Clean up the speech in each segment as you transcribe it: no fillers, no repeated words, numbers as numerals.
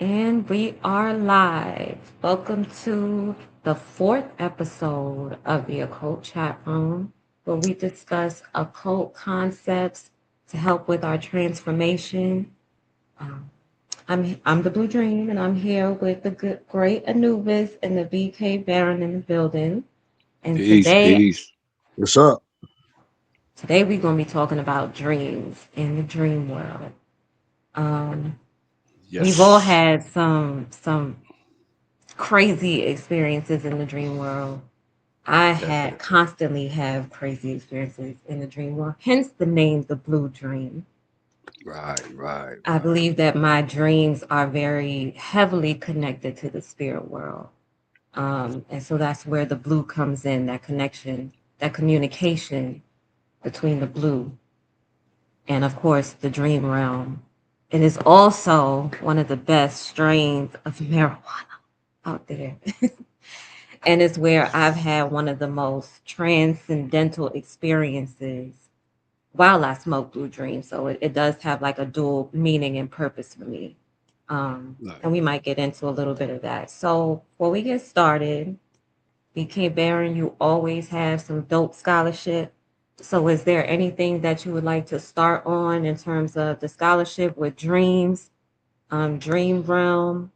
And we are live. Welcome to the fourth episode of the Occult Chatroom, where we discuss occult concepts to help with our transformation. Um, I'm the Blue Dream, and I'm here with the good, great Anubis and the BK Baron in the building. And Peace, peace. What's up? today we're gonna be talking about dreams in the dream world. Um, we've all Yes, had some crazy experiences in the dream world. I had definitely. constantly have crazy experiences in the dream world, hence the name The Blue Dream. Right, right, I right. believe that my dreams are very heavily connected to the spirit world. And so that's where the blue comes in, that connection, that communication between the blue and, of course, the dream realm. It is also one of the best strains of marijuana out there. And it's where I've had one of the most transcendental experiences while I smoke Blue Dream. So it does have like a dual meaning and purpose for me. Right. And we might get into a little bit of that. So before we get started, BK Barron, you always have some dope scholarship. So is there anything that you would like to start on in terms of the scholarship with dreams, dream realm,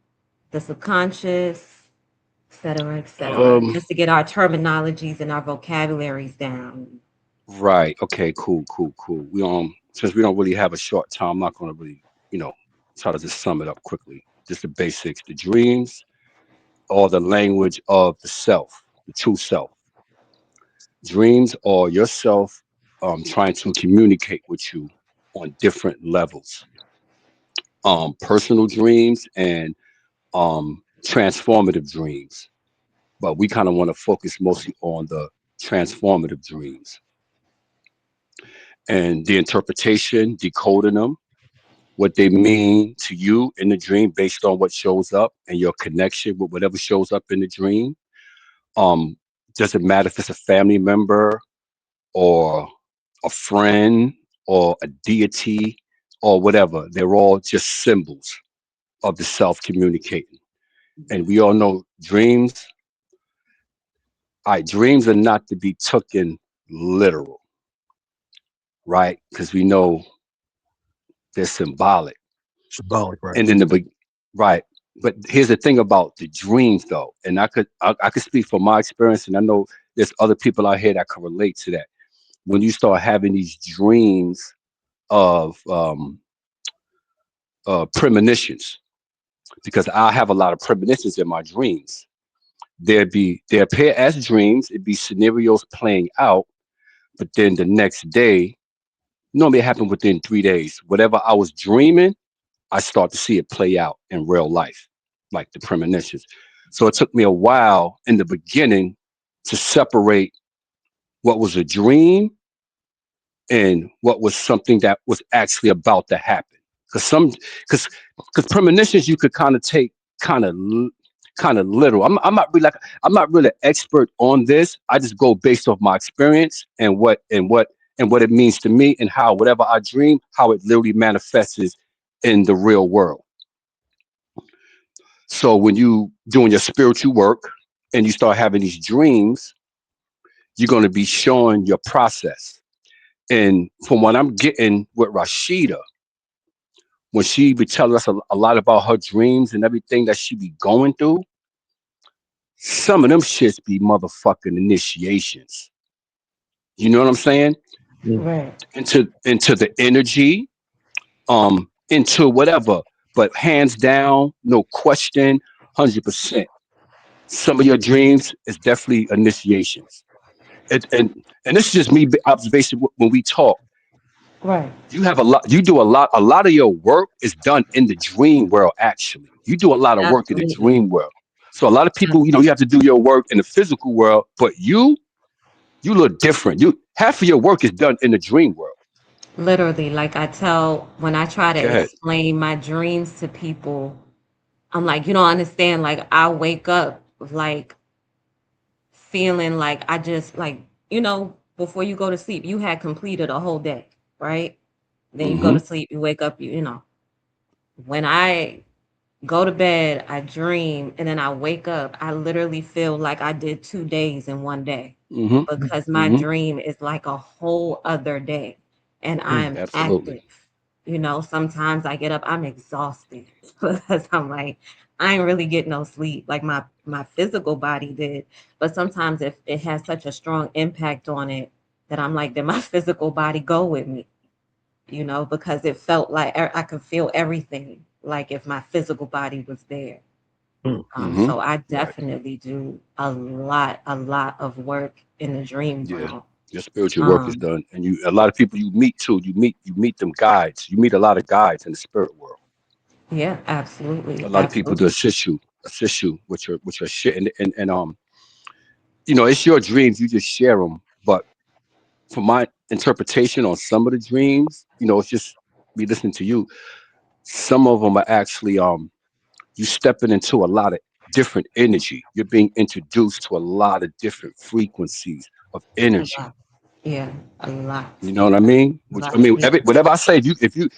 the subconscious, et cetera, Um, just to get our terminologies and our vocabularies down. right. Okay, cool, cool, cool. Since we don't really have a short time, I'm not gonna really, you know, try to just sum it up quickly. Just the basics, the dreams, or the language of the self, the true self. Dreams are yourself trying to communicate with you on different levels. Personal dreams and transformative dreams. But we kind of want to focus mostly on the transformative dreams and the interpretation, decoding them, what they mean to you in the dream based on what shows up and your connection with whatever shows up in the dream. Um, doesn't matter if it's a family member or a friend or a deity or whatever. They're all just symbols of the self communicating. And we all know dreams. All right, dreams are not to be taken literal, right? Because we know they're symbolic. Symbolic, right? And in the right. But here's the thing about the dreams, though, and I could speak from my experience, and I know there's other people out here that can relate to that. When you start having these dreams of premonitions, because I have a lot of premonitions in my dreams. They appear as dreams. It'd be scenarios playing out, but then the next day, normally it happened within 3 days. Whatever I was dreaming, I start to see it play out in real life, like the premonitions. So it took me a while in the beginning to separate what was a dream and what was something that was actually about to happen. Because because premonitions you could kind of take kind of kind of literal. I'm not really an expert on this. I just go based off my experience and what it means to me and how whatever I dream, how it literally manifests in the real world. So when you doing your spiritual work and you start having these dreams, you're going to be showing your process. And from what I'm getting with Rashida, when she be telling us a lot about her dreams and everything that she be going through, some of them shits be motherfucking initiations. You know what I'm saying? Mm. Right. Into the energy, into whatever. But hands down, no question, 100%. Some of your dreams is definitely initiations. And this is just me observation when we talk. Right. You do a lot of your work is done in the dream world. Actually, you do a lot of work in the Absolutely. dream world. So a lot of people, Absolutely. you have to do your work in the physical world, but you look different. You half of your work is done in the dream world. Literally, like I tell when I try to Go ahead. explain my dreams to people, I'm like, you don't understand. Like, I wake up like feeling like I just like, before you go to sleep, you had completed a whole day, right? Then you go Hmm. to sleep, you wake up, when I go to bed, I dream, and then I wake up. I literally feel like I did 2 days in one day Mm-hmm. because my Mm-hmm. dream is like a whole other day and Mm. I'm Absolutely. active. Sometimes I get up, I'm exhausted because I'm like, I ain't really get no sleep like my physical body did. But sometimes if it has such a strong impact on it that I'm like, did my physical body go with me? Because it felt like I could feel everything, like if my physical body was there. Mm. Mm-hmm. So I Right. definitely do a lot of work in the dream Yeah. realm. Your spiritual work is Um, done, and you a lot of people you meet too. You meet them guides. You meet a lot of guides in the spirit world. yeah, A absolutely, lot of people to absolutely. assist you with your shit, and it's your dreams. You just share them, but from my interpretation on some of the dreams, it's just me listening to you. Some of them are actually you stepping into a lot of different energy. You're being introduced to a lot of different frequencies of A energy. lot. Yeah, a lot. You know what I mean? A Which I lot. mean, Yeah. whatever I say, if you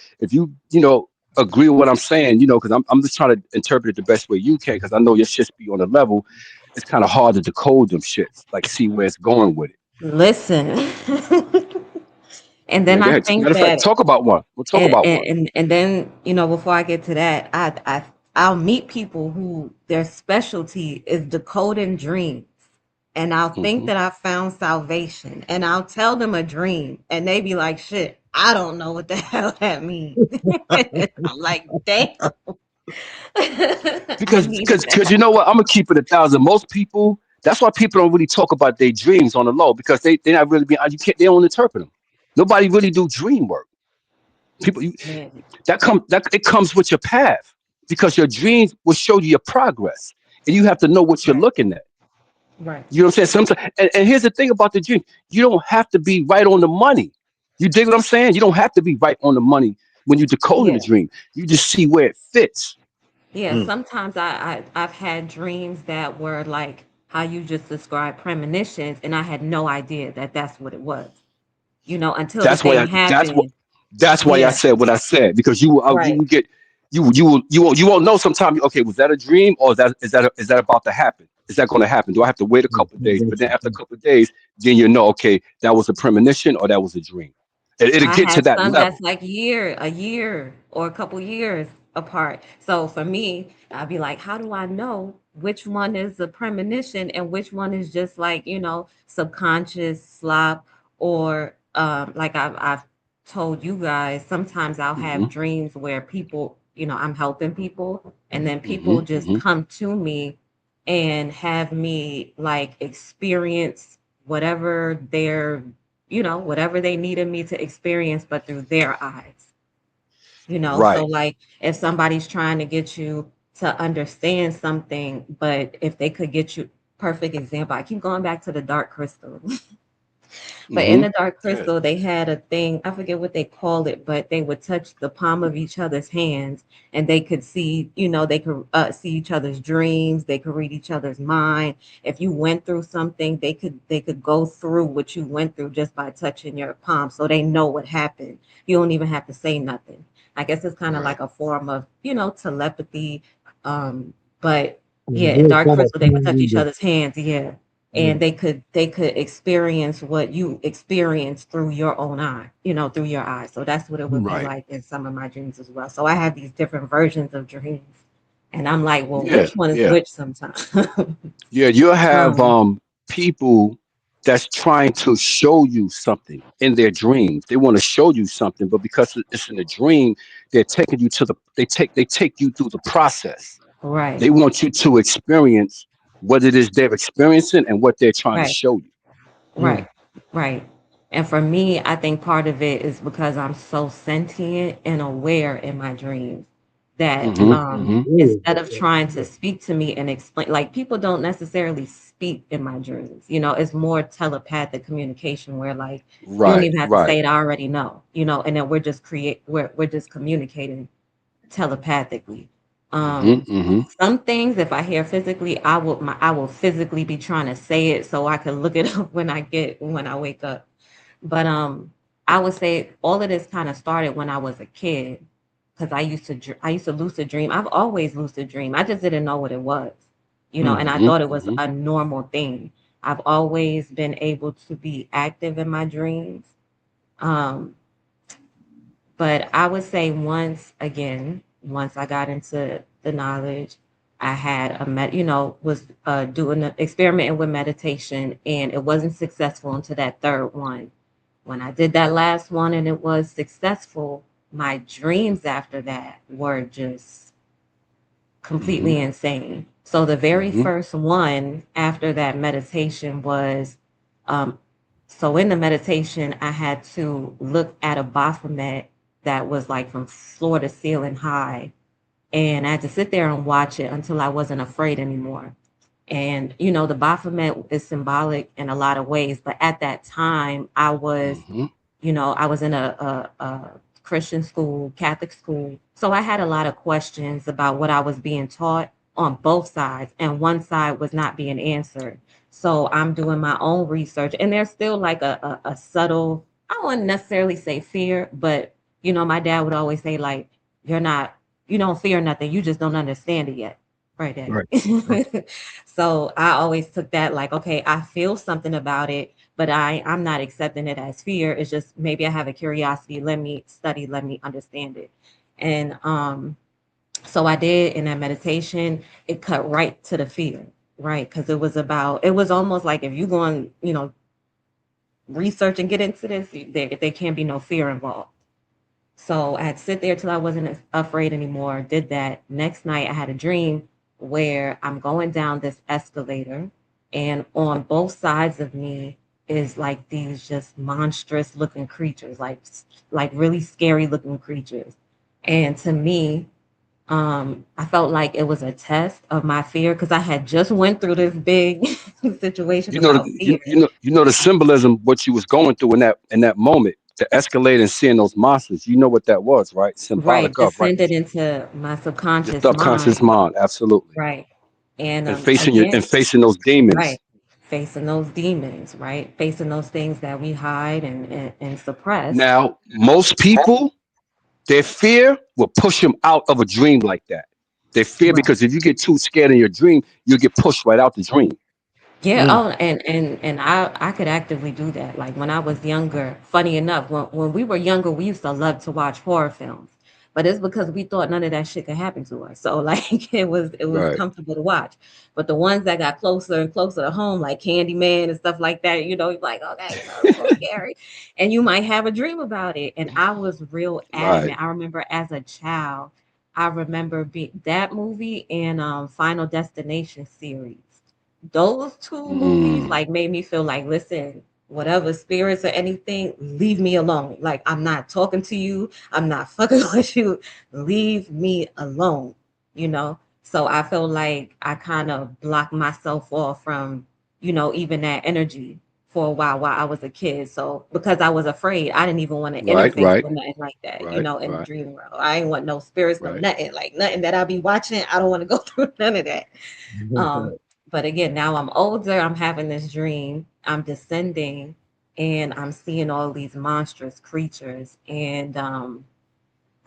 agree with what I'm saying, because I'm just trying to interpret it the best way you can, because I know your shits be on a level. It's kind of hard to decode them shits, like see where it's going with it. Listen. And Yeah, then go I ahead. think Matter of fact, that talk about one. We'll talk and about and one. and then before I get to that, I'll meet people who their specialty is decoding dreams, and I'll think Hmm. that I found salvation, and I'll tell them a dream, and they be like, "Shit, I don't know what the hell that means." I'm like, "Damn, I needed Because that." you know what? I'm gonna keep it 1,000. Most people, that's why people don't really talk about their dreams on the low, because they're not really being, you can't, they don't interpret them. Nobody really do dream work. People Man, that it comes with your path, because your dreams will show you your progress, and you have to know what you're right, looking at. right, You know what I'm saying? Sometimes, and here's the thing about the dream: you don't have to be right on the money. You dig what I'm saying? You don't have to be right on the money when you decoding the yeah. dream. You just see where it fits. Yeah, Mm. sometimes I've had dreams that were like how you just described premonitions, and I had no idea that that's what it was. Until the That's why thing I, that's what happened. that's why I Yeah, said what I said, because you right. will get you won't know sometimes. Okay, was that a dream, or is that about to happen? Is that going to happen? Do I have to wait a Mm. couple of days? But then after a couple of days, then you know, okay, that was a premonition or that was a dream. It'll I get to have that some that's level. like a year or a couple years apart. So for me, I'd be like, how do I know which one is a premonition and which one is just like, subconscious slop or like I've told you guys, sometimes I'll have Hmm. dreams where people, I'm helping people and then Hmm. people just Hmm. come to me and have me like experience whatever their whatever they needed me to experience, but through their eyes. So Right. like if somebody's trying to get you to understand something, but if they could get you, perfect example, I keep going back to the dark crystal. But in Hmm. the dark Good. crystal, they had a thing, I forget what they called it, but they would touch the palm of each other's hands and they could see, they could see each other's dreams, they could read each other's mind. If you went through something, they could go through what you went through just by touching your palm so they know what happened. You don't even have to say nothing. I guess it's kind of Right. like a form of, telepathy. But yeah, in Very dark form of crystal, they would human touch each reading. other's hands. Yeah, Yeah. and they could experience what you experience through your own eye, through your eyes. So that's what it would be Right. like in some of my dreams as well. So I have these different versions of dreams, and I'm like, well, Yeah. which one is Yeah. which sometimes? Yeah. You'll have um, people that's trying to show you something in their dreams. They want to show you something, but because it's in a dream, they're taking you to the they take you through the process. right. They want you to experience what it is they're experiencing and what they're trying to Right. show you. Mm. Right, right. And for me, I think part of it is because I'm so sentient and aware in my dreams that Hmm. Hmm. Ooh, instead of trying to speak to me and explain, like people don't necessarily speak in my dreams. It's more telepathic communication where like you don't Right. even have to Right. say it, I already know, and then we're just communicating telepathically. Hmm. Um, Hmm. some things, if I hear physically, I will physically be trying to say it so I can look it up when I wake up. But I would say all of this kind of started when I was a kid, because I used to lucid dream. I've always lucid dream. I just didn't know what it was, and I Mm-hmm. thought it was Mm-hmm. a normal thing. I've always been able to be active in my dreams. Um, but I would say once I got into the knowledge, I had was doing experimenting with meditation, and it wasn't successful until that third one. When I did that last one and it was successful, my dreams after that were just Mm-hmm. completely insane. So the very Mm-hmm. first one after that meditation was, um, so in the meditation, I had to look at a Baphomet that was like from floor to ceiling high, and I had to sit there and watch it until I wasn't afraid anymore. And the Baphomet is symbolic in a lot of ways, but at that time, Mm-hmm. I was in a Christian school, Catholic school. So I had a lot of questions about what I was being taught on both sides, and one side was not being answered. So I'm doing my own research, and there's still like a subtle, I don't want to necessarily say fear, but my dad would always say, like, you're not, you don't fear nothing, you just don't understand it yet. Right, Right. Right. Daddy. So I always took that like, okay, I feel something about it, but I'm not accepting it as fear. It's just maybe I have a curiosity. Let me study, let me understand it. And so I did in that meditation, it cut right to the fear, right? Because it was almost like if you go on, research and get into this, there can't be no fear involved. So I'd sit there till I wasn't afraid anymore. Did that. Next night, I had a dream where I'm going down this escalator, and on both sides of me is like these just monstrous looking creatures, like really scary looking creatures. And to me, I felt like it was a test of my fear because I had just went through this big situation You know, about fear. you know the symbolism what you was going through in that moment, the escalate and seeing those monsters. You know what that was, right? Right, Symbolic of right, descended into my your subconscious subconscious mind. mind, absolutely, Right. And and again, facing those demons. right, facing those demons, right? Facing those things that we hide and suppress. Now, most people, their fear will push them out of a dream like that. They fear Right. because if you get too scared in your dream, you'll get pushed right out the dream. Yeah, Mm. oh, and I could actively do that. Like when I was younger, funny enough, when we were younger, we used to love to watch horror films. But it's because we thought none of that shit could happen to us. So like it was Right, comfortable to watch. But the ones that got closer and closer to home, like Candyman and stuff like that, you're like, okay, it's so scary. And you might have a dream about it. And I was real right, adamant. I remember as a child, I remember that movie and Final Destination series. Those two movies mm, like made me feel like, listen, whatever spirits or anything, leave me alone. Like I'm not talking to you, I'm not fucking with you. Leave me alone, you know? So I feel like I kind of blocked myself off from, even that energy for a while I was a kid. So because I was afraid, I didn't even want to right, interface right, with nothing like that, right, in the right, dream world. I ain't want no spirits, no right. nothing, like nothing that I be watching. I don't want to go through none of that. Um, but again, now I'm older, I'm having this dream, I'm descending, and I'm seeing all these monstrous creatures. And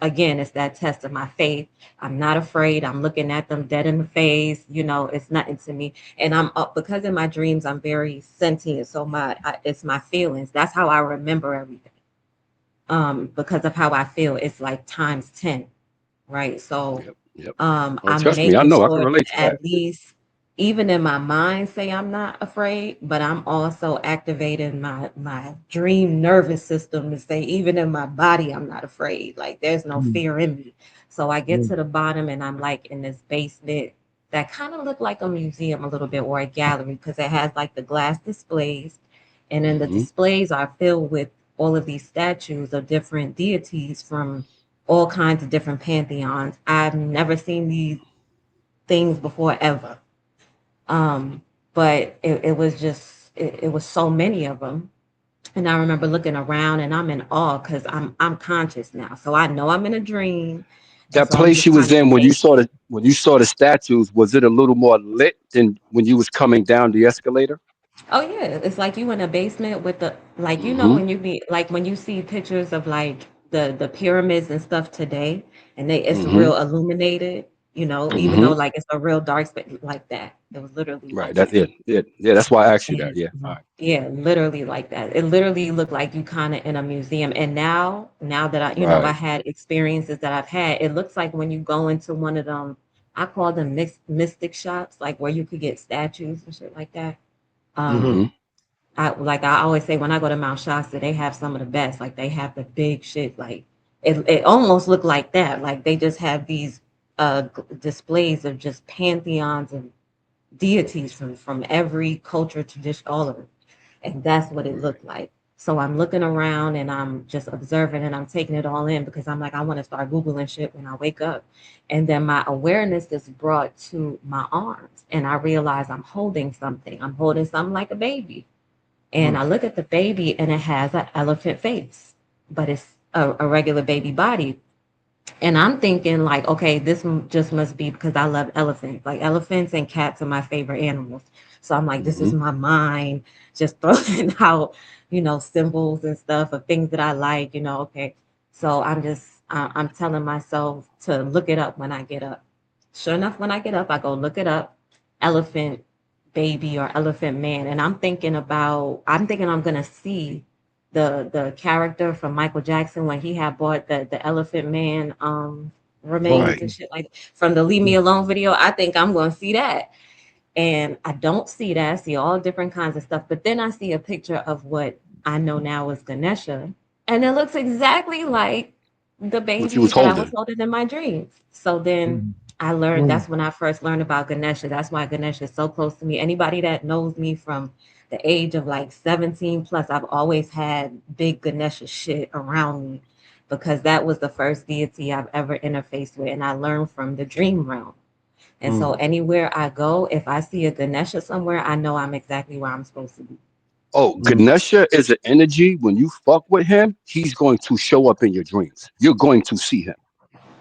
again, it's that test of my faith. I'm not afraid. I'm looking at them dead in the face. It's nothing to me. And I'm up because in my dreams, I'm very sentient. So it's my feelings. That's how I remember everything. Because of how I feel, it's like times 10, right? So Yep, yep. Oh, I'm trust me, I making know. I can sure relate to to at that. least, even in my mind, say I'm not afraid, but I'm also activating my dream nervous system to say even in my body I'm not afraid. Like there's no Mm. fear in me. So I get Mm. to the bottom and I'm like in this basement that kind of looked like a museum a little bit or a gallery because it has like the glass displays, and then the Hmm. displays are filled with all of these statues of different deities from all kinds of different pantheons. I've never seen these things before ever. Um, but it was just it was so many of them. And I remember looking around and I'm in awe because I'm conscious now. So I know I'm in a dream. And That so I'm place just you was kind of in taking it. when you saw the statues, was it a little more lit than when you was coming down the escalator? Oh yeah, it's like you in a basement with the like Hmm. when you see pictures of like the pyramids and stuff today. and it's Mm-hmm. real illuminated. Even Mm-hmm. though like it's a real dark space like that. It was literally Right. like That's that. it. Yeah. That's why I asked you that. And Yeah. All right. yeah, literally like that. It literally looked like you kind of in a museum. And now that I Right. had experiences that I've had, it looks like when you go into one of them, I call them mystic shops, like where you could get statues and shit like that. Um, Mm-hmm. Mm-hmm. I always say when I go to Mount Shasta, they have some of the best. Like they have the big shit. Like it almost looked like that. Like they just have these displays of just pantheons and deities from every culture, tradition, all of it. And that's what it Right. looked like. So I'm looking around and I'm just observing and I'm taking it all in because I'm like, I want to start Googling shit when I wake up. And then my awareness is brought to my arms and I realize I'm holding something. I'm holding something like a baby. And I look at the baby and it has an elephant face, but it's a regular baby body. And I'm thinking like, okay, just must be because I love elephants. Like elephants and cats are my favorite animals. So I'm like, this Mm-hmm. is my mind just throwing out, symbols and stuff of things that I like, okay. So I'm telling myself to look it up when I get up. Sure enough, when I get up, I go look it up, elephant baby or elephant man. And I'm thinking I'm gonna see the character from Michael Jackson when he had bought the Elephant Man Oh, remains Right. and shit like from the Leave Me Alone video. I think I'm going to see that. And I don't see that. I see all different kinds of stuff. But then I see a picture of what I know now is Ganesha. And it looks exactly like the What you baby was that I was holding. holding in my dreams. So then I learned mm-hmm. that's when I first learned about Ganesha. That's why Ganesha is so close to me. Anybody that knows me from the age of like 17 plus, I've always had big Ganesha shit around me because that was the first deity I've ever interfaced with. And I learned from the dream realm. And so anywhere I go, if I see a Ganesha somewhere, I know I'm exactly where I'm supposed to be. Oh, Ganesha is an energy. When you fuck with him, he's going to show up in your dreams. You're going to see him,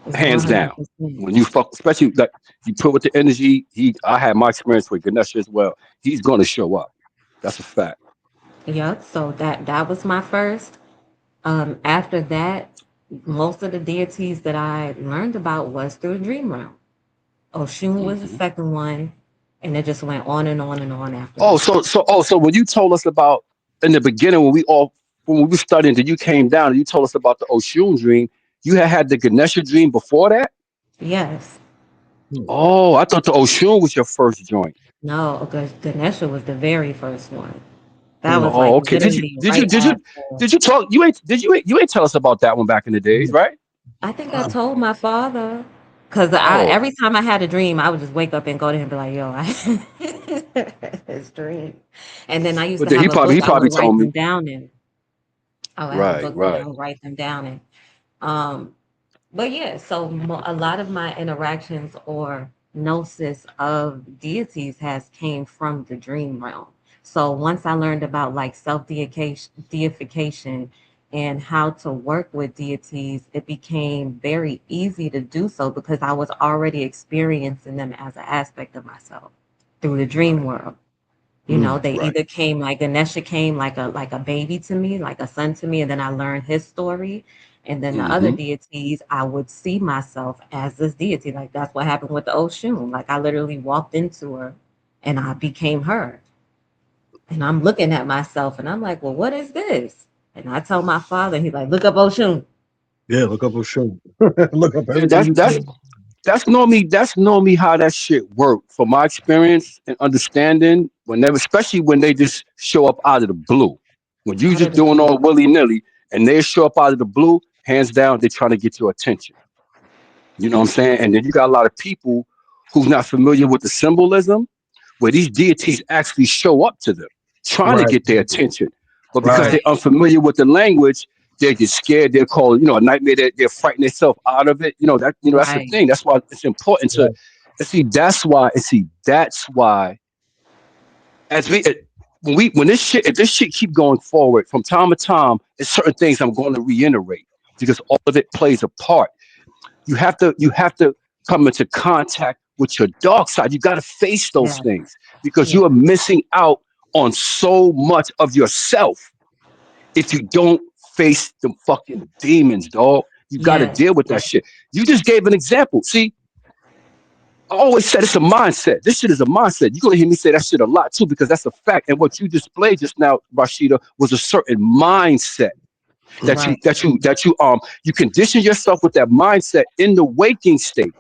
It's hands down. 100%. When you fuck, especially like you put with the energy, I had my experience with Ganesha as well. He's going to show up. That's a fact. Yep. So that was my first. After that, most of the deities that I learned about was through the dream realm. Oshun was the Hmm. second one, and it just went on and on and on after Oh, that. so when you told us about in the beginning when we were studying, that you came down and you told us about the Oshun dream, you had the Ganesha dream before that. Yes. Oh, I thought the Oshun was your first joint. No, Ganesha was the very first one. That was like Oh, okay. Did you literally did you right did you after. did you talk? You ain't tell us about that one back in the days, right? I think I told my father because I Oh, every time I had a dream, I would just wake up and go to him and be like, "Yo, I this dream," and then I used but to then he have a probably book he I probably would write told me. them down in. I would have a Right, book that I right. would write them down in. Um, but yeah, so a lot of my interactions or gnosis of deities has came from the dream realm. So once I learned about like deification and how to work with deities, it became very easy to do so because I was already experiencing them as an aspect of myself through the dream Right, world. Mm-hmm. They right. either came like Ganesha came like a baby to me, like a son to me, and then I learned his story. And then the other Mm-hmm. deities, I would see myself as this deity. Like that's what happened with the Oshun. Like I literally walked into her and I became her. And I'm looking at myself and I'm like, well, what is this? And I tell my father, and he's like, look up Oshun. Yeah, look up a show. Look up Yeah, everything that's you that's can. that's normally how that shit work. From my experience and understanding, whenever, especially when they just show up out of the blue, when you Out just of the doing blue. all willy nilly, and they show up out of the blue, hands down, they're trying to get your attention. You know what I'm saying? And then you got a lot of people who's not familiar with the symbolism, where these deities actually show up to them, trying to Right, get their attention. But because right, they're Right. unfamiliar with the language, they get scared. They're called, a nightmare. They're frightened themselves out of it. That's the Right. thing. That's why it's important to right, and see. That's why as we when this shit if this shit keep going forward from time to time, there's certain things I'm going to reiterate because all of it plays a part. You have to come into contact with your dark side. You got to face those Yeah. things because Yeah. you are missing out on so much of yourself if you don't face the fucking demons, dog. You got to Yes. deal with that shit. You just gave an example. See, I always said it's a mindset. This shit is a mindset. You're gonna hear me say that shit a lot too, because that's a fact. And what you displayed just now, Rashida, was a certain mindset that you Right. that you that you condition yourself with that mindset in the waking state.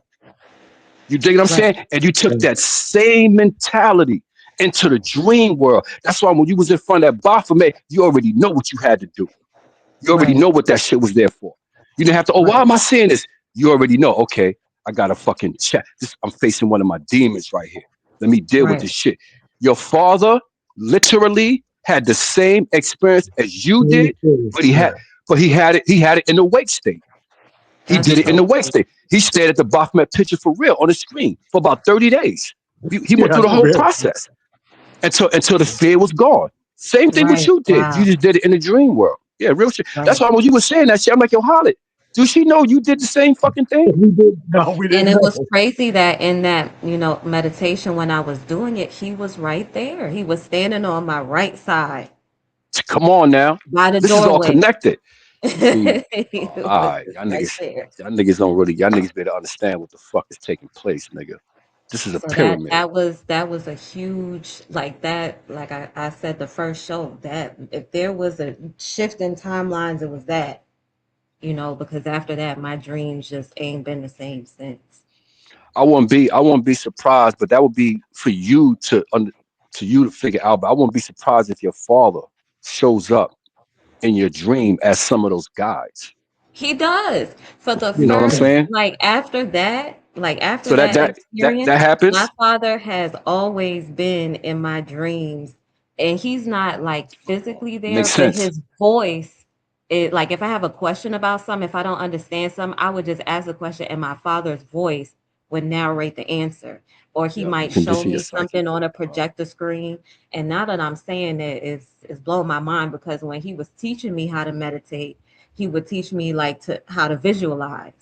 You dig what I'm Right. saying? And you took that same mentality into the dream world. That's why when you was in front of that Baphomet, you already know what you had to do. You already Right. know what that shit was there for. You didn't have to, oh, why Right. am I seeing this? You already know, okay, I gotta fucking check. This, I'm facing one of my demons right here. Let me deal with Right. this shit. Your father literally had the same experience as you did, but he had Yeah. he had it in the wake state. He That's did it in so the wake crazy. state. He stared at the Baphomet picture for real on the screen for about 30 days. He went Yeah, I through the remember whole him. process until the fear was gone. Same thing what Right. you did. You Wow. just did it in the dream world. Yeah, real shit. That's Right. why when you were saying that shit, I'm like, yo, Holly, do she know you did the same fucking thing? We did. No, we And didn't it was know. crazy that in that, meditation when I was doing it, he was right there. He was standing on my right side Come on now. by the This is all doorway. connected. See, He all was right, just right there. y'all niggas don't really, y'all niggas better understand what the fuck is taking place, nigga. This is a So that pyramid. that was a huge, like that, like I said the first show, that if there was a shift in timelines, it was that, because after that my dreams just ain't been the same since. I won't be surprised, but that would be for you to you to figure out. But I won't be surprised if your father shows up in your dream as some of those guys. He does. For the You know what I'm first, saying? like after So that that that that experience, that my happens. father has always been in my dreams. And he's not like physically there, Makes but sense. his voice, like if I have a question about something, if I don't understand something, I would just ask a question and my father's voice would narrate the answer. Or he Yep. You might show condition your me psyche. something on a projector screen. And now that I'm saying it, it's blowing my mind because when he was teaching me how to meditate, he would teach me like to how to visualize.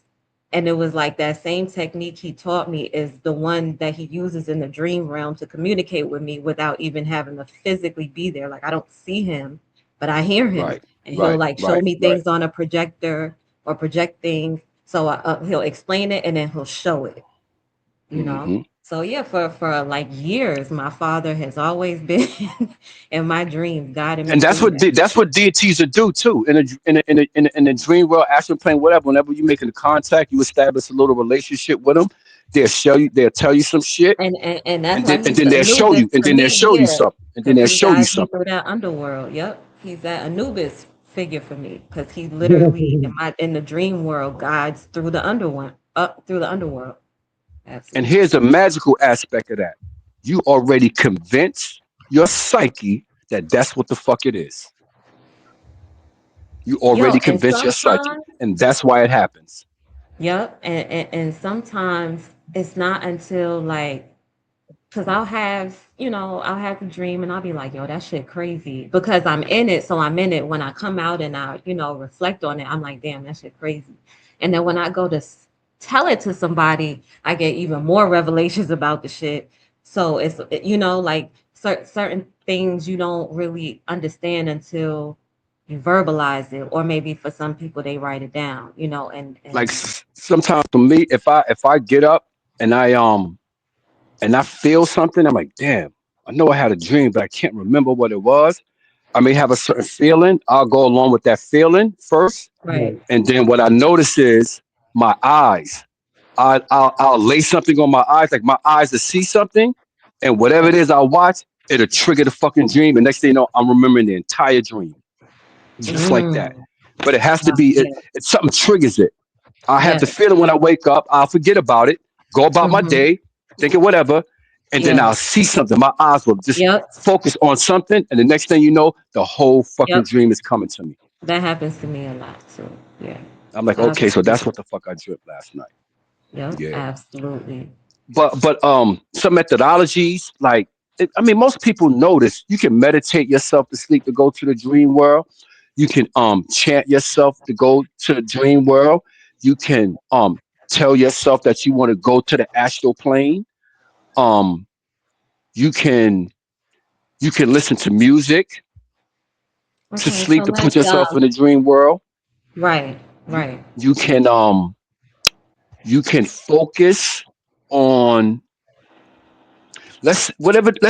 And it was like that same technique he taught me is the one that he uses in the dream realm to communicate with me without even having to physically be there. Like I don't see him, but I hear him, Right. and he'll Right. like show Right. me Right. things on a projector or project things. So he'll explain it and then he'll show it, you know. Hmm. So yeah, for like years, my father has always been in my dreams, guiding me And through that. that's what deities do too. In a dream world, astral plane, whatever. Whenever you make a contact, you establish a little relationship with them. They'll tell you some shit, And that's why and he's then the they'll show Anubis you, and for then they'll me, show you yeah, something, and then because they'll he show you guides me something. through that underworld. Yep, he's that Anubis figure for me because he literally in the dream world guides through the underworld, up through the underworld. And Absolutely. here's the magical aspect of that: you already convinced your psyche that that's what the fuck it is. You Yo, already and convinced your psyche, sometimes, and that's why it happens. yep, and sometimes it's not until like, because I'll have the dream and I'll be like, yo, that shit crazy. Because I'm in it. So I'm in it. When I come out and I reflect on it, I'm like, damn, that shit crazy. And then when I go to tell it to somebody, I get even more revelations about the shit. So like certain things you don't really understand until you verbalize it. Or maybe for some people, they write it down, Like and sometimes for me, if I get up and and I feel something, I'm like, damn, I know I had a dream, but I can't remember what it was. I may have a certain feeling. I'll go along with that feeling first, right. and then what I notice is my eyes. I'll lay something on my eyes, like my eyes to see something, and whatever it Right. is I watch, it'll trigger the fucking dream. And next thing you know, I'm remembering the entire dream, just like that. Mm. But it has to Wow. be Yeah. it something triggers it. I have the Yes. feeling when I wake up, I'll forget about it, go about my Hmm. day, thinking whatever, and then Yeah. I'll see something. My eyes will just Yep. focus on something, and the next thing you know, the whole fucking Yep. dream is coming to me. That happens to me a lot too. Yeah. I'm like, okay, so that's Absolutely. what the fuck I dreamt last night. Yep. Yeah. Absolutely. But some methodologies like I mean most people know this. You can meditate yourself to sleep to go to the dream world. You can chant yourself to go to the dream world. You can tell yourself that you want to go to the astral plane. Um you can you can listen to music to Okay. So sleep to put let's yourself in the dream world. right. You Right. you can you can focus on let's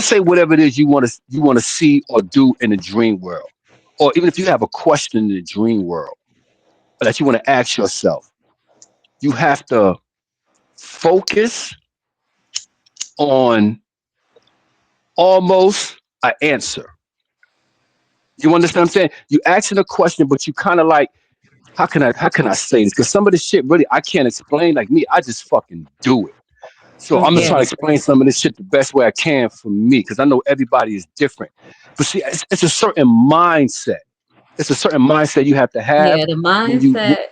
say whatever it is you want to see or do in the dream world, or even if you have a question in the dream world that you want to ask yourself, you have to focus on almost an answer. You understand what I'm saying? You asking a question, but you kind of like, how can I say this? Because some of this shit really I can't explain. Like me, I just fucking do it. So I'm just Yeah. trying to explain some of this shit the best way I can for me, because I know everybody is different. But see, it's a certain mindset. It's a certain mindset you have to have Yeah. The when you. mindset.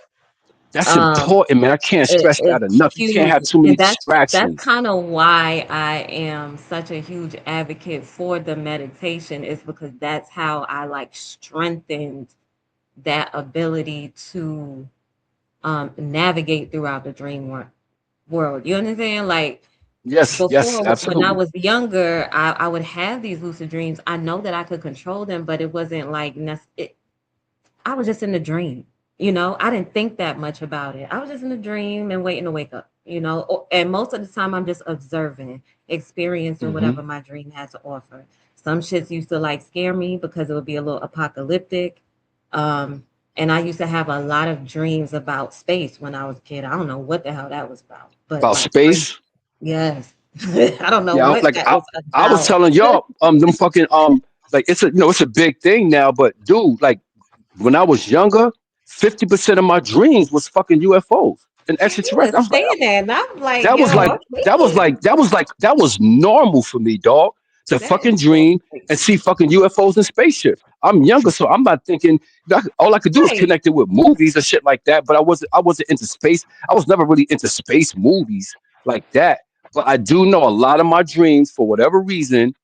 That's Um, important, man. I can't stress that it's enough. You can't huge, have too many and that's distractions. kind of why I am such a huge advocate for the meditation, is because that's how I like strengthened that ability to navigate throughout the world. You understand? Like Yes, yes, before, when I absolutely. was younger, I would have these lucid dreams. I know that I could control them, but it wasn't like I was just in a dream. I didn't think that much about it. I was just in a dream and waiting to wake up. And most of the time, I'm just observing, experiencing Hmm. whatever my dream has to offer. Some shits used to like scare me because it would be a little apocalyptic. Um, and I used to have a lot of dreams about space when I was a kid. I don't know what the hell that was about, but About like crazy. space. Yes. I don't know Yeah, what like that was I was about. telling y'all, them fucking like it's a big thing now, but dude, like when I was younger, 50% of my dreams was fucking UFOs and And you was extraterrestrials. I was like, saying that, and I'm like, that was yo, like that was normal for me, dog. To that is fucking so dream and crazy. see fucking UFOs and spaceships. I'm younger, so I'm not thinking. All I could do is Right. connect it with movies and shit like that. But I wasn't into space. I was never really into space movies like that. But I do know a lot of my dreams, for whatever reason,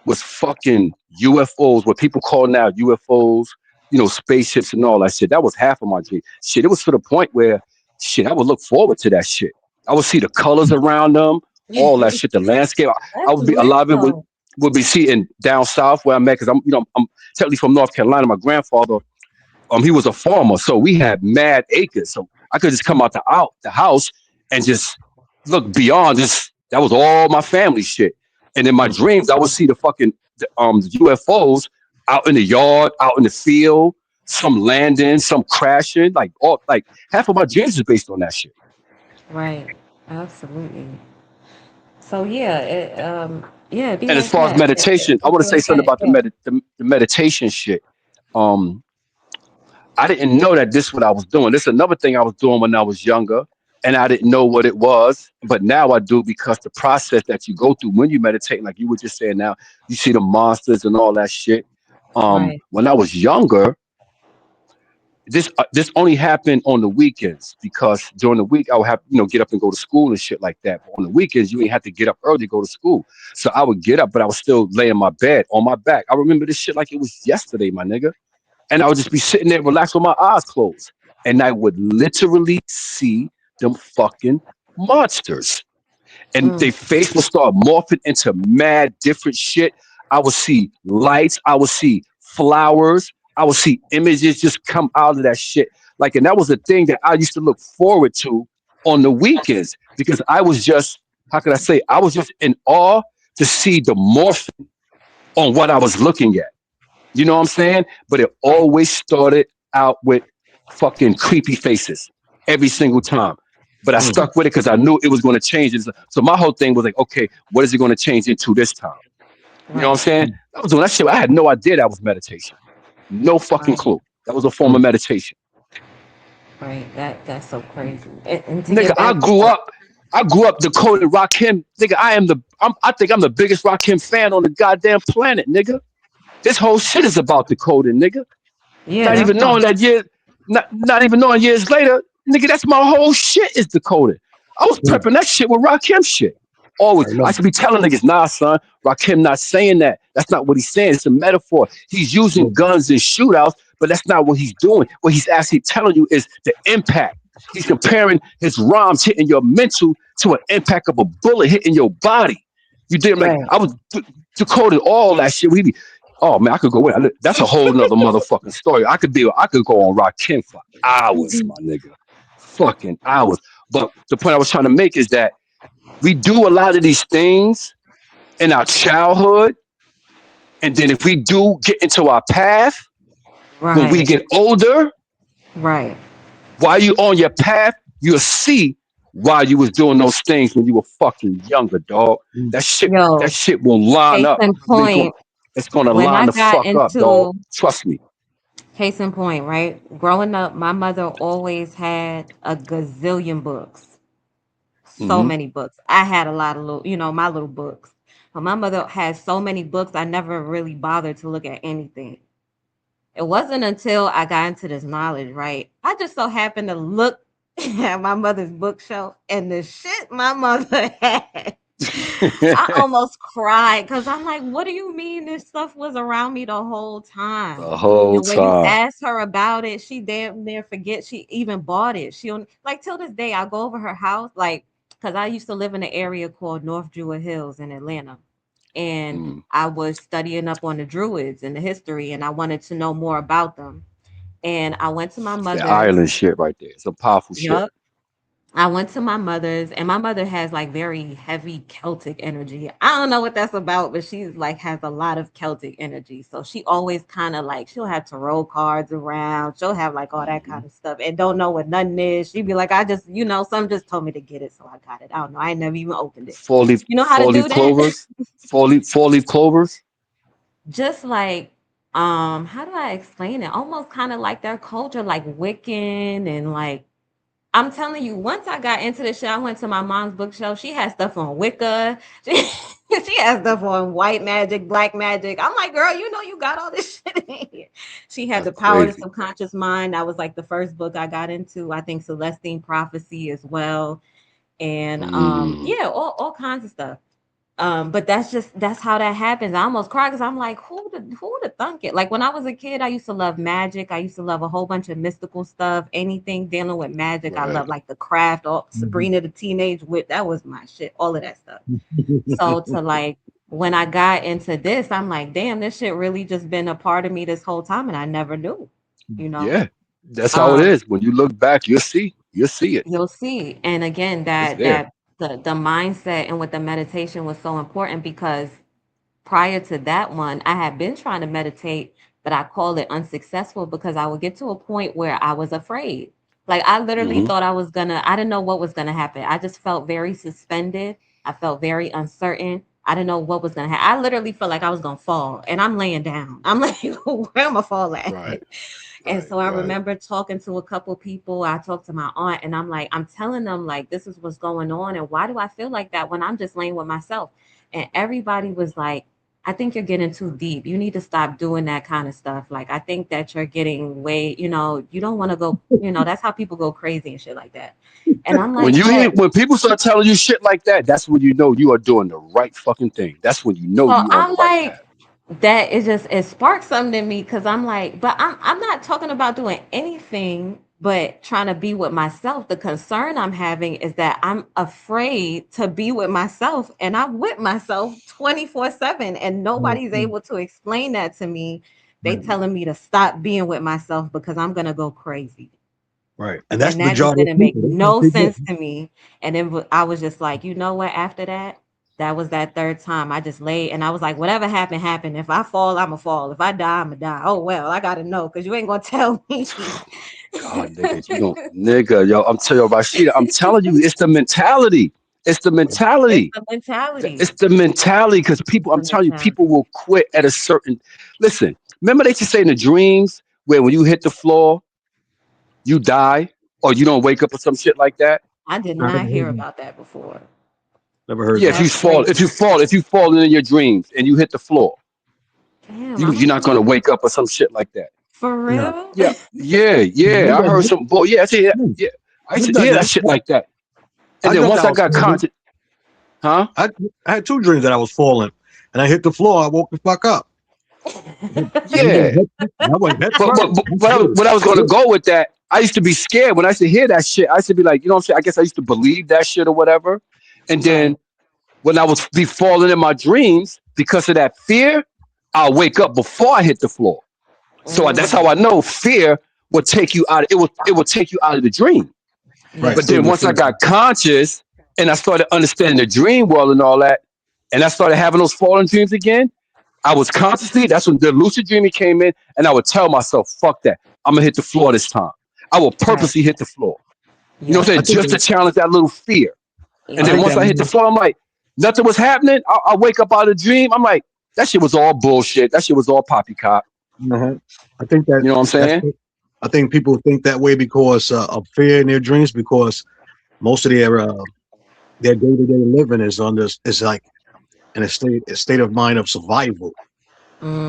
was fucking UFOs, what people call now UFOs, spaceships and all that shit. That was half of my dream. Shit, it was to the point where shit, I would look forward to that shit. I would see the colors around them, all that shit, the landscape. I That's would be a lit lot of it though. would be seen down south where I'm at, because I'm technically from North Carolina. My grandfather, he was a farmer, so we had mad acres. So I could just come out the house and just look beyond. Just that was all my family shit. And in my dreams, I would see the UFOs out in the yard, out in the field, some landing, some crashing. Like half of my dreams is based on that shit. Right. Absolutely. So yeah, it be And as like far as that. It, meditation, I it want be to say like something that. about Yeah. the meditation shit. Um, I didn't know that this is what I was doing. This is another thing I was doing when I was younger, and I didn't know what it was. But now I do, because the process that you go through when you meditate, like you were just saying now, you see the monsters and all that shit. Right. When I was younger, this only happened on the weekends, because during the week I would have get up and go to school and shit like that. But on the weekends you ain't have to get up early to go to school. So I would get up, but I would still lay in my bed on my back. I remember this shit like it was yesterday, my nigga. And I would just be sitting there relaxed with my eyes closed. And I would literally see them fucking monsters. And Mm, their face would start morphing into mad different shit. I would see lights, I would see flowers, I would see images just come out of that shit. Like, and that was the thing that I used to look forward to on the weekends, because I was just, how could I say, I was just in awe to see the morphing on what I was looking at. You know what I'm saying? But it right. always started out with fucking creepy faces every single time. But I stuck with it because I knew it was going to change. So my whole thing was like, okay, what is it going to change into this time? You know what I'm Right. saying? I was doing that shit. I had no idea that was meditation. No fucking Right. clue. That was a form of meditation. Right. That's so crazy. And to Nigga, get back to that. I grew up decoding Rakim. Nigga, I think I'm the biggest Rakim fan on the goddamn planet, nigga. This whole shit is about decoding, nigga. Yeah, Not that's even my. knowing that years, not even knowing years later, nigga, that's my whole shit is decoded. I was prepping that shit with Rakim shit. Always, I I know. should be telling niggas, nah, son, Rakim not saying that. That's not what he's saying. It's a metaphor. He's using guns and shootouts, but that's not what he's doing. What he's actually telling you is the impact. He's comparing his rhymes hitting your mental to an impact of a bullet hitting your body. You did like Right. I was decoding all that shit. Oh man, I could go in. That's a whole nother motherfucking story. I could go on Rakim for hours, my nigga, fucking hours. But the point I was trying to make is that we do a lot of these things in our childhood, and then if we do get into our path when we Right. get older, Right. while you on your path, you'll see why you was doing those things when you were fucking younger, dog. That Yo, shit will line case up. in I mean, point, it's gonna when line I the got fuck up, dog. into Trust me. case in point, right? Growing up, my mother always had a gazillion books. So Hmm. many books. I had a lot of little, my little books. But my mother had so many books, I never really bothered to look at anything. It wasn't until I got into this knowledge, right? I just so happened to look at my mother's bookshelf and the shit my mother had. I almost cried because I'm like, what do you mean this stuff was around me the whole time? The whole And when you time. ask her about it, she damn near forget she even bought it. She don't like till this day. I go over her house, like, because I used to live in an area called North Druid Hills in Atlanta. And Mm. I was studying up on the Druids and the history, and I wanted to know more about them. And I went to my That mother's. island shit right there. Some powerful shit. Yup. I went to my mother's, and my mother has like very heavy Celtic energy. I don't know what that's about, but she's like has a lot of Celtic energy. So she always kind of like she'll have tarot cards around. She'll have like all that Hmm. kind of stuff and don't know what nothing is. She'd be like, I just, some just told me to get it, so I got it. I don't know. I ain't never even opened it. You know how to Four leaf do that? clovers. Four leaf clovers. Just like how do I explain it? Almost kind of like their culture, like Wiccan and like I'm telling you, once I got into this shit, I went to my mom's bookshelf. She had stuff on Wicca. She has stuff on white magic, black magic. I'm like, girl, you got all this shit in here. She had That's the Power of the crazy. Subconscious Mind. That was like the first book I got into. I think Celestine Prophecy as well. And Mm. yeah, all kinds of stuff. But that's how that happens. I almost cried because I'm like, who to thunk it? Like when I was a kid, I used to love magic. I used to love a whole bunch of mystical stuff. Anything dealing with magic, I love Right. like the craft, all Sabrina the Teenage Witch. That was my shit. All of that stuff. So to like when I got into this, I'm like, damn, this shit really just been a part of me this whole time, and I never knew. You know. Yeah. That's how it Um, is. When you look back, you'll see. You'll see it. You'll see. And again, It's that there. that the mindset and with the meditation was so important because prior to that one, I had been trying to meditate, but I called it unsuccessful because I would get to a point where I was afraid. Like I literally Hmm. thought I didn't know what was gonna happen. I just felt very suspended. I felt very uncertain. I didn't know what was gonna happen. I literally felt like I was gonna fall and I'm laying down. I'm like, where am I fall at? Right. And Right. so I Right. remember talking to a couple people. I talked to my aunt and I'm like, I'm telling them like this is what's going on. And why do I feel like that when I'm just laying with myself? And everybody was like, I think you're getting too deep. You need to stop doing that kind of stuff. Like I think that you're getting way, you don't want to go, that's how people go crazy and shit like that. And I'm like, but When people start telling you shit like that, that's when you know you are doing the right fucking thing. That's when you know so you on the I'm right like, path. that it sparked something in me because I'm like, but I'm not talking about doing anything but trying to be with myself. The concern I'm having is that I'm afraid to be with myself and I'm with myself 24/7 and nobody's able to explain that to me. They Right. telling me to stop being with myself because I'm gonna go crazy. Right. And that's And the that just majority of didn't make people. That's what no they do. sense to me. And then I was just like, you know what? After that, that was that third time. I just lay and I was like, whatever happened, happened. If I fall, I'ma fall. If I die, I'ma die. Oh well, I gotta know because you ain't gonna tell me. God, nigga, you don't, nigga, yo, I'm telling you, Rashida, I'm telling you, it's the mentality. It's the It's mentality. the mentality. It's the mentality because people, It's I'm the telling you, mentality. people will quit at a certain. Listen, remember they used to say in the dreams where when you hit the floor, you die or you don't wake up or some shit like that. I did I not never hear heard that. about that before. Never heard Yeah, that. That's crazy. if you fall in your dreams and you hit the floor, Damn, I'm you're gonna not do gonna it. wake up or some shit like that. For Yeah. real? Yeah, yeah, yeah. I heard some. Boy, yeah, I see. Yeah, I used I've to done hear that that. shit like that. And I then dreamt once I I was got falling. conscious, huh? I, I had two dreams that I was falling, and I hit the floor. I woke the fuck up. Yeah, I went head first. what I was gonna go with that, I used to be scared when I used to hear that shit. I used to be like, you know what I'm saying? I guess I used to believe that shit or whatever. And Right. then when I was be falling in my dreams because of that fear, I'll wake up before I hit the floor. So that's how I know fear will take you out. It will take you out of the dream. Right. But Yeah. Still then the once I same. got conscious and I started understanding the dream world and all that, and I started having those fallen dreams again, I was consciously, that's when the lucid dreaming came in, and I would tell myself, fuck that. I'm gonna hit the floor this time. I will Right. purposely hit the floor. You know what Yep. I'm I saying? think Just to that, challenge that little fear. I And then think Yep. once that I hit the floor, I'm like, nothing was happening. I wake up out of the dream. I'm like, that shit was all bullshit. That shit was all poppycock. uh I think that You know what I'm that's. saying? I think people think that way because of fear in their dreams. Because most of their day to day living is on this is like in a state of mind of survival.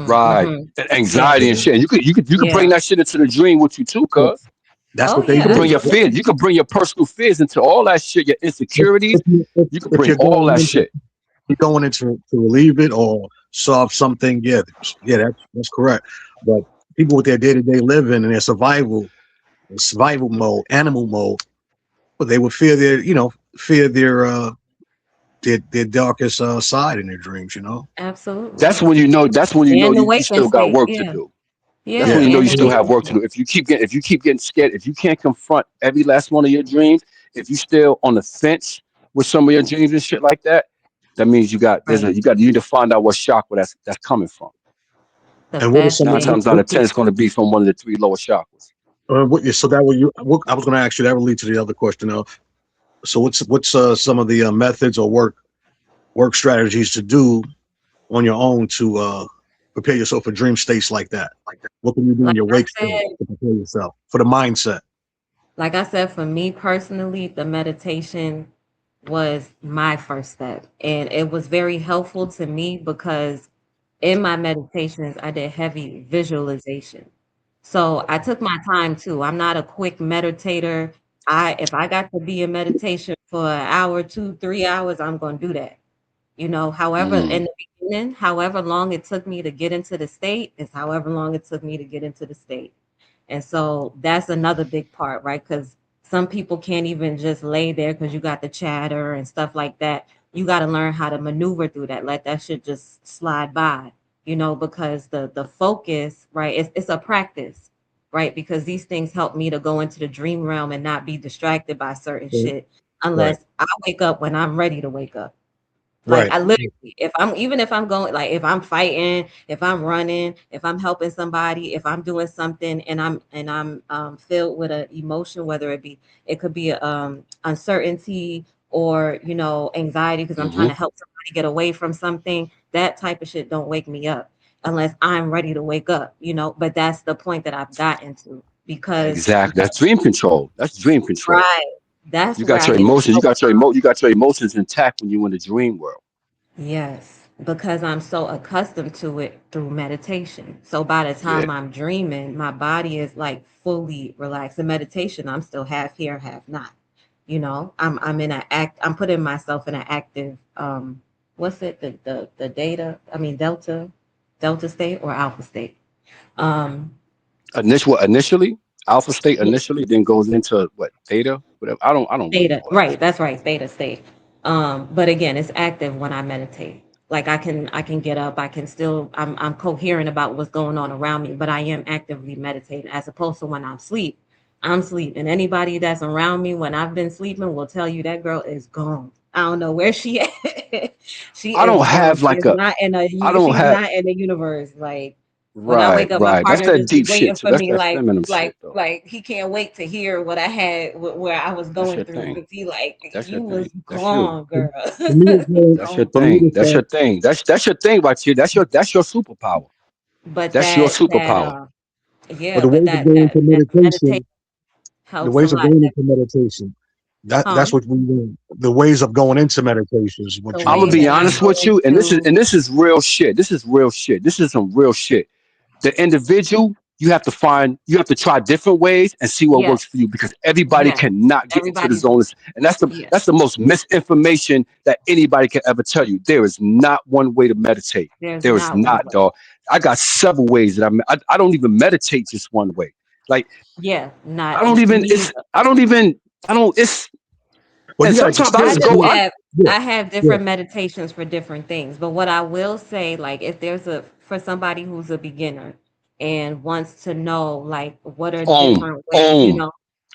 Right. Mm-hmm. And Yeah. You anxiety and know? shit. You could bring Yeah. that shit into the dream with you too, So cuz. that's Oh what they You yeah, could bring do. your fears. absolutely. You could bring your personal fears into all that shit, your If, insecurities. You could if bring you're all going that into shit. you're going into to relieve it or solve something, yeah, that's correct. But people with their day to day living and their survival mode, animal mode, but they would fear fear their darkest side in their dreams. Absolutely. That's when you know. That's when you know And the you waking still got state. work to Yeah. do. That's Yeah. when Yeah, you know And you the still have waking work to state. do. If you keep getting scared, if you can't confront every last one of your dreams, if you still on the fence with some of your dreams and shit like that, that means Right. you need to find out what chakra that's coming from. The and what are best some of Nine thing. times out of ten, it's going to be from one of the three lower chakras. so that way I was going to ask you that would lead to the other question. So what's some of the methods or work strategies to do on your own to prepare yourself for dream states like that? What can you do in Like your I wake state said, to prepare yourself for the mindset? for me personally, the meditation was my first step. And it was very helpful to me because in my meditations, I did heavy visualization. So I took my time too. I'm not a quick meditator. If I got to be in meditation for an hour, 2, 3 hours, I'm gonna do that. However, in Mm, the beginning, however long it took me to get into the state is however long it took me to get into the state. And so that's another big part, right? Because some people can't even just lay there because you got the chatter and stuff like that. You got to learn how to maneuver through that. Let that shit just slide by, because the focus, right? It's a practice, right? Because these things help me to go into the dream realm and not be distracted by certain shit Right, unless I wake up when I'm ready to wake up. Like right, I literally, if I'm going, like if I'm fighting, if I'm running, if I'm helping somebody, if I'm doing something and I'm filled with an emotion, whether it could be uncertainty or anxiety because I'm trying to hmm help somebody get away from something. That type of shit don't wake me up unless I'm ready to wake up. But that's the point that I've gotten to because Exactly. That's dream control. That's dream control. right, that's You where got I your needed emotions. help. You got your emotions intact when you're in the dream world. Yes, because I'm so accustomed to it through meditation. So by the Yeah. time I'm dreaming, my body is like fully relaxed. In meditation, I'm still half here, half not. I'm in a act. I'm putting myself in an active. What's it? The data. I mean delta state or alpha state. Um, Initially, alpha state initially, then goes into what theta, whatever. I don't really Theta, know all that right, shit. that's right, theta state. But again, it's active when I meditate. Like I can get up, I'm coherent about what's going on around me, but I am actively meditating as opposed to when I'm sleeping. Anybody that's around me when I've been sleeping will tell you that girl is gone. I don't know where she at. She I is don't gone. have like a. I don't She's have. not in the universe. Like when I Right, wake up, my right. That's partner that just be deep shit waiting too. for That's me, that feminine shit though. like he can't wait to hear what I had, where I was That's going your through, thing. because he like That's your you was thing. That's you. gone, girl. for me, it's That's your Gone. for me, thing. it's That's your thing. That's your thing right here. That's your superpower. But That's your that superpower. but yeah, the but ways of going to that meditation meditation, the helps a ways of lot. going into meditation. Huh? That's what we do. The ways of going into meditation is The what you I'm gonna way be that I honest go with you, and this is into real shit. This is real shit. This is some real shit. The individual, you have to try different ways and see what works for yes, you because everybody yes. cannot get into the Everybody's zone. And yeah. that's the most misinformation that anybody can ever tell you. There is not one way to meditate. There's There is not one not, way. dog. I got several ways that I don't even meditate just one way. Like Yeah, I not don't even me it's either. I don't even I don't it's well, you and got to sometimes I I just experience just go it. I have. Yeah, I have yeah. different meditations for different things. But what I will say, like, if there's a for somebody who's a beginner and wants to know, like, what are Om, different ways, om, you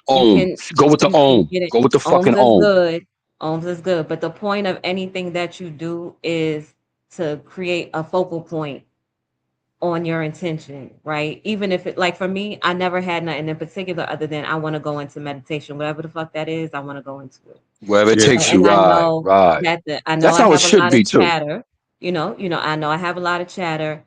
om. can Go with the you can om. get it. Go with the fucking Ohms is om. good. Ohms is good. But the point of anything that you do is to create a focal point on your intention, right? Even if it, like, for me, I never had nothing in particular other than I want to go into meditation, whatever the fuck that is, I want to go into it. Wherever it Yeah. takes So, you, and right, right. I know That's I how it have a should lot of be too. chatter, I know I have a lot of chatter.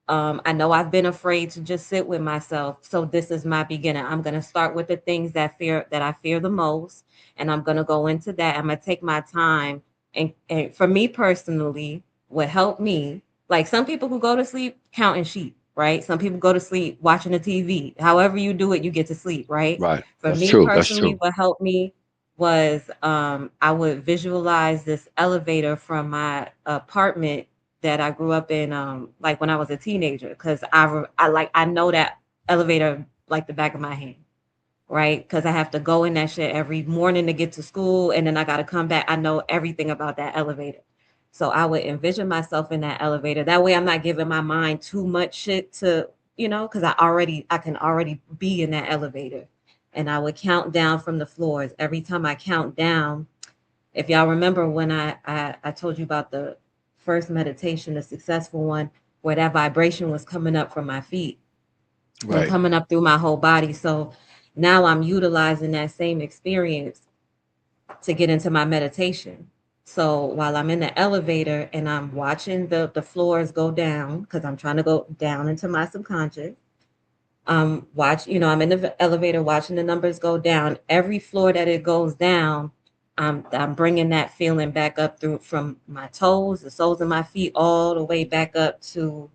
I know I've been afraid to just sit with myself. So this is my beginning. I'm gonna start with the things that I fear the most, and I'm gonna go into that. I'm gonna take my time, and for me personally, what helped me, like some people who go to sleep counting sheep, right? Some people go to sleep watching the TV. However you do it, you get to sleep, right? Right. For That's me true. That's personally, true. what helped me was I would visualize this elevator from my apartment that I grew up in, like when I was a teenager, because I know that elevator like the back of my hand, right? Because I have to go in that shit every morning to get to school, and then I got to come back. I know everything about that elevator. So I would envision myself in that elevator. That way I'm not giving my mind too much shit to, because I can already be in that elevator. And I would count down from the floors. Every time I count down, if y'all remember when I told you about the first meditation, the successful one, where that vibration was coming up from my feet and Right. coming up through my whole body. So now I'm utilizing that same experience to get into my meditation. So while I'm in the elevator and I'm watching the floors go down, because I'm trying to go down into my subconscious, I'm in the elevator watching the numbers go down. Every floor that it goes down, I'm bringing that feeling back up through from my toes, the soles of my feet, all the way back up to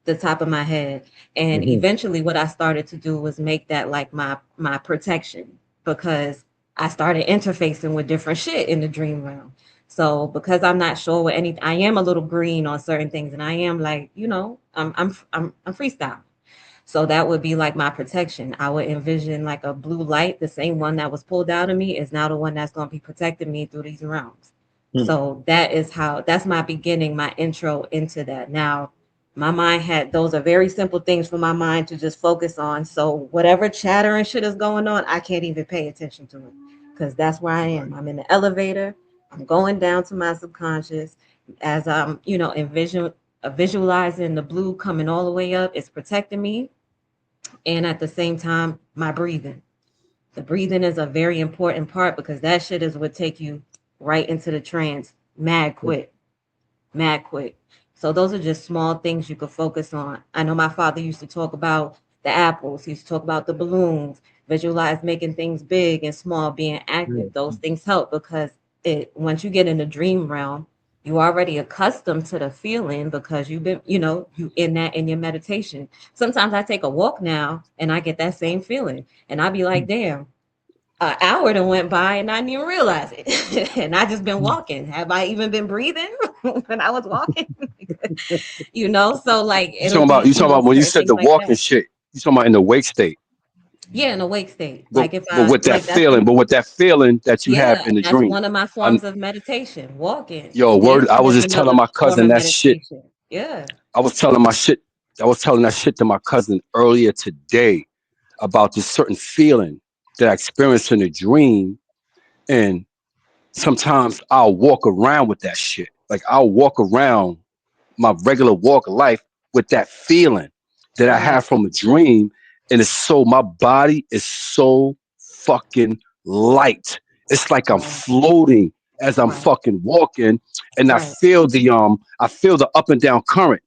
the top of my head. And Hmm. eventually what I started to do was make that like my protection, because I started interfacing with different shit in the dream realm. So because I'm not sure what any I am a little green on certain things, and I am like, I'm freestyle. So that would be like my protection. I would envision like a blue light, the same one that was pulled out of me is now the one that's going to be protecting me through these realms. So that's my beginning, my intro into that. Now, my mind had, those are very simple things for my mind to just focus on. So whatever chatter and shit is going on, I can't even pay attention to it, because that's where I Right. am. I'm in the elevator. I'm going down to my subconscious as I'm, visualizing the blue coming all the way up. It's protecting me, and at the same time, my breathing. The breathing is a very important part, because that shit is what take you right into the trance mad quick, mad quick. So those are just small things you could focus on. I know my father used to talk about the apples. He used to talk about the balloons, visualize making things big and small, being Yeah. active. Those things help, because it once you get in the dream realm, you already accustomed to the feeling, because you've been, you in that in your meditation. Sometimes I take a walk now and I get that same feeling, and I be like, damn, an hour done went by and I didn't even realize it. And I just been walking. Have I even been breathing when I was walking? So like You it'll talking about be, you talking about when you certain said things the like walking that. shit. You talking about in the wake state. Yeah, in a wake state. But Like if but I with that like that's feeling, but with that feeling that you have yeah, in the that's dream. one of my I forms of meditation. Walking yo is word. I was is just telling another my form cousin of that shit. meditation. Yeah. I was telling my shit. I was telling that shit to my cousin earlier today about this certain feeling that I experienced in a dream, and sometimes I'll walk around with that shit. Like I'll walk around my regular walk of life with that feeling that I have Right. from a dream. And it's so, my body is so fucking light. It's like I'm Right. floating as I'm Right. fucking walking. And Right. I feel the up and down current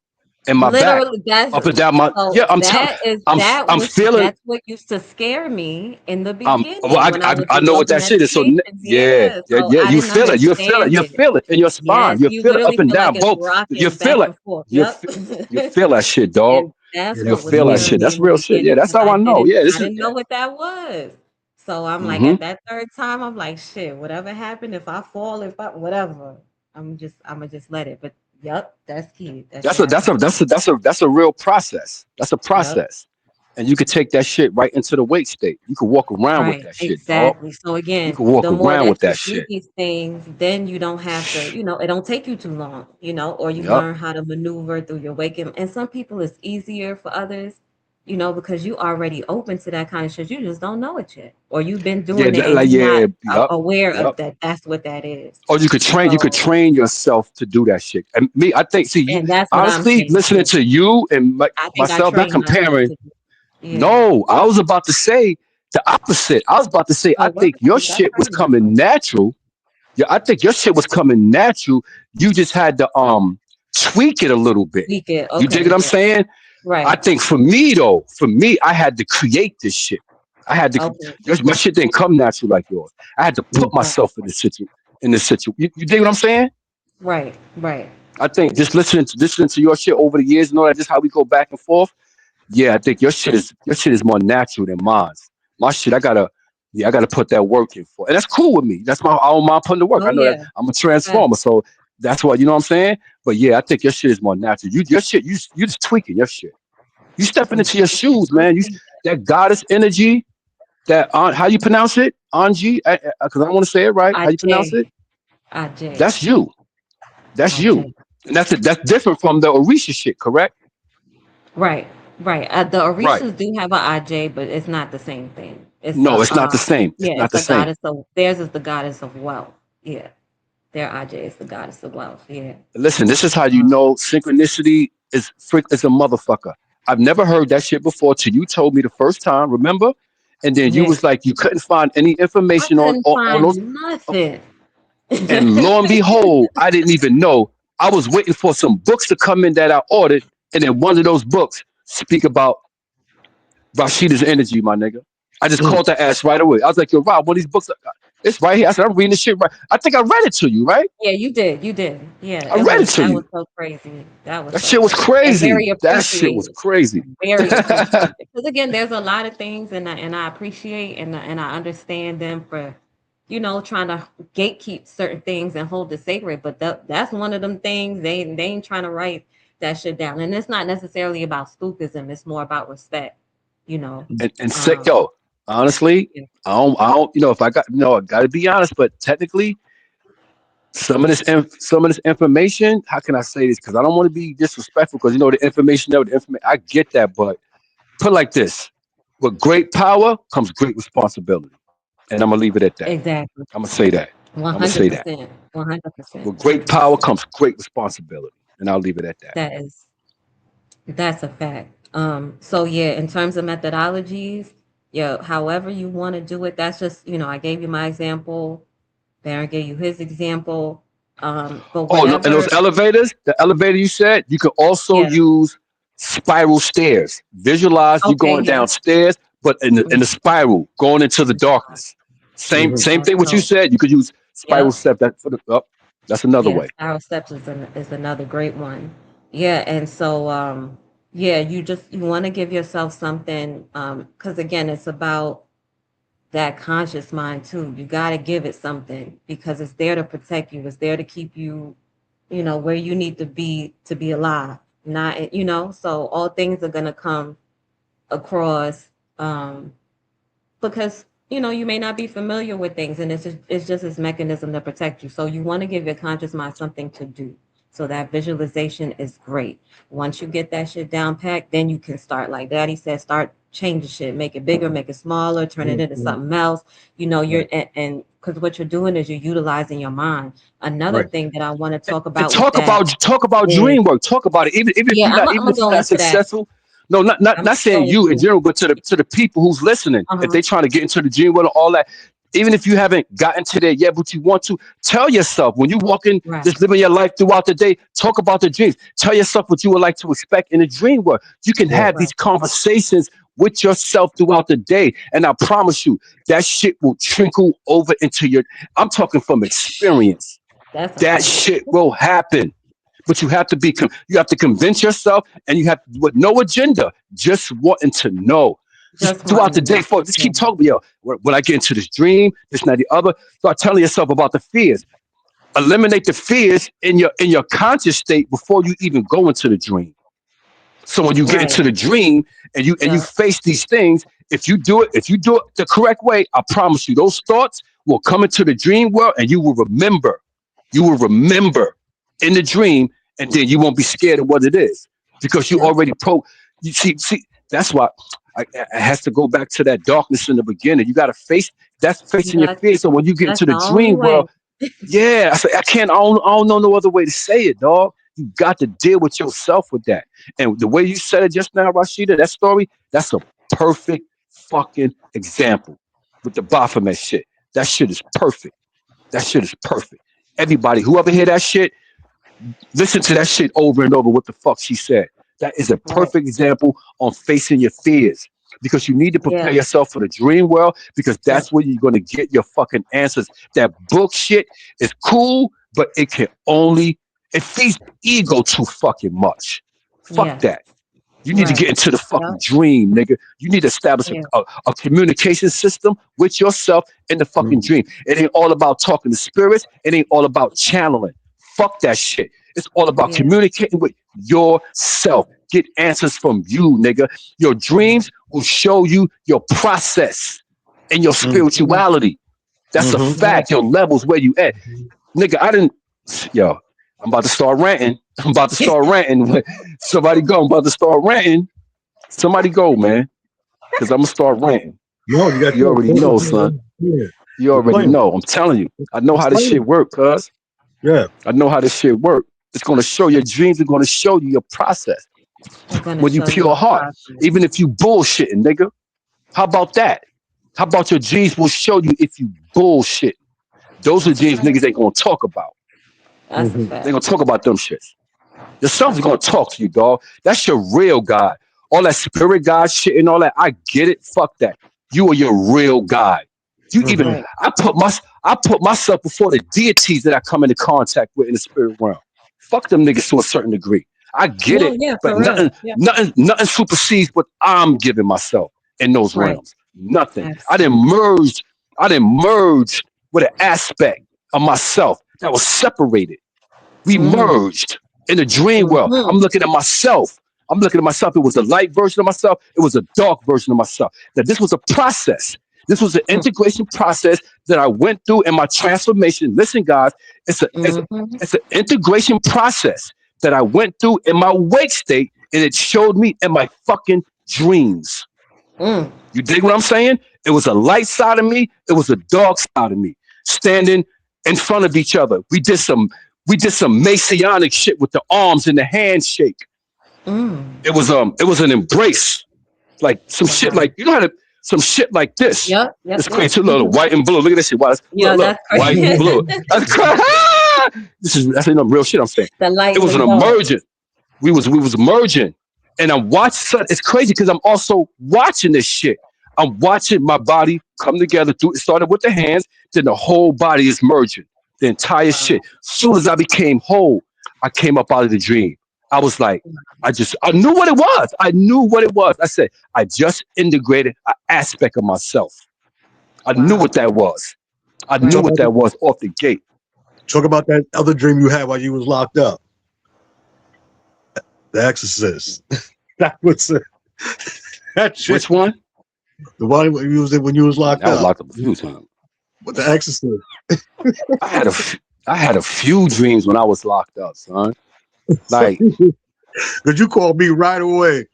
in my back. Literally, that's Up and down my, so yeah, I'm telling, I'm feeling, that's what used to scare me in the well, beginning when I would I do know what those that shit is. So meditations. yeah, Yeah. yeah, So yeah. I You didn't feel it. You feel it. understand You it. feel it in your spine. Yes, You you feel it up literally and feel like down it's both. You rocking back feel it. and forth. You Yep. feel, you feel that shit, dog. And that's You what was feel that Mm. scaring shit. me That's in the real shit. Yeah, beginning, that's because how I know. Yeah, I this is. didn't know what that was. So I'm like, Hmm. at that third time, I'm like, shit, whatever happened, if I fall, if I whatever, I'm gonna just let it. But yep, that's key. That shit That's a happened. that's a that's a that's a that's a real process. That's a Yep. process. and you could take that shit right into the wake state. You could walk around with Right, that shit, dog. exactly. So You again, could walk the more around that with you that do shit. these things, then you don't have to, it don't take you too long, or you Yep. learn how to maneuver through your waking. And some people it's easier for others, because you already open to that kind of shit. You just don't know it yet. Or you've been Yeah, doing it and like you're not yeah, yep, aware of yep. that. That's what that is. Or you could So, train yourself to do that shit. And me, I think, see, you and that's what I'm honestly saying listening too. to you and I think I myself, not trained myself comparing. to do. Yeah. No, I was about to say the opposite. I was about to say, I Oh, what? think your Because I shit was trained coming myself. natural. Yeah, I think your shit was coming natural. You just had to tweak it a little bit. We could. You dig what Okay. I'm Yeah. saying? I Right. think for me though, I had to create this shit. I had to. Okay. My shit didn't come natural like yours. I had to put Mm. Right. myself in this situation. You dig what I'm saying? Right. Right. I think just listening to your shit over the years and all that, just how we go back and forth. Yeah, I think your shit is more natural than mine. My shit, I gotta put that work in for, and that's cool with me. That's I don't mind putting the work. Oh I know that yeah. I'm a transformer, Facts. so that's what you know what I'm saying. But yeah, I think your shit is more natural. Your shit, you just tweaking your shit. You stepping into your shoes, I man. appreciate That goddess energy, how you pronounce it, Anji? Because I don't want to say it right. How you pronounce IJ. it? IJ. That's you. That's you. IJ. And that's different from the Orisha shit, correct? Right. Right. The Right. Orishas do have a IJ, but it's not the same thing. It's No, a it's not the same. It's yeah, not it's the a same. goddess of theirs is the goddess of wealth. Yeah. Their IJ is the goddess of wealth. Yeah. Listen, this is how you Um, know synchronicity is a motherfucker. I've never heard that shit before till you told me the first time, remember? And then you yeah. was like you couldn't find any I information on couldn't on, on those. find nothing. And lo and behold, I didn't even know. I was waiting for some books to come in that I ordered, and then one of those books speak about Rashida's energy, my nigga. I just Mm. called that ass right away. I was like, yo, Rob, one of these books, it's right here. I said, I'm reading this shit right. I think I read it to you, right? Yeah, you did. You did. Yeah, I read it to that was you. so crazy. That was That so shit was crazy. And crazy. very That shit was appreciated. crazy. Very appreciated. Because again, there's a lot of things and I appreciate and I understand them for, trying to gatekeep certain things and hold it sacred. But that's one of them things they ain't trying to write that shit down. And it's not necessarily about spookism, it's more about respect, you know. And sick, Um yo, honestly, yeah. I don't, if I got, I got to be honest, but technically, some of this information, how can I say this? Because I don't want to be disrespectful. Because the information. I get that, but put it like this: with great power comes great responsibility, and I'm gonna leave it at that. Exactly. I'm gonna say that. I'm gonna say that. 100%. 100%. With great power 100%. comes great responsibility, and I'll leave it at that. That is That's a fact. So yeah, in terms of methodologies, yeah, however you want to do it, that's just, I gave you my example. Baron gave you his example. But Oh, no, and those whatever, elevators, the elevator you said, you can also yeah. use spiral stairs. Visualize you Okay, going yeah. downstairs, but in the Mhm. spiral, going into the darkness. Same Mhm. same thing. What you Also, said, you could use spiral yep. step. That for the that's another Yes, way. spiral steps is another great one. Yeah, and so yeah, you want to give yourself something because again, it's about that conscious mind too. You got to give it something because it's there to protect you. It's there to keep you, where you need to be alive. Not, so all things are going to come across because you may not be familiar with things and it's just this mechanism to protect you. So you want to give your conscious mind something to do. So that visualization is great. Once you get that shit down packed, then you can start, like Daddy said, start changing shit, make it bigger, make it smaller, turn it into Mhm. something else. You're Right. and because what you're doing is you're utilizing your mind. Another Right. thing that I want to talk And about with talk that about talk about is, dream work. Talk about it. Even if yeah, you're not I'm even gonna if you're go not into that. successful. No, not not I'm not gonna saying go you in into it. general, but to the people who's listening. If Uh-huh. they're trying to get into the dream world and all that, even if you haven't gotten to there yet, but you want to, tell yourself when you walk in, Right. just living your life throughout the day. Talk about the dreams. Tell yourself what you would like to expect in the dream world. You can Right. have Right. these conversations with yourself throughout the day, and I promise you, that shit will trickle over into your. I'm talking from experience. That's a That fact. shit will happen, but you have to convince yourself, and you have with no agenda, just wanting to know. Just Just throughout wanting the to day, know. folks, just Yeah. keep talking. Yo, when I get into this dream, this, and that, the other, start telling yourself about the fears. Eliminate the fears in your conscious state before you even go into the dream. So when you get Right. into the dream and you Yeah. face these things, if you do it the correct way, I promise you, those thoughts will come into the dream world and you will remember. You will remember in the dream, and then you won't be scared of what it is because you Yep. already you see, that's why it has to go back to that darkness in the beginning. You got to face that's You facing your got. fear. So when you get That's into the the only dream way. world, yeah, I say I can't. I don't know no other way to say it, dog. You got to deal with yourself with that. And the way you said it just now, Rashida, that story, that's a perfect fucking example with the Baphomet shit. That shit is perfect. That shit is perfect. Everybody, whoever hear that shit, listen to that shit over and over what the fuck she said. That is a Right. perfect example on facing your fears because you need to prepare Yeah. yourself for the dream world because Yep. that's where you're going to get your fucking answers. That book shit is cool, but it feeds ego too fucking much. Fuck Yes. that. You need to Right. get into the Yep. fucking dream, nigga. You need to establish Yeah. a communication system with yourself in the fucking Mhm. dream. It ain't all about talking to spirits. It ain't all about channeling. Fuck that shit. It's all about Yeah. communicating with yourself. Get answers from you, nigga. Your dreams will show you your process and your Mhm. Yeah. spirituality. That's a Mhm. Right. fact. Your levels where you at. Nigga, I didn't yo, I'm about to start ranting. I'm about to start ranting. Somebody go. I'm about to start ranting. Somebody go, man. Because I'm gonna start ranting. No, you got You to already know, son. yeah. You already Explain it. know. I'm telling you. I know how this Explain shit it. work, cuz. Yeah. I know how this shit work. It's gonna show your dreams are gonna show you your process. They're gonna When you show you pure your heart. process. Even if you bullshitting, nigga. How about that? How about your dreams will show you if you bullshit? Those are That's a dreams fact. niggas ain't gonna talk about. That's a Mhm. They fact. gonna talk about them shits. Yourself's That's gonna talk to you, dog. That's your real God. All that spirit God shit and all that. I get it. Fuck that. You are your real God. You even Mhm. right. I put myself before the deities that I come into contact with in the spirit realm. Fuck them niggas to a certain degree. I get No, it, yeah, but for real. Yeah. nothing supersedes what I'm giving myself in those Right. realms. Nothing. Absolutely. I didn't merge with an aspect of myself that was separated. We Mm. merged in the dream world. I'm Mm-hmm. looking at myself. I'm looking at myself. It was a light version of myself. It was a dark version of myself. That this was a process. This was an integration process that I went through in my transformation. Listen, guys, it's a it's, Mm-hmm. it's an integration process that I went through in my wake state, and it showed me in my fucking dreams. Mm. You dig what I'm saying? It was a light side of me. It was a dark side of me standing in front of each other. We did some Masonic shit with the arms and the handshake. Mm. It was an embrace, like some shit Wow. like you know how to some shit like this. Yep. Yep. It's Yep. crazy. Look, Mm-hmm. white and blue. Look at this shit. Wow, Yeah, look, that's white, crazy. blue. That's crazy. That's real shit. I'm saying The light it and was the an dark. emergent. We was merging, and I'm watching. It's crazy because I'm also watching this shit. I'm watching my body come together. Through it started with the hands, then the whole body is merging. The entire Wow. shit. Soon as I became whole, I came up out of the dream. I was like, I knew what it was. I knew what it was. I said, I just integrated an aspect of myself. I knew Wow. what that was. I knew Talk Right. what about that was off the gate. talk about that other dream you had while you was locked up. The Exorcist. That was that shit. Which one? The one you was in when you was locked I was up. locked up a few times. With the Exorcist. I had a, f- I had a few dreams when I was locked up, son. Like, Because you called me right away.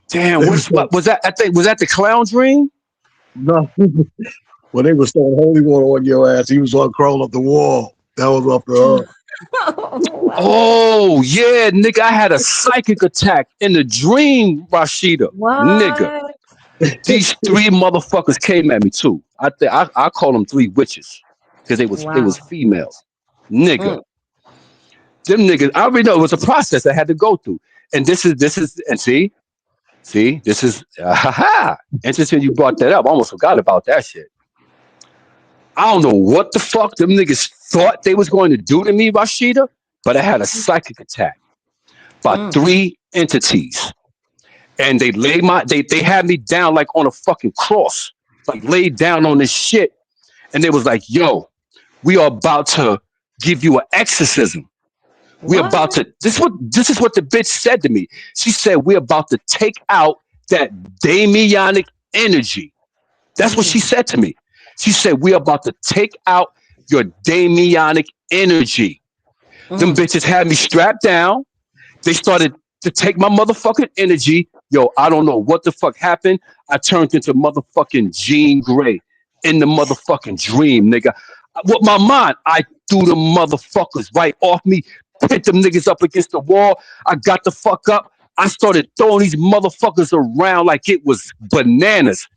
damn, They was what was that? I think was that the clown dream? no, when they was throwing holy water on your ass, he was on crawling up the wall. That was up the Wow. Oh yeah, nigga, I had a psychic attack in the dream, Rashida. Nigga, What? these three motherfuckers came at me too. I call them three witches because they was Wow. females. Nigga, Mm. them niggas. I already know it was a process I had to go through, and this is and see, this is ha ha. Interesting you brought that up. I almost forgot about that shit. I don't know what the fuck them niggas thought they was going to do to me, Rashida, but I had a psychic attack by Mm. three entities. And they had me down like on a fucking cross, like laid down on this shit. And they was like, yo, we are about to give you an exorcism. We about What? to this is what the bitch said to me. She said we're about to take out that demonic energy. That's what she Mm, said to me. She said we're about to take out your demonic energy. Them mm, bitches had me strapped down. They started to take my motherfucking energy. Yo, I don't know what the fuck happened. I turned into motherfucking Jean Grey in the motherfucking dream, nigga. With my mind, I threw the motherfuckers right off me, hit them niggas up against the wall. I got the fuck up. I started throwing these motherfuckers around like it was bananas.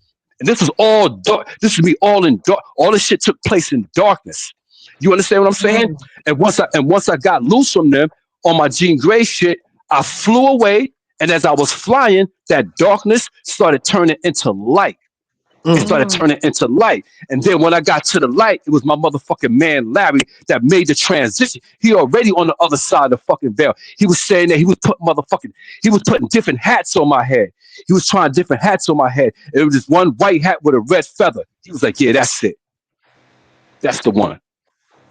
And this was all dark. This was me all in dark. All this shit took place in darkness. You understand what I'm saying? mm. And once I got loose from them on my Jean Grey shit, I flew away. And as I was flying, that darkness started turning into light. It Mm. started Mm. turning into light. And then when I got to the light, it was my motherfucking man Larry that made the transition. He already on the other side of the fucking veil. He was saying that he was putting different hats on my head. He was trying different hats on my head. And it was just one white hat with a red feather. He was like, yeah, that's it. That's the one.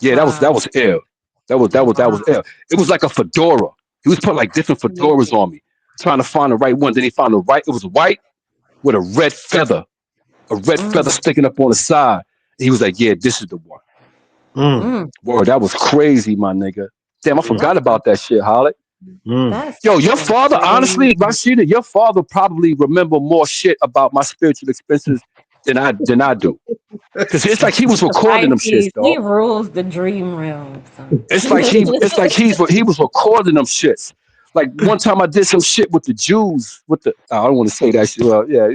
Yeah, that Wow. was ill. That was Wow. ill. It was like a fedora. He was putting like different fedoras on me, trying to find the right one. Then he found the right. It was white with a red feather Mm, sticking up on the side. He was like, "Yeah, this is the one." Mm. mm. Word, that was crazy, my nigga. Damn, I Mm. forgot That's some, about that shit, Holly. Mm. that's Yo, your some father, honestly, crazy. Rashida, your father probably remember more shit about my spiritual expenses than I do. Cause it's like he was The recording them shits, Pisces, he dog. rules the dream realm. So. It's like he was recording them shits. Like one time I did some shit with the Jews with the I don't want to say that shit. Well, yeah,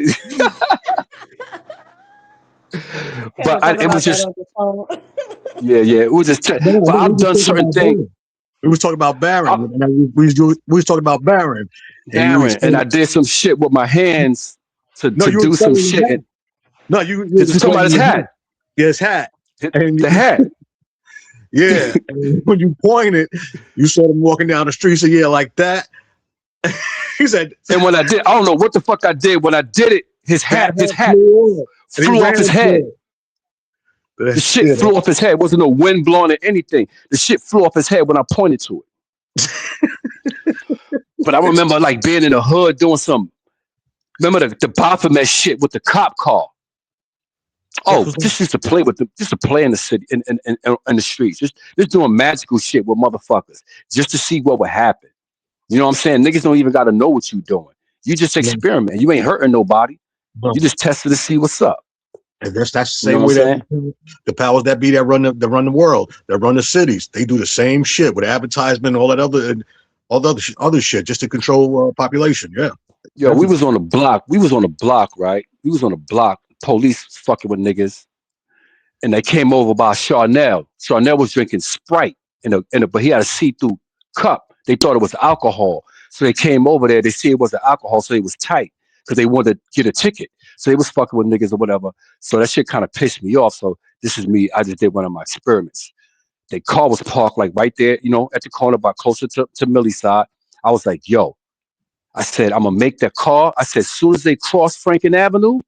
Can we but talk it about was that just on the phone? yeah. It was just. No, But we I've was done talking certain about things. Baron. We was talking about I, Baron, and we was talking about Baron, and you Baron, and I explained. did some shit with my hands to No, to you were do some explaining shit. his And hat. No, you we was talking about explaining his his hat, hat. His hat, and the hat. yeah, and when you pointed, you saw him walking down the street. So yeah, like that. He said And when I did, I don't know what the fuck I did. When I did it, that his hat hat flew off, and he flew off ran his into head. it. The That shit shit. flew off his head. It wasn't no wind blowing or anything. The shit flew off his head when I pointed to it. But I remember like being in the hood doing some. Remember the Baphomet shit with the cop car. Yes, Oh, what's that? just to play in the city in the streets, just doing magical shit with motherfuckers, just to see what would happen. You know what I'm saying? Niggas don't even got to know what you doing. You just No, experiment. You ain't hurting nobody. You no. just tested to see what's up. And that's the You know same what I'm way that saying? the powers that be that run the world, that run the cities. They do the same shit with advertisement and all that other shit just to control population. Yeah, Yo, we definitely. was on the block. We was on the block, right? We was on the block. Police was fucking with niggas, and they came over by Charnel. Charnel was drinking Sprite but he had a see-through cup. They thought it was alcohol, so they came over there. They see it wasn't alcohol, so it was tight because they wanted to get a ticket. So they was fucking with niggas or whatever. So that shit kind of pissed me off. So this is me. I just did one of my experiments. Their car was parked like right there, at the corner, about closer to Millie's side. I was like, yo, I said, I'm gonna make that car. I said, as soon as they cross Franklin Avenue,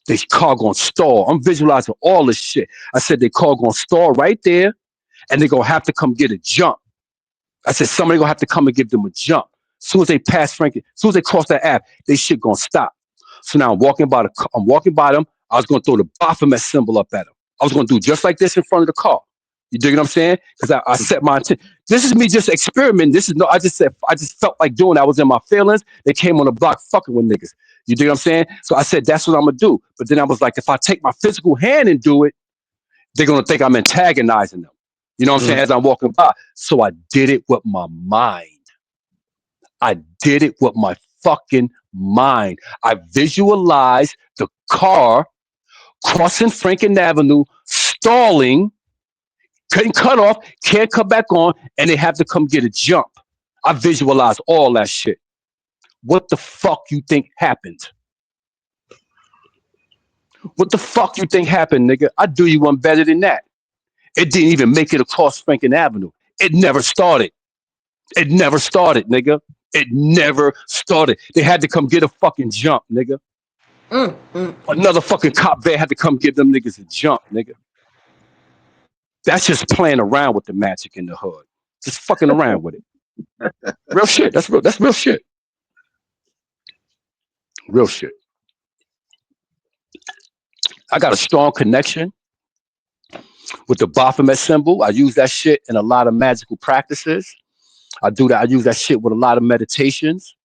the car gonna stall. I'm visualizing all this shit. I said, the car gonna stall right there, and they're gonna have to come get a jump. I said, somebody gonna have to come and give them a jump. As soon as they pass Franklin, as soon as they cross that ave, they shit gonna stop. So now I'm walking by them. I was gonna throw the Baphomet symbol up at them. I was gonna do just like this in front of the car. You dig what I'm saying? Because I set my intent. This is me just experimenting. This is no. I just felt like doing. I was in my feelings. They came on the block fucking with niggas. You dig what I'm saying? So I said that's what I'm gonna do. But then I was like, if I take my physical hand and do it, they're gonna think I'm antagonizing them. You know what I'm Mm. saying? As I'm walking by. So I did it with my mind. I did it with my fucking mind. I visualized the car crossing Franklin Avenue, stalling, couldn't cut off, can't come back on, and they have to come get a jump. I visualized all that shit. What the fuck you think happened? What the fuck you think happened, nigga? I do you one better than that. It didn't even make it across Franklin Avenue. It never started. It never started, nigga. It never started. They had to come get a fucking jump, nigga. Mm, mm, mm. Another fucking cop van had to come give them niggas a jump, nigga. That's just playing around with the magic in the hood. Just fucking around with it. Real shit. That's real. That's real shit. Real shit. I got a strong connection with the Baphomet symbol. I use that shit in a lot of magical practices. I do that. I use that shit with a lot of meditations.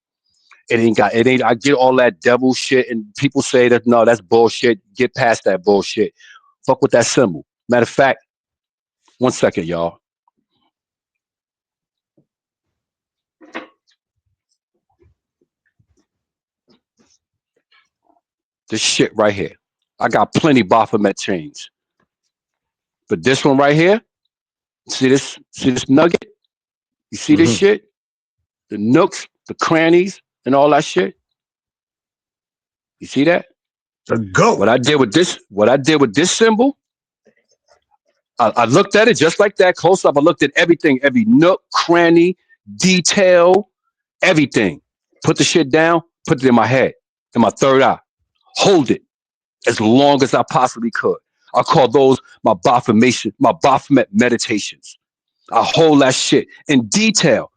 It ain't got it ain't I get all that devil shit and people say that no, that's bullshit. Get past that bullshit. Fuck with that symbol. Matter of fact, one second, y'all. This shit right here. I got plenty Baphomet chains. But this one right here, see this nugget? You see this Mm-hmm. shit? The nooks, the crannies, and all that shit. You see that? The goat. What I did with this symbol, I looked at it just like that, close up. I looked at everything, every nook, cranny, detail, everything. Put the shit down, put it in my head, in my third eye. Hold it as long as I possibly could. I call those my Baphomet meditations. I hold that shit in detail.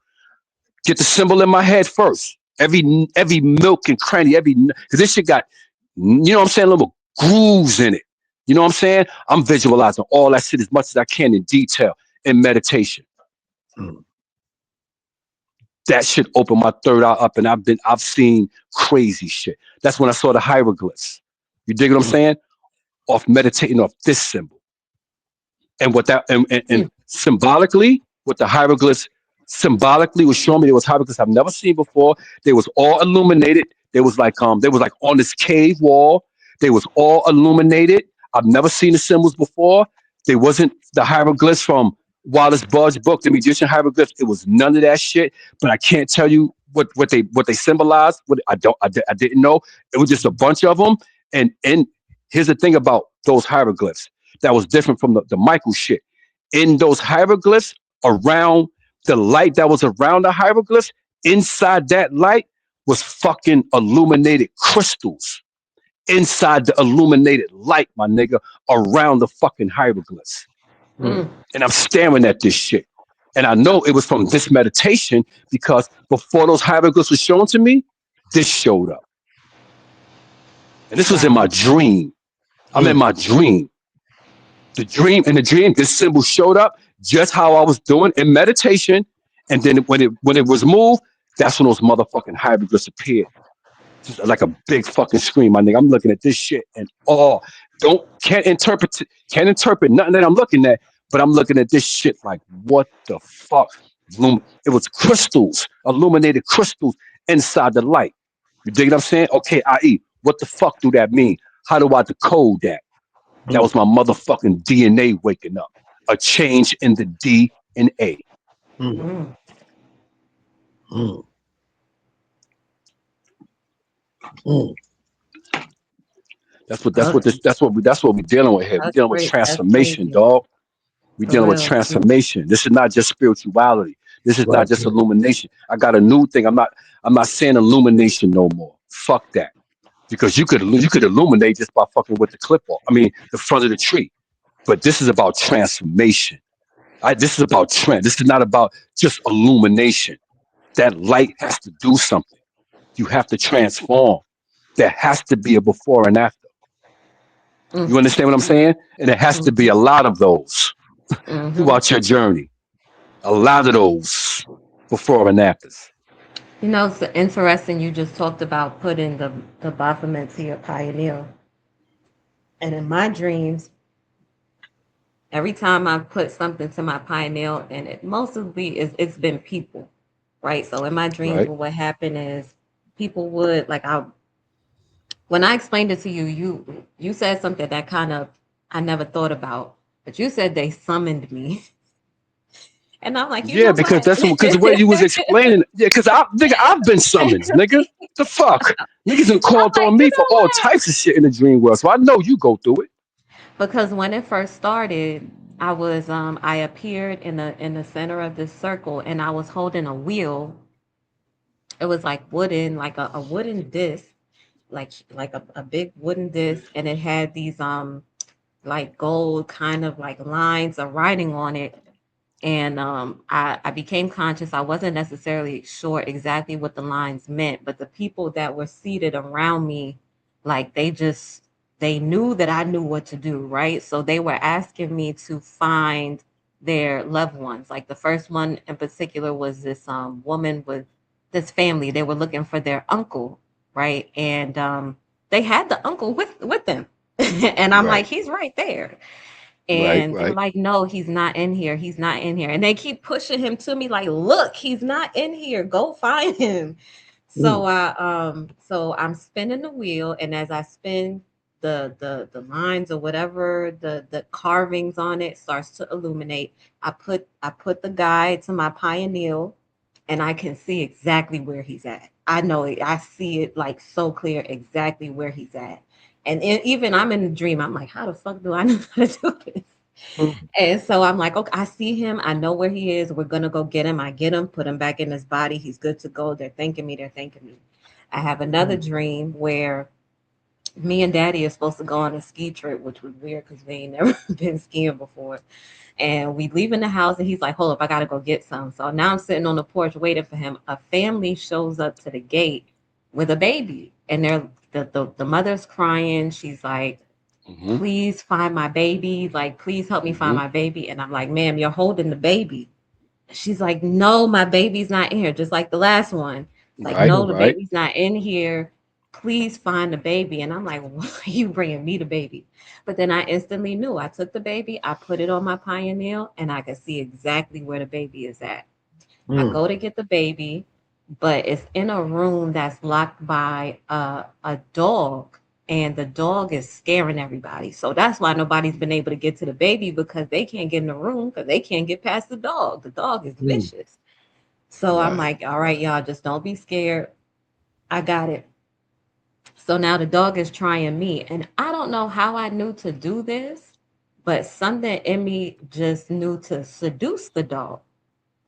Get the symbol in my head first. Every milk and cranny, because this shit got, you know what I'm saying, little grooves in it. You know what I'm saying? I'm visualizing all that shit as much as I can in detail in meditation. Mm. That shit opened my third eye up, and I've seen crazy shit. That's when I saw the hieroglyphs. You dig what I'm Mm. saying? Off meditating off this symbol. And what that and Mm. symbolically, what the hieroglyphs symbolically was showing me, there was hieroglyphs I've never seen before. They was all illuminated. They was like on this cave wall. They was all illuminated. I've never seen the symbols before. They wasn't the hieroglyphs from Wallace Budge book, the magician hieroglyphs. It was none of that shit. But I can't tell you what they symbolized. What I didn't know. It was just a bunch of them. And here's the thing about those hieroglyphs that was different from the Michael shit. In those hieroglyphs, around the light that was around the hieroglyphs, inside that light was fucking illuminated crystals. Inside the illuminated light, my nigga, around the fucking hieroglyphs. Mm. And I'm staring at this shit. And I know it was from this meditation because before those hieroglyphs were shown to me, this showed up. And this was in Wow. my dream. I'm in Mm. my dream. The dream, this symbol showed up just how I was doing in meditation. And then when it was moved, that's when those motherfucking hieroglyphs appeared. Just like a big fucking screen, my nigga. I'm looking at this shit and oh, don't can't interpret nothing that I'm looking at, but I'm looking at this shit like what the fuck? It was crystals, illuminated crystals inside the light. You dig what I'm saying? Okay, IE, what the fuck do that mean? How do I decode that? That Mm. was my motherfucking DNA waking up. A change in the DNA. Mm. Mm. Mm. Mm. Okay. That's what we're dealing with here. We're That's dealing with great. That's transformation, crazy. dog. We're For dealing with real. transformation. This is not just spirituality. This is Right. not just illumination. I got a new thing. I'm not saying illumination no more. Fuck that. Because you could illuminate just by fucking with the clip off. I mean the front of the tree. But this is about transformation. This is about trend. This is not about just illumination. That light has to do something. You have to transform. There has to be a before and after. Mm. You understand what I'm saying? And there has to be Mm-hmm. a lot of those Mm-hmm. throughout your journey. A lot of those before and afters. You know, it's interesting you just talked about putting the Baphomet to your pioneer. And in my dreams, every time I put something to my pineal, and it mostly it's been people, right? So in my dreams, Right? what would happen is people would like I when I explained it to you, you said something that kind of I never thought about, but you said they summoned me, and I'm like, you Yeah, know because what? that's because the way you was explaining. Yeah, because I've been summoned, nigga. The fuck, niggas have I'm called like, on you me for know all what? types of shit in the dream world, so I know you go through it. Because when it first started, I appeared in the center of this circle, and I was holding a wheel. It was like wooden, like a wooden disc, like a big wooden disc, and it had these like gold kind of like lines of writing on it. and I became conscious. I wasn't necessarily sure exactly what the lines meant, but the people that were seated around me, like they knew that I knew what to do, right? So they were asking me to find their loved ones. Like the first one in particular was this woman with this family. They were looking for their uncle, right? And they had the uncle with them. And I'm like, Right. he's right there. Right. And they're Right. like, no, he's not in here. He's not in here. And they keep pushing him to me like, look, he's not in here. Go find him. Mm, So I'm spinning the wheel, and as I spin, the lines or whatever the carvings on it starts to illuminate. I put the guide to my pineal, and I can see exactly where he's at. I know it. I see it like so clear exactly where he's at. And even I'm in the dream. I'm like, how the fuck do I know how to do this? mm, And so I'm like, okay, I see him. I know where he is. We're gonna go get him. I get him, put him back in his body. He's good to go. They're thanking me. They're thanking me. I have another mm, dream where me and Daddy are supposed to go on a ski trip, which was weird because we ain't never been skiing before. And we leave in the house, and he's like, "Hold up, I gotta go get some." So now I'm sitting on the porch waiting for him. A family shows up to the gate with a baby, and the mother's crying. She's like, Mm-hmm. please find my baby. Like, please help me find Mm-hmm. my baby. And I'm like, ma'am, you're holding the baby. She's like, no, my baby's not in here, just like the last one. It's like, Right. no, mm, the Right. baby's not in here. Please find the baby. And I'm like, why are you bringing me the baby? But then I instantly knew. I took the baby, I put it on my pioneer, and I could see exactly where the baby is at. I mm, go to get the baby, but it's in a room that's locked by a dog, and the dog is scaring everybody. So that's why nobody's been able to get to the baby because they can't get in the room because they can't get past the dog. The dog is mm, vicious. So I'm Right. like, all right, y'all, just don't be scared. I got it. So now the dog is trying me, and I don't know how I knew to do this, but something in me just knew to seduce the dog,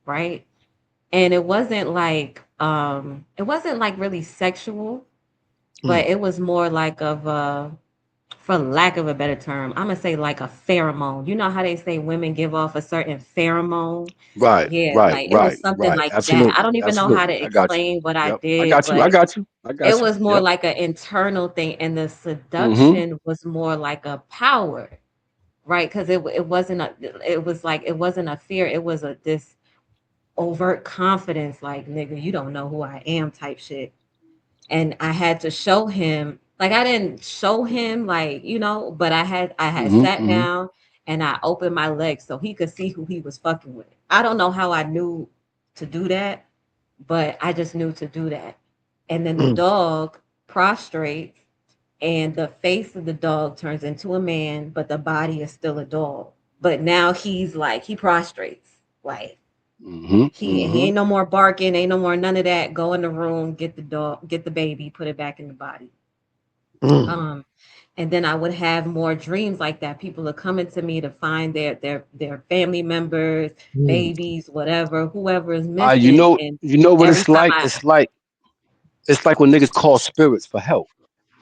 right? And it wasn't like really sexual, but mm. it was more like of a, for lack of a better term, I'm gonna say like a pheromone. You know how they say women give off a certain pheromone? Right. Yeah, Right. like it was Right. something Right. like that. I Absolutely. don't even know how Absolutely. to I got you. explain what I Yep. I did, got you. I but got you. I it got you. was more Yep. like an internal thing, and the Mm-hmm. seduction was more like a power, right? Because it wasn't a, it was like it wasn't a fear, it was a this overt confidence, like nigga, you don't know who I am type shit. And I had to show him, like I didn't show him like, but I had Mm-hmm. sat Mm-hmm. down and I opened my legs so he could see who he was fucking with. I don't know how I knew to do that, but I just knew to do that. And then the Mm. dog prostrates, and the face of the dog turns into a man, but the body is still a dog. But now he's like he prostrates. Like Mm-hmm. he Mm-hmm. ain't no more barking, ain't no more none of that. Go in the room, get the dog, get the baby, put it back in the body. Mm, Um, and then I would have more dreams like that. People are coming to me to find their family members, mm, babies, whatever, whoever is You missing. know. And You know what every it's time like. I, It's like when niggas call spirits for help.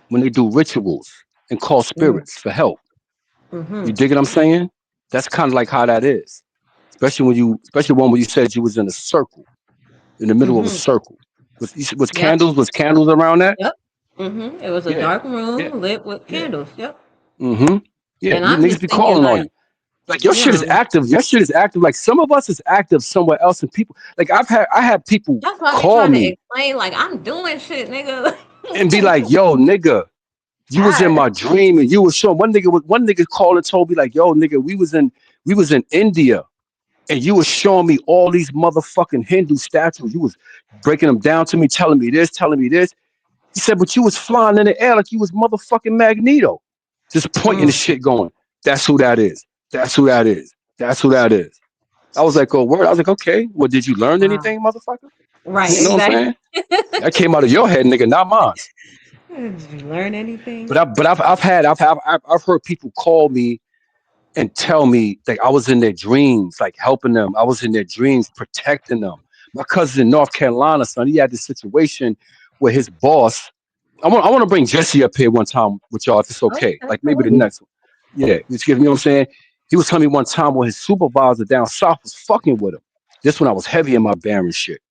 When they do rituals and call mm, spirits for help. You mm-hmm, dig what I'm saying? That's kind of like how that is. Especially one where you said you was in a circle, in the middle of a mm-hmm, circle. Was yep, candles around that? yep, mm-hmm. It was a Yeah. dark Yeah. room lit with Yeah. candles. Yep. Mm-hmm. Yeah. And You I'm niggas just be thinking calling on like, you. Like your shit is yeah, active. Your shit is active. Like some of us is active somewhere else, and people like I had people that's why I be call trying to me explain. Like I'm doing shit, nigga. and be like, "Yo, nigga, you was in God. my dream, and you was showing." One nigga called and told me like, "Yo, nigga, we was in India, and you was showing me all these motherfucking Hindu statues. You was breaking them down to me, telling me this, telling me this." He said, "But you was flying in the air like you was motherfucking Magneto, just pointing the Mm, shit, going, that's who that is. That's who that is. That's who that is." I was like, "Oh, word." I was like, "Okay. Well, did you learn wow. anything, motherfucker?" Right, You know what I'm exactly. saying? That came out of your head, nigga, not mine. Did you learn anything? I've heard people call me and tell me like I was in their dreams, like helping them. I was in their dreams, protecting them. My cousin in North Carolina, son, he had this situation where his boss. I want to bring Jesse up here one time with y'all if it's Oh, okay. Like maybe the absolutely. mm, next one. Yeah, you get me. What I'm saying? He was telling me one time when his supervisor down south was fucking with him. This when I was heavy in my Baron shit.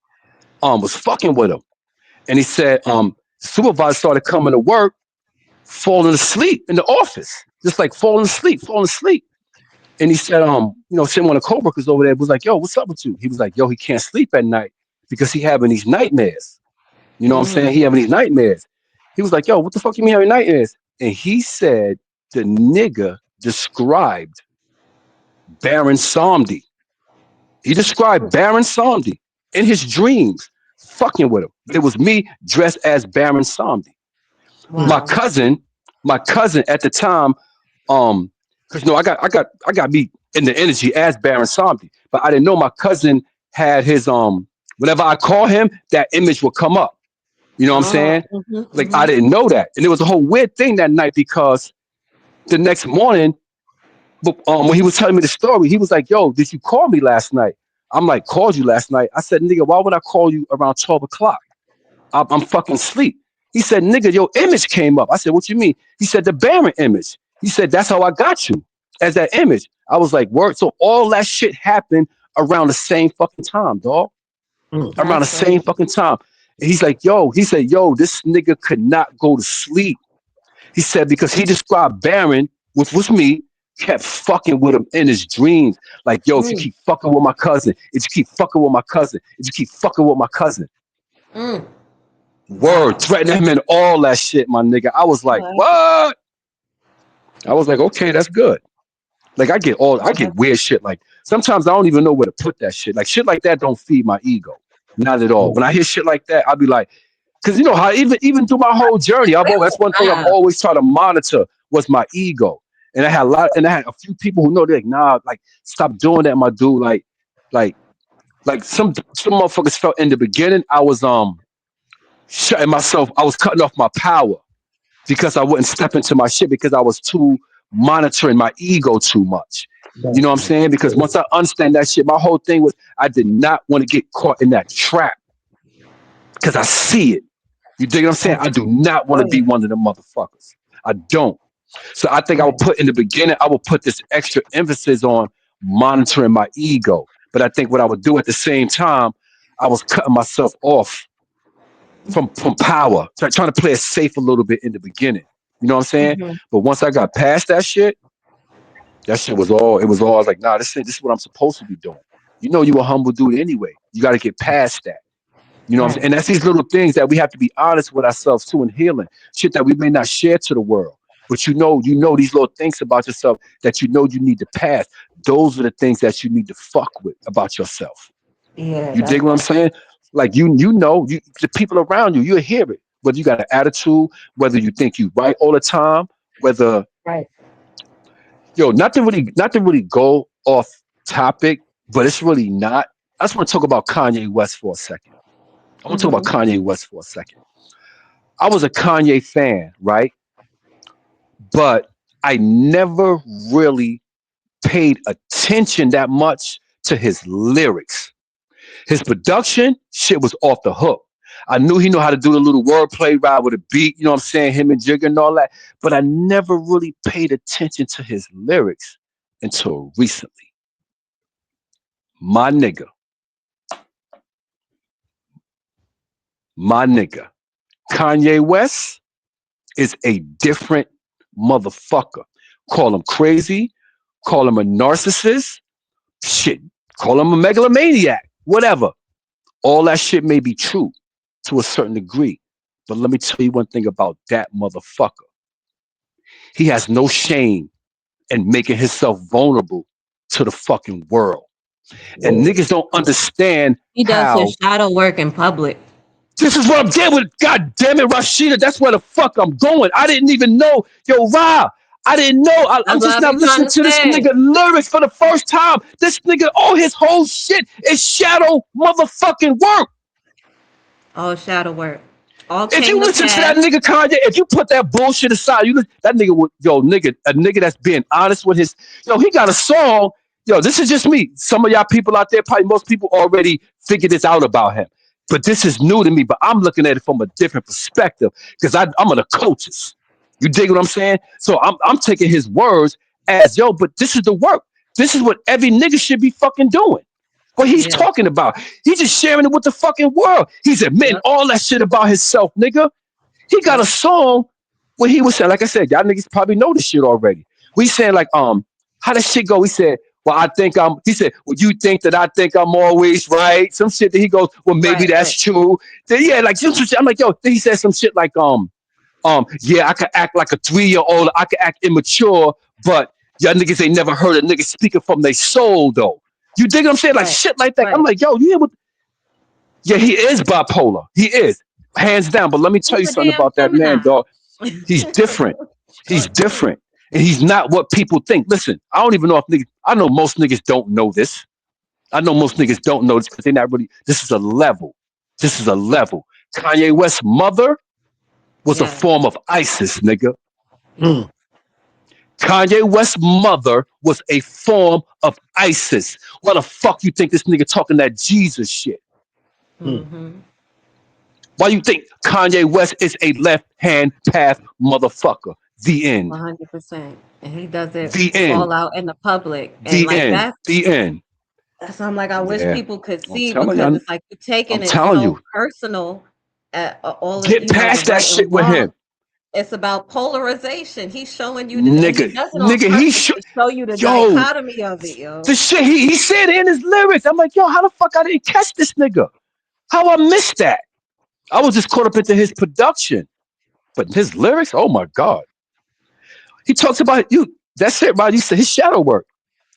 Was fucking with him. And he said, supervisor started coming to work, falling asleep in the office. Just like falling asleep, falling asleep. And he said, same one of the coworkers over there was like, yo, what's up with you? He was like, yo, he can't sleep at night because he having these nightmares. You know what I'm saying? He having these nightmares. He was like, yo, what the fuck you mean having nightmares? And he said the nigga described Baron Samdi. He described Baron Samdi in his dreams, fucking with him. It was me dressed as Baron Samdi. My Wow. cousin, my cousin at the time, because I got me in the energy as Baron Samdi, but I didn't know my cousin had his whenever I call him, that image will come up. You know what I'm Oh. saying? Like I didn't know that. And it was a whole weird thing that night because the next morning, when he was telling me the story, he was like, yo, did you call me last night? I'm like, called you last night. I said, nigga, why would I call you around 12 o'clock? I'm fucking asleep. He said, nigga, your image came up. I said, what you mean? He said, the Baron image. He said, that's how I got you as that image. I was like, word. So all that shit happened around the same fucking time, dog. Mm. Around the That's same crazy. fucking time. And he's like, yo, he said, yo, this nigga could not go to sleep. He said, because he described Baron, which was me, kept fucking with him in his dreams. Like, yo, if you Mm. keep fucking with my cousin, if you keep fucking with my cousin, if you keep fucking with my cousin. Mm. Word, Wow. threatening him and all that shit, my nigga. I was like, Oh, what? I was like, okay, that's good. Like I get that's, weird shit. Like sometimes I don't even know where to put that shit. Like shit like that don't feed my ego. Not at all. Right. When I hear shit like that, I'll be like, because you know how even through my whole journey, that's one thing I've wow. always tried to monitor was my ego. And I had a few people who know they're like, nah, like stop doing that, my dude. Like, some motherfuckers felt in the beginning I was shutting myself, I was cutting off my power because I wouldn't step into my shit because I was too monitoring my ego too much. You know what I'm Right. saying? Because once I understand that shit, my whole thing was I did not want to get caught in that trap because I see it. You dig what I'm saying? I do not want to Oh, be one of them motherfuckers. I don't. So I think I would right. put in the beginning, I would put this extra emphasis on monitoring my ego. But I think what I would do at the same time, I was cutting myself off from power, trying to play it safe a little bit in the beginning. You know what I'm saying? Mm-hmm. But once I got past that shit was all. It was all. I was like, nah, this is what I'm supposed to be doing. You know, you a humble dude anyway. You got to get past that. You know what I'm saying? Right. And that's these little things that we have to be honest with ourselves too in healing. Shit that we may not share to the world. But you know these little things about yourself that you know you need to pass. Those are the things that you need to fuck with about yourself. Yeah, You dig that's what I'm right. saying? Like the people around you, you'll hear it. Whether you got an attitude, whether you think you right all the time, whether Right. not to really go off topic, but it's really not. I just want to talk about Kanye West for a second. I want to talk about Mm-hmm. Kanye West for a second. I was a Kanye fan, right? But I never really paid attention that much to his lyrics. His production, shit was off the hook. I knew he knew how to do the little wordplay ride with a beat, you know what I'm saying, him and Jigga and all that. But I never really paid attention to his lyrics until recently. My nigga, my nigga. Kanye West is a different motherfucker. Call him crazy, call him a narcissist, shit, call him a megalomaniac, whatever. All that shit may be true to a certain degree. But let me tell you one thing about that motherfucker. He has no shame in making himself vulnerable to the fucking world. And Whoa. niggas don't understand He does his how shadow work in public. this is what I'm getting with. God damn it, Rashida. That's where the fuck I'm going. I didn't even know. Yo, Rob, I didn't know. I'm That's what just I now be trying listening to to this say. nigga lyrics for the first time. This nigga, all his whole shit is shadow motherfucking work. All shadow work. All If you came to listen to that pass. nigga Kanye, if you put that bullshit aside, that nigga would a nigga that's being honest with his he got a song. Yo, this is just me. Some of y'all people out there, probably most people already figured this out about him. But this is new to me. But I'm looking at it from a different perspective because I'm an occultist. You dig what I'm saying? So I'm taking his words as yo, but this is the work. This is what every nigga should be fucking doing. What he's Yeah. talking about. He's just sharing it with the fucking world. He's admitting Yep. all that shit about himself, nigga. He got a Yep. song where he was saying, like I said, y'all niggas probably know this shit already. We saying like, how does shit go? He said, well, he said, well, you think that I think I'm always right? Some shit that he goes, well, maybe Right. that's Right. true. Then, yeah, like some shit. I'm like, yo, then he said some shit like, yeah, I could act like a 3 year old. I could act immature, but y'all niggas ain't never heard a nigga speaking from their soul though. You dig what I'm saying? Like Right. shit like that. I'm Right. like, yo, you hear what? Yeah, he is bipolar. He is hands down. But let me tell He's you a something damn about that man, Gemini. dog. He's different. He's Sure do. different, and he's not what people think. Listen, I don't even know if niggas. I know most niggas don't know this. I know most niggas don't know this because they're not really. This is a level. This is a level. Kanye West's mother was a Yes. form of ISIS, nigga. Yep. Kanye West's mother was a form of ISIS. Why the fuck you think this nigga talking that Jesus shit? Mm-hmm. Why you think Kanye West is a left hand path motherfucker? The end. 100%. And he does it The all end. out in the public. And The like end. The end. that's I'm like, I wish Yeah. people could I'm see telling because you. it's like you're taking I'm it telling so you. personal at all of, Get the past that right shit and with wrong. him. It's about polarization. He's showing you this, and he Nigga. does it on Nigga, he purpose should. to show you the Yo, dichotomy of it, the yo. shit he said in his lyrics. I'm like, yo, how the fuck I didn't catch this nigga? How I missed that? I was just caught up into his production. But his lyrics, oh my God. He talks about you. That's it, right? He said his shadow work.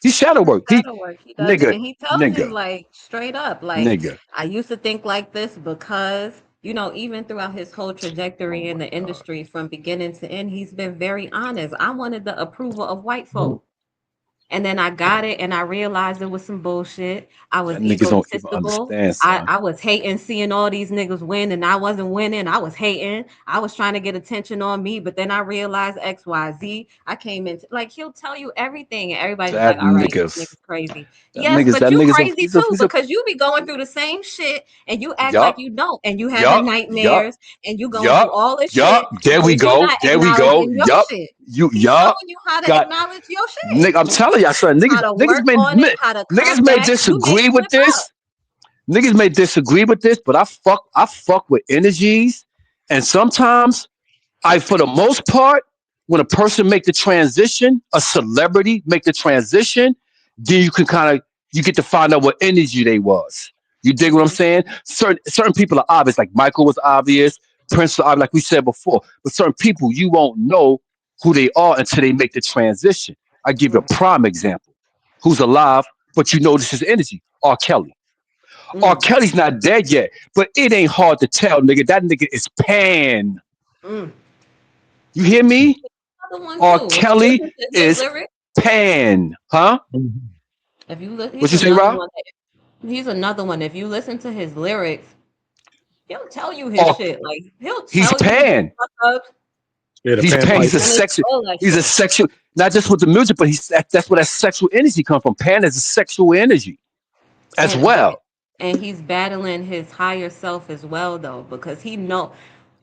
His shadow His work. shadow work, he does it, Nigga, and he tells you nigga, like straight up, like nigga. I used to think like this because even throughout his whole Oh trajectory in my the God. industry from beginning to end, he's been very honest. I wanted the approval of white folk. And then I got it and I realized it was some bullshit. I Y'all was niggas don't even egotistical. understand, I, son. I was hating seeing all these niggas win and I wasn't winning. I was hating. I was trying to get attention on me, but then I realized XYZ. I came into like he'll tell you everything and everybody's just That like, all right, this niggas. nigga's crazy. That Yes, niggas, but that you niggas, crazy too he's a, because you be going through the same shit and you act like yup, you don't and you having yup, yup, nightmares and you going through yup, all this yup. shit, There we but you go. not There we go. acknowledging your Yup. shit. He's Yup. showing you how to Got, acknowledge your shit, nigga, I'm telling y'all, son, how to niggas work on it, how to niggas come may back. You may disagree with slip up. this. Niggas may disagree with this, but I fuck with energies. And sometimes for the most part, when a person make the transition, a celebrity make the transition, then you get to find out what energy they was. You dig what I'm Mhm. saying? Certain people are obvious, like Michael was obvious, Prince was obvious, like we said before. But certain people you won't know who they are until they make the transition. I give you a Mm, prime example. Who's alive, but you notice his energy? R. Kelly. R. mm, Kelly's not dead yet, but it ain't hard to tell, nigga. That nigga is pan. mm. You hear me? Another one R. too. If you Kelly listen to his is lyrics, pan. Huh? he's What you say, another Rob? one. He's another one. If you listen to his lyrics, he'll tell you his R. shit. Like he'll He's tell you his pan. fuck ups, Yeah, the He's pan. panpipe. He's a and it's sexual. all that He's a shit. sexual. Not just with the music, but that's where that sexual energy comes from. Pan is a sexual energy as And but well. and he's battling his higher self as well though, because he know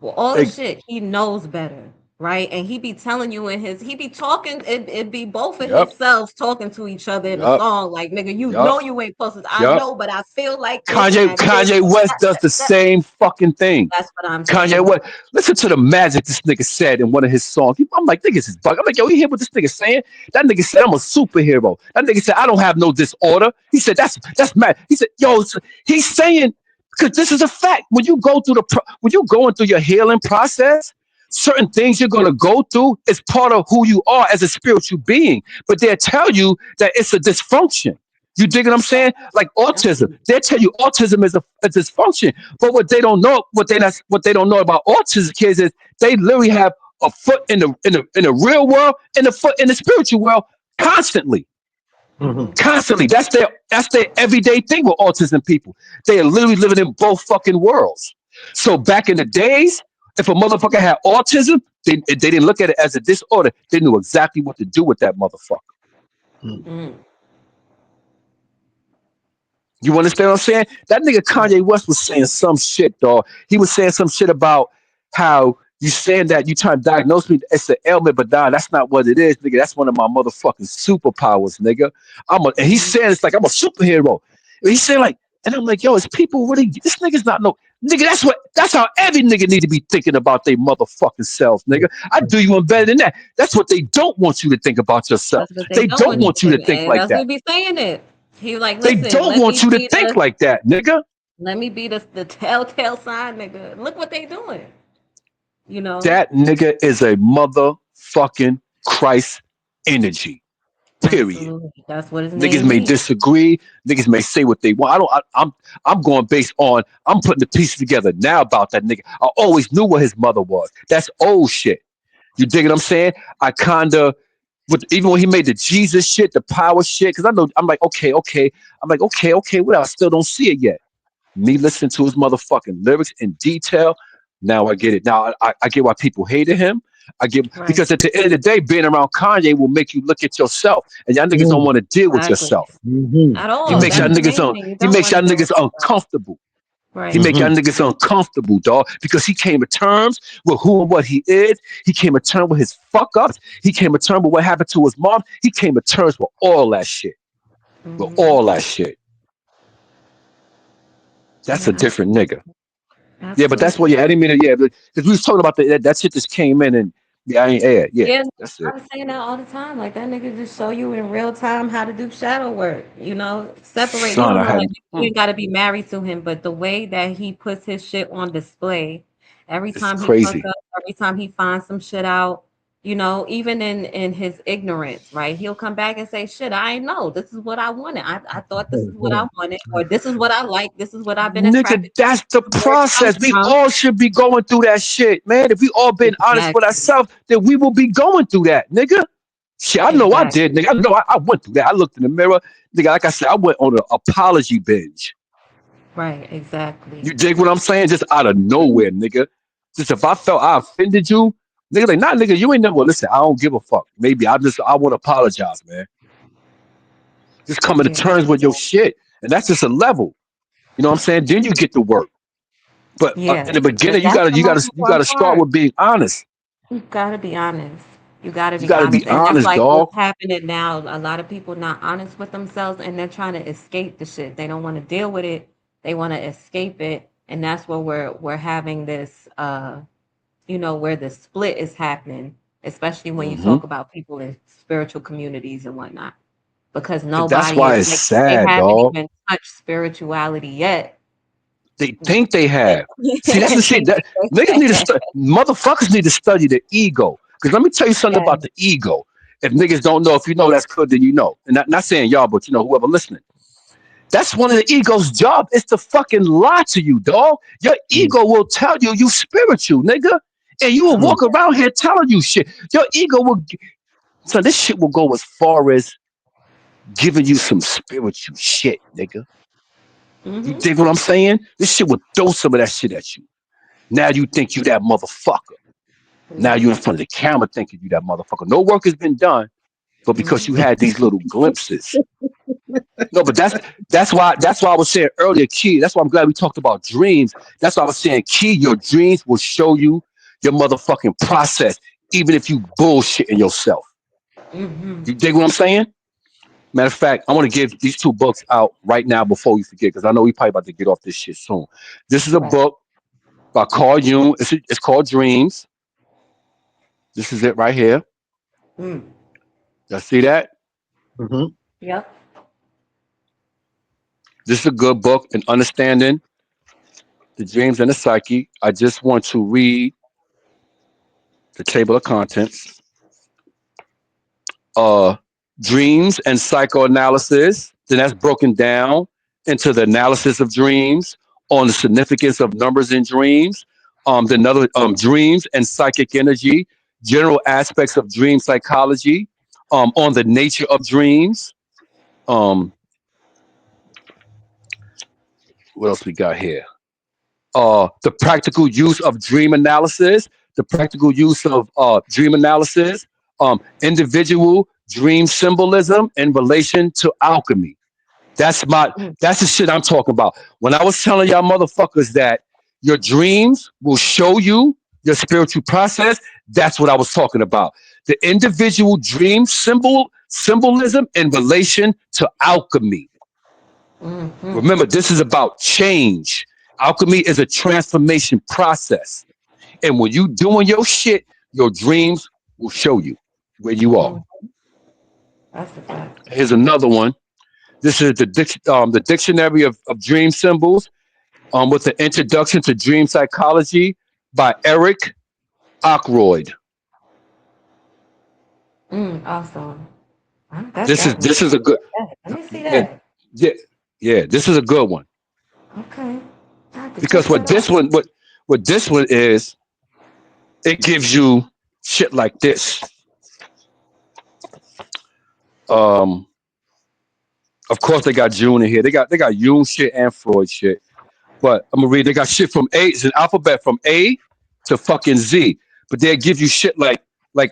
well all the Like, shit he knows better, right? And he be telling you in his he be talking it be both of his yup, selves talking to each other in a yup, song like nigga you yup, know you ain't supposed to I yup. know but I feel like this and that this Kanye West that, does the that, same fucking thing. that's what I'm Kanye saying. West. Listen to the magic this nigga said in one of his songs. I'm like, niggas is bug. I'm like, yo, you hear what this nigga saying? That nigga said, I'm a superhero. That nigga said, I don't have no disorder. He said, that's mad. He said, yo, he's saying, because this is a fact. When you going through your healing process, certain things you're gonna go through is part of who you are as a spiritual being. But they'll tell you that it's a dysfunction. You dig what I'm saying? Like autism. Definitely. They'll tell you autism is a dysfunction. But what they don't know about autism kids is they literally have a foot in the real world and a foot in the spiritual world constantly. Mm-hmm. Hmm. Constantly. That's their everyday thing with autism people. They are literally living in both fucking worlds. So back in the days, if a motherfucker had autism, they didn't look at it as a disorder. They knew exactly what to do with that motherfucker. Mm. You understand what I'm saying? That nigga Kanye West was saying some shit, dog. He was saying some shit about how You saying that you trying to diagnose me? It's an ailment, but nah, that's not what it is, nigga. That's one of my motherfucking superpowers, nigga. And he's Mhm. saying it's like I'm a superhero. And he's saying like, and I'm like, yo, is people really? This nigga's not no nigga. That's how every nigga need to be thinking about their motherfucking self, nigga. I do you one better than that. That's what they don't want you to think about yourself. That's what they They don't don't want you want you to to, think and like that's what that. we be saying it. He like, They listen, don't want you to think like that, nigga. let me be the telltale sign, nigga. Look what they doing, you know? That nigga is a motherfucking Christ energy. Period. Absolutely. That's what his Niggas name may means. disagree. Niggas may say what they want. I don't. I'm going based on. I'm putting the pieces together now about that nigga. I always knew what his mother was. That's old shit. You dig what I'm saying? I kinda. With, even when he made the Jesus shit, the power shit, because I know I'm like, okay, okay. I'm like, okay, okay, what? I still don't see it yet. Me listening to his motherfucking lyrics in detail. Now I get it. Now I get why people hated him. I get Right. because at the end of the day, being around Kanye will make you look at yourself, and y'all niggas don't Mm, want to deal with Exactly. yourself. mm-hmm. At He all. makes y'all That's Mm-hmm. the niggas main thing. You he don't makes want to y'all deal with niggas yourself. uncomfortable. He Right. make y'all Mm-hmm. niggas uncomfortable, dog, because he came to terms with who and what he is. He came to terms with his fuck ups. He came to terms with what happened to his mom. He came to terms with all that shit. With Hmm. all that shit. That's Yeah, a different nigga. absolutely. Yeah, but that's what. Absolutely. Yeah, I didn't mean to. Yeah, because we was talking about that shit just came in and yeah, I ain't aired. Yeah, Yeah, that's I it. was saying that all the time. Like that nigga just show you in real time how to do shadow work. You know, separate. You Son, don't I know, had. like you ain't got to be married to him, but the way that he puts his shit on display, every It's time he fuck crazy. up, every time he finds some shit out, you know, even in his ignorance, right? He'll come back and say, "Shit, I ain't know. This is what I wanted. I thought this is what I wanted, or this is what I like. This is what I've been Nigga, attracted to. that's the This is where it comes process. We from." all should be going through that shit, man. If we all been honest with Exactly. ourselves, then we will be going through that, nigga. Shit, I know I did, Exactly. nigga. I know I went through that. I looked in the mirror, nigga. Like I said, I went on an apology binge. Right. Exactly. You dig what I'm saying? Just out of nowhere, nigga. Just if I felt I offended you, nigga, like, nah, nigga, you ain't never listen. I don't give a fuck. Maybe I want to apologize, man. Just coming to Yeah. terms with your shit, and that's just a level. You know what I'm saying? Then you get to work. But in Yeah, the but beginning, that's the most you gotta important start part. with being honest. You gotta be honest. You gotta You be gotta be honest. And that's honest, like dog. what's happening now. A lot of people not honest with themselves and they're trying to escape the shit. They don't want to deal with it. They want to escape it. And that's where we're having this you know, where the split is happening, especially when you Hmm. talk about people in spiritual communities and whatnot. Because And that's nobody why is it's like they sad, haven't dog. even touched spirituality yet. They think they have. See, that's the And shit. they That niggas need to think study. Motherfuckers need to study the ego. Because let me tell you something yeah. about the ego. If niggas don't know, if you know, that's good. Then you know. And not saying y'all, but you know, whoever listening. That's one of the ego's job is to fucking lie to you, dog. Your ego will tell you you spiritual, nigga, and you will Oh Mm-hmm. walk around here telling you shit. Your ego will. So this shit will go as far as giving you some spiritual shit, nigga. yeah. You Mhm. dig what I'm saying? This shit will throw some of that shit at you. Now you think you that motherfucker. Now you in Mhm. front of the camera thinking you that motherfucker. No work has been done, but because you Mhm. had these little glimpses. No, but that's why I was saying earlier, Key. That's why I'm glad we talked about dreams. That's why I was saying, Key, your dreams will show you your motherfucking process, even if you bullshitting yourself. Mhm. You dig what I'm saying? Matter of fact, I want to give these two books out right now before we forget, because I know we probably about to get off this shit soon. This is a Right. book by Carl Jung. It's called Dreams. This is it right here. Mm. Y'all see that? Mm-hmm. Yep. This is a good book in understanding the dreams and the psyche. I just want to read the table of contents. Uh, Dreams and psychoanalysis. Then that's broken down into the analysis of dreams, on the significance of numbers in dreams. Then another dreams and psychic energy, general aspects of dream psychology, on the nature of dreams. Um, what else we got here? The practical use of dream analysis, the practical use of dream analysis, individual dream symbolism in relation to alchemy. Mm. That's the shit I'm talking about. When I was telling y'all motherfuckers that your dreams will show you. your spiritual process. That's what I was talking about. The individual dream symbolism in relation to alchemy. Mm-hmm. Remember, this is about change. Alchemy is a transformation process. And when you doing your shit, your dreams will show you where you are. Mm. That's a fact. Here's another one. This is the dictionary of dream symbols with the introduction to dream psychology by Eric Ackroyd. Awesome. That This is got me. this is a good Let me see yeah that. yeah yeah. This is a good one Okay. I have to check because that out. what this one is, it gives you shit like this. Um, of course they got June in here. They got Jung shit and Freud shit. But I'm gonna read. They got shit from A. It's an alphabet from A to fucking Z. But they give you shit like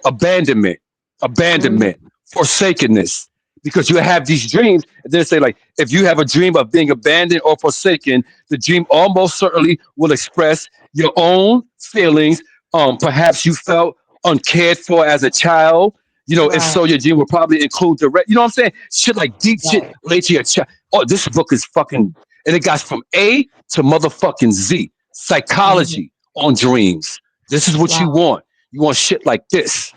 Mm, abandonment, forsakenness, because you have these dreams. And they say like, if you have a dream of being abandoned or forsaken, the dream almost certainly will express your own feelings. Perhaps you felt uncared for as a child. If right. so, your dream will probably include direct. You know what I'm saying? Shit like deep shit Right. laid to your child. Oh, this book is fucking, and it got from A to motherfucking Z. Mm-hmm. Psychology on dreams. This is what you Wow. want. You want shit like this.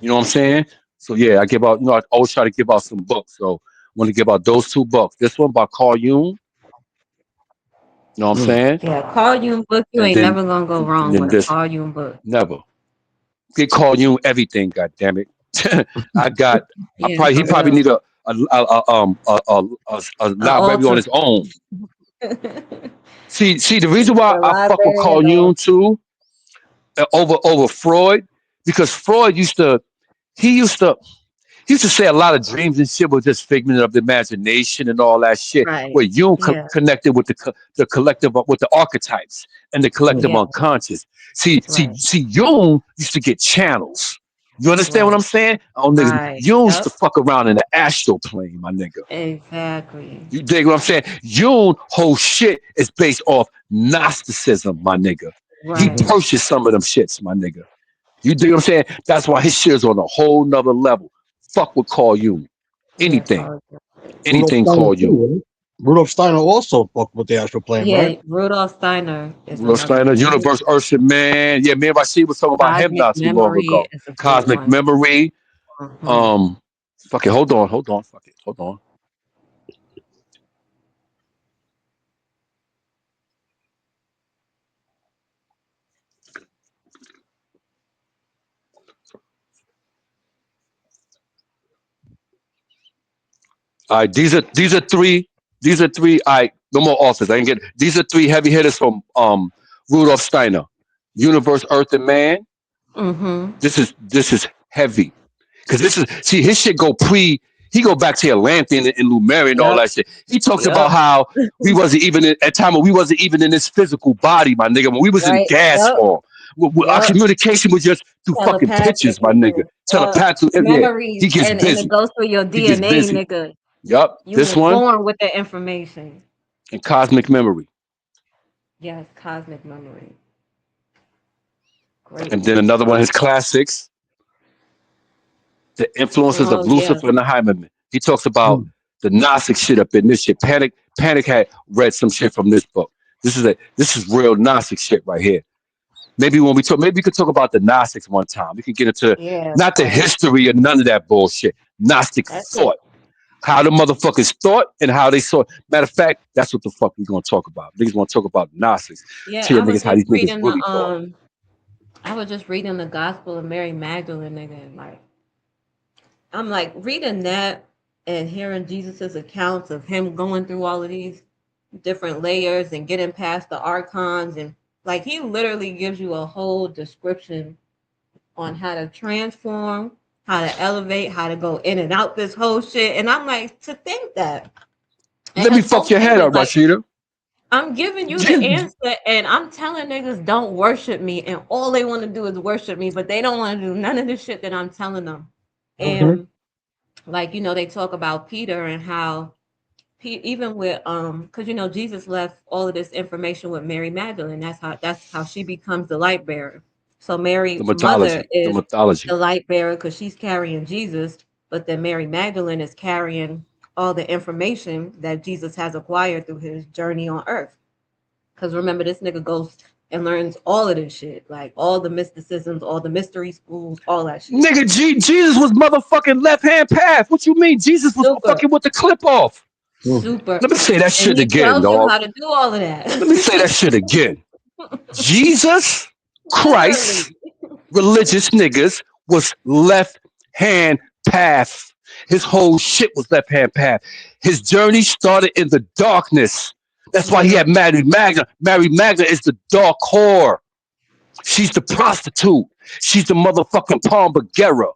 You know what I'm saying? So yeah, I give out. I always try to give out some books. So I want to give out those two books. This one by Carl Jung. You know what I'm Mm. saying? Yeah. Call you book. You And ain't then never gonna go and wrong then with a this call you book. never get Carl Jung everything. God damn it! I got. Yeah, He for probably real. need a An library on altar. his own. See, the You reason need why a I fuck with library Carl and Jung all. too over Freud, because Freud he used to say a lot of dreams and shit was just figment of the imagination and all that shit. Right. Where Jung Yeah. connected with the collective, with the archetypes and the Mm. collective Yeah. unconscious. See, see, Right. see, Jung used to get channels. You understand what Right. I'm saying? Oh, niggas, Right. Jung used to Yep. fuck around in the astral plane, my nigga. Exactly. You dig what I'm saying? Jung whole shit is based off Gnosticism, my nigga. He Right. Mhm. purchased some of them shits, my nigga. You dig what I'm saying? That's why his shit is on a whole nother level. Fuck with Carl Jung. Yeah. Anything. Call you. Rudolf Anything Steiner Carl too, Jung. right? Rudolf Steiner also fucked with the astral plane, right? Yeah. Rudolf Steiner is Will another Steiner, one. Universe, Earth, and Man. Yeah, me and Rashid was talking about him Cosmic not too long Memory ago. is a good Cosmic one. Memory. Hmm. Um, fuck it. Hold on. Fuck it. Hold on. All right, these are three. These are three. All right, no more authors. I can get. These are three heavy hitters from Rudolf Steiner. Universe, Earth, and Man. Hmm. This is heavy. Because this is, see, his shit go he go back to Atlantean and Lumerian and all Yep. that shit. He talks about Yep. how we wasn't even at time when we wasn't even in this physical body, my nigga. When we was in Right. gas Yep. form, our Yep. communication was just through fucking Telepathic, pictures, my nigga. nigga. Yep. Telepathic, yeah. Memories, He gets and it busy. goes through your He gets DNA, busy. nigga. Yup, You this was one born with the information. and Cosmic Memory, Yes, cosmic memory. Great and then one. another one of his classics, The Influences Oh of yeah. Lucifer and the Hyman. He talks about Mm. the Gnostic shit up in this shit. Panic had read some shit from this book. This is real Gnostic shit right here. Maybe when we talk, maybe we could talk about the Gnostics one time. We could get into Yeah. not the Right. history of none of that bullshit. Gnostic That's it. thought, how the motherfuckers thought and how they saw. Matter of fact, that's what the fuck we gonna talk about. Niggas want to talk about Gnostics. Yeah. Tell you niggas how these niggas really thought. I was just reading the Gospel of Mary Magdalene, nigga, and like I'm like reading that and hearing Jesus's accounts of him going through all of these different layers and getting past the archons, and like he literally gives you a whole description on how to transform, how to elevate, how to go in and out this whole shit. And I'm like, to think that. And Let me his fuck whole your thing head is up, like, Rashida. I'm giving you the answer and I'm telling niggas don't worship me. And all they want to do is worship me, but they don't want to do none of the shit that I'm telling them. Mhm. And like, they talk about Peter and how even with because Jesus left all of this information with Mary Magdalene. That's how she becomes the light bearer. So The Mary's mother mythology. The is the mythology. light bearer because she's carrying Jesus, but then Mary Magdalene is carrying all the information that Jesus has acquired through his journey on earth. Because remember, this nigga goes and learns all of this shit, like all the mysticisms, all the mystery schools, all that shit. Nigga, Jesus was motherfucking left hand path. What you mean? Jesus was Super, fucking with the clip off. super. Let me say that And shit he again, tells you dog. how to do all of Let me say that that. shit again. Jesus Literally. Christ, religious niggas, was left hand path. His whole shit was left hand path. His journey started in the darkness. That's why he had Literally. Mary Magna. Mary Magna is the dark whore. She's the prostitute. She's the motherfucking Palm Bagheera.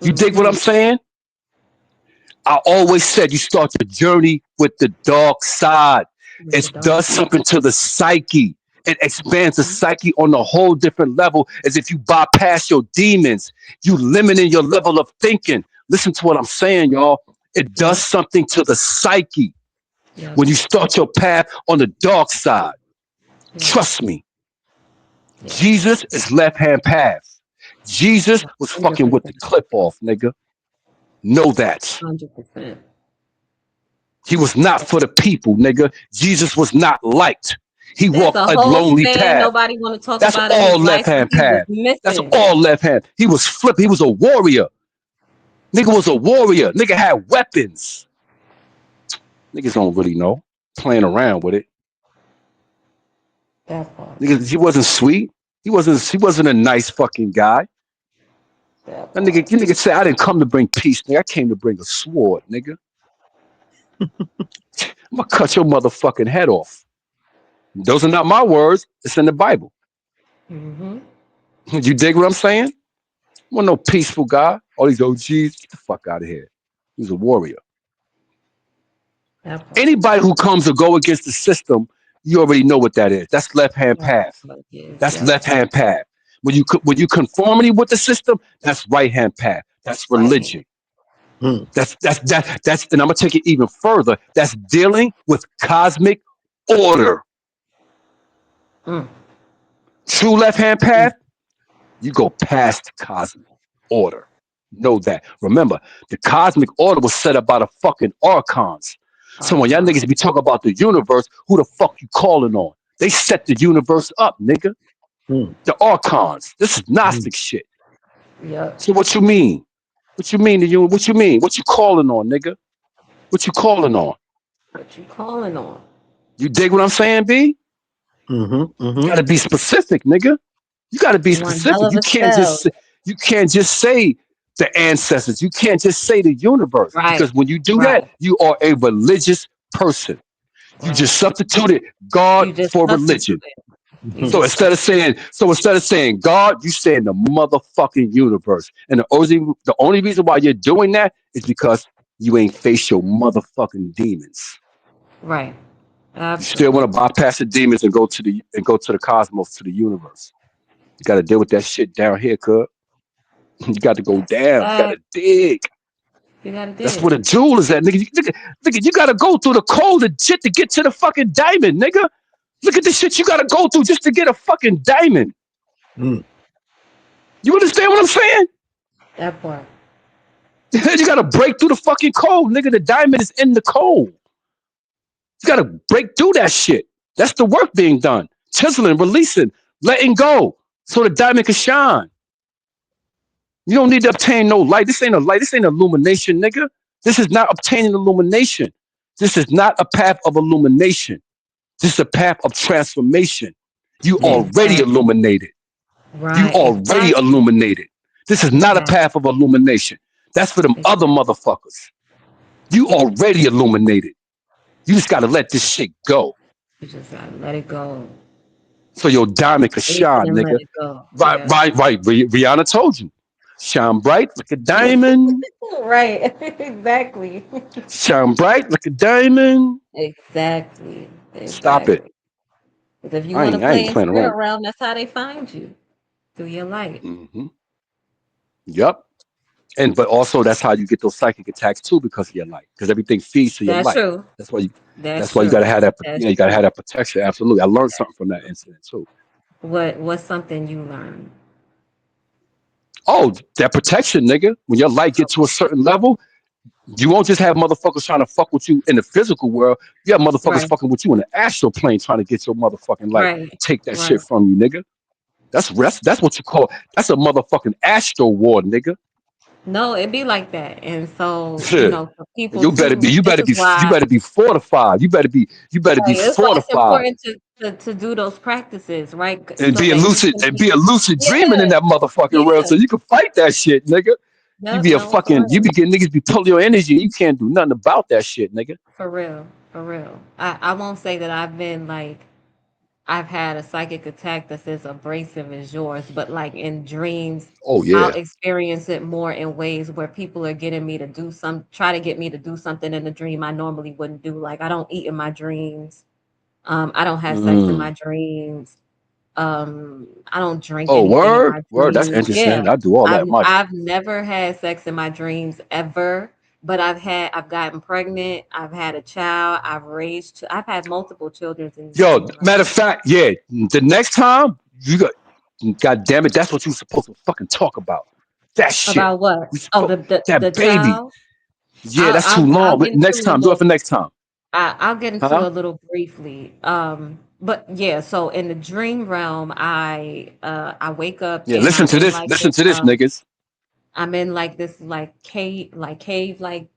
You dig what I'm Mm-hmm. saying? I always said you start your journey with the dark side. With the It dark does side. something to the psyche. It expands the Mm-hmm. psyche on a whole different level as if you bypass your demons. You limiting your level of thinking. Listen to what I'm saying, y'all. It does Yep. something to the psyche Yep. when you start your path on the dark side. Yep. Trust me, Yeah. Jesus is left hand path. Jesus was Hundred fucking with the percent. clip off, nigga. Know that. 100%. He was not for the people, nigga. Jesus was not liked. He There's walked a a whole lonely span path. nobody want to talk That's about in his all life left because hand he was path. That's missing. all left hand. He was flip. He was a warrior. Nigga was a warrior. Nigga had weapons. Niggas don't really know. Playing around with it. That part. Nigga, he wasn't sweet. He wasn't a nice fucking guy. That That nigga, part. you nigga said, I didn't come to bring peace, nigga. I came to bring a sword, nigga. I'm gonna cut your motherfucking head off. Those are not my words. It's in the Bible. Mm-hmm. You dig what I'm saying? I want no peaceful guy. All these OGs, get the fuck out of here. He's a warrior. That part. Anybody who comes to go against the system, you already know what that is. That's left hand That's path. what it is. That's Yep. left hand path. When you conformity with the system, that's right hand path. That's Right hand. religion. And I'm gonna take it even further. That's dealing with cosmic order. Mm. True left hand path, you go past cosmic order. Know that. Remember, the cosmic order was set up by the fucking archons. So when y'all Archon. niggas be talking about the universe, who the fuck you calling on? They set the universe up, nigga. Hmm. The archons. This is Hmm. Gnostic shit. Yep. So what you mean? What you mean? What you mean? What you calling on, nigga? What you calling on? What you calling on? You dig what I'm saying, B? Mm-hmm. You Mm-hmm. gotta be specific, nigga. You gotta be One hell specific. of a spell. You can't just say the ancestors. You can't just say the universe Right. because when you do that, Right. you are a religious person. You Right. just substituted God You just for religion. substituted. You Mm-hmm. So just instead of saying God, you saying the motherfucking universe. And the only reason why you're doing that is because you ain't face your motherfucking demons. right. You still want to Absolutely. bypass the demons and go to the cosmos, to the universe. You got to deal with that shit down here, cuz. You got to go That's a down. You got to fact. dig. You gotta That's dig. where the jewel is at, nigga. You got to go through the cold and shit to get to the fucking diamond, nigga. Look at the shit you got to go through just to get a fucking diamond. Mm. You understand what I'm saying? That part. You got to break through the fucking cold, nigga. The diamond is in the cold. You got to break through that shit. That's the work being done. Chiseling, releasing, letting go so the diamond can shine. You don't need to obtain no light. This ain't a light. This ain't illumination, nigga. This is not obtaining illumination. This is not a path of illumination. This is a path of transformation. You Mm. already Exactly. illuminated. You Right. already Exactly. illuminated. This is not a Exactly. path of illumination. That's for them other Exactly. motherfuckers. You already illuminated. You just got to let this shit go You just gotta let it go. so your diamond can Face it shine, and let nigga. it go. Right, Yeah. right, right. Rihanna told you. Shine bright like a diamond. Right. Exactly. Shine bright like a diamond. Exactly. Stop it. Exactly. Because if you I want to ain't I play ain't in playing spirit around. realm, that's how they find you through your light. Mm-hmm. Yep. And but also that's how you get those psychic attacks too, because of your light. Because everything feeds to your That's light. true. That's why you That's that's why you gotta true. have that, That's you gotta have true. that protection. Absolutely. I learned something from that incident too. What's something you learned? Oh, that protection, nigga. When your light get to a certain level, you won't just have motherfuckers trying to fuck with you in the physical world. You have motherfuckers Right. fucking with you in the astral plane trying to get your motherfucking light Right. and take that Right. shit from you, nigga. That's what you call, that's a motherfucking astral war, nigga. No, it be like that. And so, Shit. for people You better be too, you this better is be you why, better be fortified. You better be right, it's why it's fortified important to do those practices, right? and So that you can be a lucid dreaming in yeah, that motherfucking world yeah. so you can fight that shit, nigga. You Yep, be a no, for fucking you real. be getting niggas be pulling your energy. You can't do nothing about that shit, nigga. For real. For real. I won't say that I've been like I've had a psychic attack that's as abrasive as yours, but like in dreams, Oh I'll yeah. experience it more in ways where people are getting me to try to get me to do something in the dream I normally wouldn't do. Like I don't eat in my dreams. I don't have sex in Mm. my dreams. I don't drink Oh, anything in my word. That's dreams. Yeah. interesting. I do all that in my I've dreams. never had sex in my dreams ever, but I've gotten pregnant, I've had a child, I've had multiple children in Yo, dreams. matter of fact, yeah. The next time you got, God damn it, that's what you supposed to fucking talk about. That shit. About what? We Oh, supposed that the baby. child. Yeah, that's too I'll long. get But into next a time, do it little. for next time, I'll get into huh? a little briefly. But yeah, so in the dream realm, I wake up Yeah, and listen to this. Listen to this, niggas. I'm in like this cave like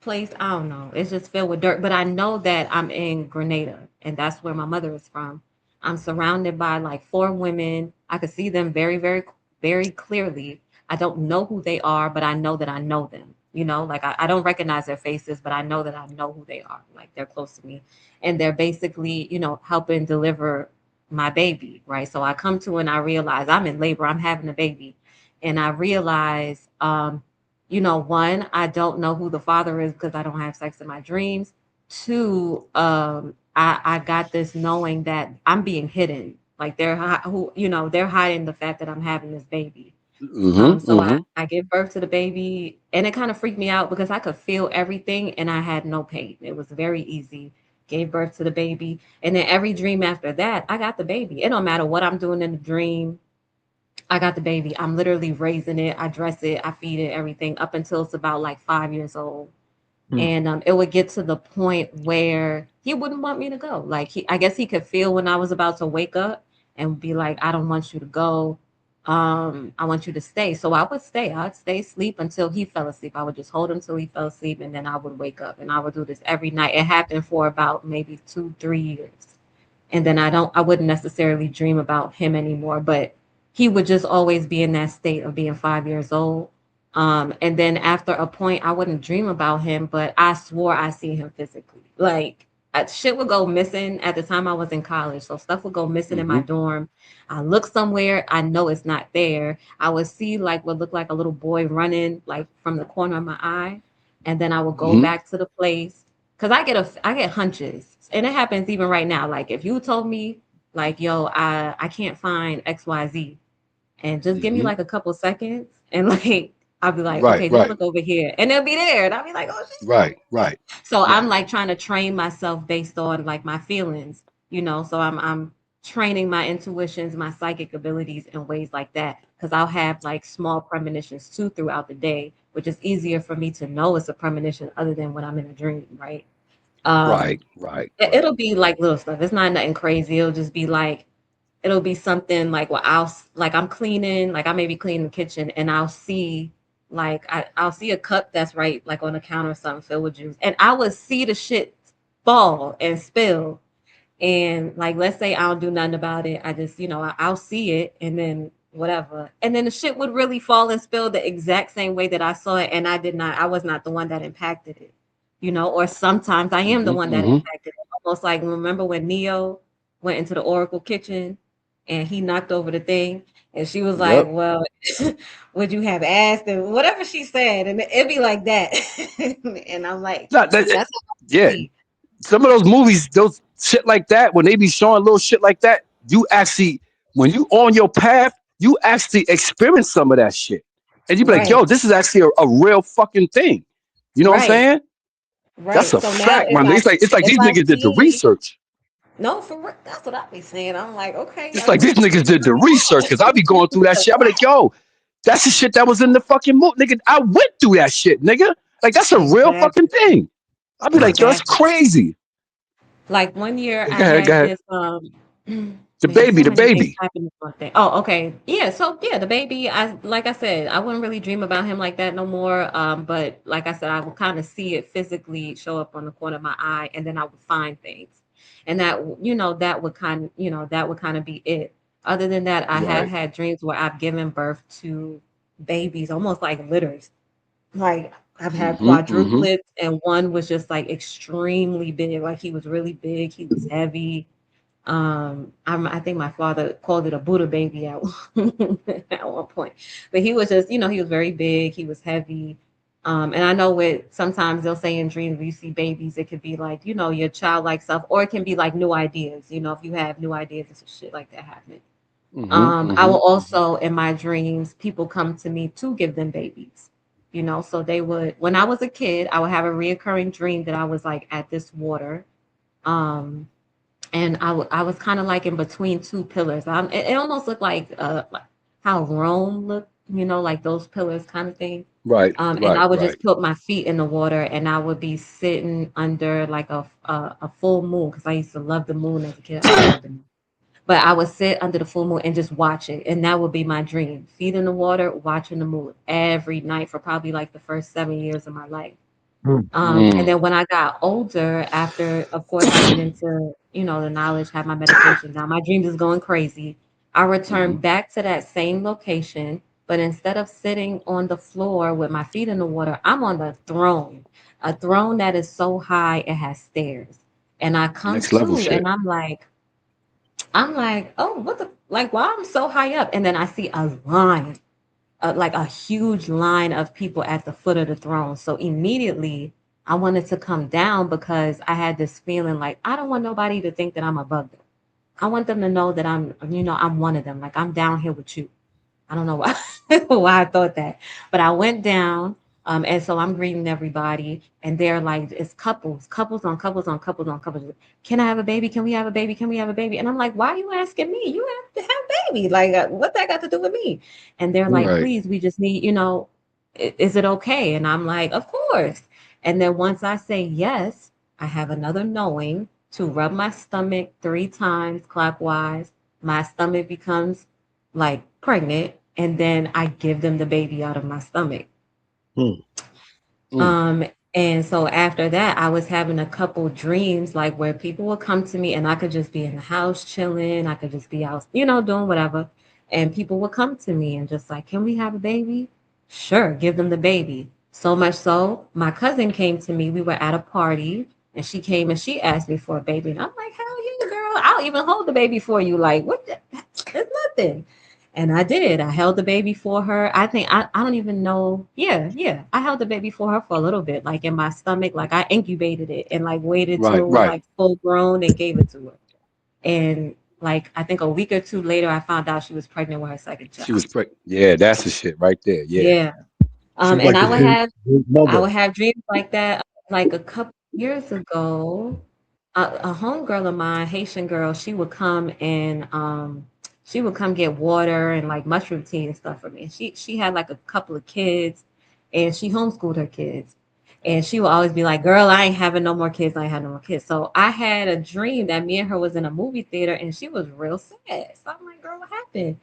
place. I don't know. It's just filled with dirt. But I know that I'm in Grenada and that's where my mother is from. I'm surrounded by like four women. I could see them very clearly. I don't know who they are, but I know that I know them. Like I don't recognize their faces, but I know that I know who they are. Like they're close to me. And they're basically, helping deliver my baby, right? So I come to and I realize I'm in labor, I'm having a baby and I realized, one, I don't know who the father is because I don't have sex in my dreams. Two, I got this knowing that I'm being hidden, like they're hiding the fact that I'm having this baby. Mm-hmm. So I, Mm-hmm. I gave birth to the baby, and it kind of freaked me out because I could feel everything and I had no pain. It was very easy. Gave birth to the baby, and then every dream after that, I got the baby. It don't matter what I'm doing in the dream. I got the baby. I'm literally raising it. I dress it. I feed it everything up until it's about like 5 years old. Hmm. And it would get to the point where he wouldn't want me to go. Like I guess he could feel when I was about to wake up and be like, I don't want you to go. I want you to stay. So I would stay. I'd stay asleep until he fell asleep. I would just hold him till he fell asleep, and then I would wake up. And I would do this every night. It happened for about maybe 2, 3 years, and then I wouldn't necessarily dream about him anymore, but he would just always be in that state of being 5 years old. And then after a point, I wouldn't dream about him, but I swore I seen him physically. Like shit would go missing at the time I was in college, so stuff would go missing in my Mm-hmm. dorm. I look somewhere, I know it's not there. I would see like what looked like a little boy running like from the corner of my eye, and then I would go Mm-hmm. back to the place because I get hunches, and it happens even right now. Like if you told me, like, yo, I can't find XYZ, and just give me Mm-hmm. like a couple seconds, and like I'll be like, Right, okay, just right, look over here, and they'll be there, and I'll be like, oh shit. right, right, So I'm right, like trying to train myself based on like my feelings, So I'm training my intuitions, my psychic abilities in ways like that because I'll have like small premonitions too throughout the day, which is easier for me to know it's a premonition other than when I'm in a dream, right? Um, right, right, right. it'll be like little stuff. It's not nothing crazy. It'll be something like, well, like I'm cleaning, like I may be cleaning the kitchen and I'll see like I'll see a cup that's right like on the counter or something filled with juice. And I would see the shit fall and spill. And like let's say I don't do nothing about it. I just, I'll see it and then whatever. And then the shit would really fall and spill the exact same way that I saw it. And I was not the one that impacted it. Or sometimes I am the Mm-hmm. one that Mm-hmm. impacted it. Almost like remember when Neo went into the Oracle kitchen and he knocked over the thing and she was like, Yep. well, would you have asked and whatever she said and it'd be like that. And I'm like, Not that, that's how I yeah. see. Some of those movies, those shit like that, when they be showing little shit like that, you actually, when you on your path, you actually experience some of that shit. And you'd be like, Right. yo, this is actually a real fucking thing. You know what I'm Right. saying? That's Right. a So now fact, man. It's like if these I niggas did the see research. no for real, that's what I be saying. I'm like, okay, It's like like what these you niggas did the research because I be going through that shit. I be like, yo, that's the shit that was in the fucking movie, nigga. I went through that shit, nigga. Like that's a real fucking exactly. thing. I'd be like, yo, that's Exactly. crazy. Like one year Go I ahead, go had ahead. this The man, baby, so the many things baby. happened this birthday. Oh, okay. Yeah, so yeah, the baby, I like I said, I wouldn't really dream about him like that no more. But like I said, I would kind of see it physically show up on the corner of my eye, and then I would find things. And that, that would that would kind of be it. Other than that, I have Right. had dreams where I've given birth to babies, almost like litters. Like I've had Mm-hmm. Mm-hmm. quadruplets, and one was just like extremely big. Like he was really big. He was heavy. I think my father called it a Buddha baby at at one point, but he was just, he was very big. He was heavy. And I know what sometimes they'll say in dreams, when you see babies, it could be like, your childlike self, or it can be like new ideas. If you have new ideas and some shit like that happening. Mm-hmm. I Mm-hmm. will also, in my dreams, people come to me to give them babies. So they would, when I was a kid, I would have a reoccurring dream that I was like at this water. Um, and I was kind of like in between two pillars. It almost looked like how Rome looked, like those pillars kind of thing. Right. And Right. I would Right. just put my feet in the water, and I would be sitting under like a full moon, because I used to love the moon as a kid. I still love the moon. But I would sit under the full moon and just watch it. And that would be my dream. Feet in the water, watching the moon every night for probably like the first 7 years of my life. Hmm. And Mm. then when I got older, after, of course, I get into, the knowledge, have my meditation. Now my dreams is going crazy. I return Mm-hmm. back to that same location, but instead of sitting on the floor with my feet in the water, I'm on the throne, a throne that is so high it has stairs. And I come Next level to, and shit. I'm like, oh, what the, like, why I'm so high up? And then I see a line, like a huge line of people at the foot of the throne. So immediately I wanted to come down, because I had this feeling like I don't want nobody to think that I'm above them. I want them to know that I'm one of them. Like I'm down here with you. I don't know why why I thought that, but I went down, and so I'm greeting everybody, and they're like, it's couples, couples on couples on couples on couples. Can I have a baby? Can we have a baby? Can we have a baby? And I'm like, why are you asking me? You have to have baby. Like, what that got to do with me? And they're Hmm. like, Right. please, we just need, is it okay? And I'm like, of course. And then once I say yes, I have another knowing to rub my stomach 3 times clockwise. My stomach becomes like pregnant, and then I give them the baby out of my stomach. Hmm. Mm. Um, and so after that, I was having a couple dreams like where people would come to me, and I could just be in the house chilling. I could just be out, doing whatever. And people would come to me and just like, can we have a baby? Sure, give them the baby. So much so, my cousin came to me. We were at a party, and she came and she asked me for a baby. And I'm like, hell yeah, girl. I'll even hold the baby for you. Like, what? It's nothing. And I did. I held the baby for her. I think I don't even know. Yeah, yeah. I held the baby for her for a little bit, like in my stomach. Like I incubated it and like waited till Right. it was Right. like full grown and gave it to her. And like I think a week or two later, I found out she was pregnant with her second She child. was pregnant. Yeah, that's the shit right there. Yeah. Yeah. She's And like I the would his, have his I mother. would have dreams like that. Like a couple years ago, a homegirl of mine, Haitian girl, she would come get water and like mushroom tea and stuff for me. She had like a couple of kids, and she homeschooled her kids. And she would always be like, "Girl, I ain't having no more kids. I ain't having no more kids." So I had a dream that me and her was in a movie theater, and she was real sad. So I'm like, "Girl, what happened?"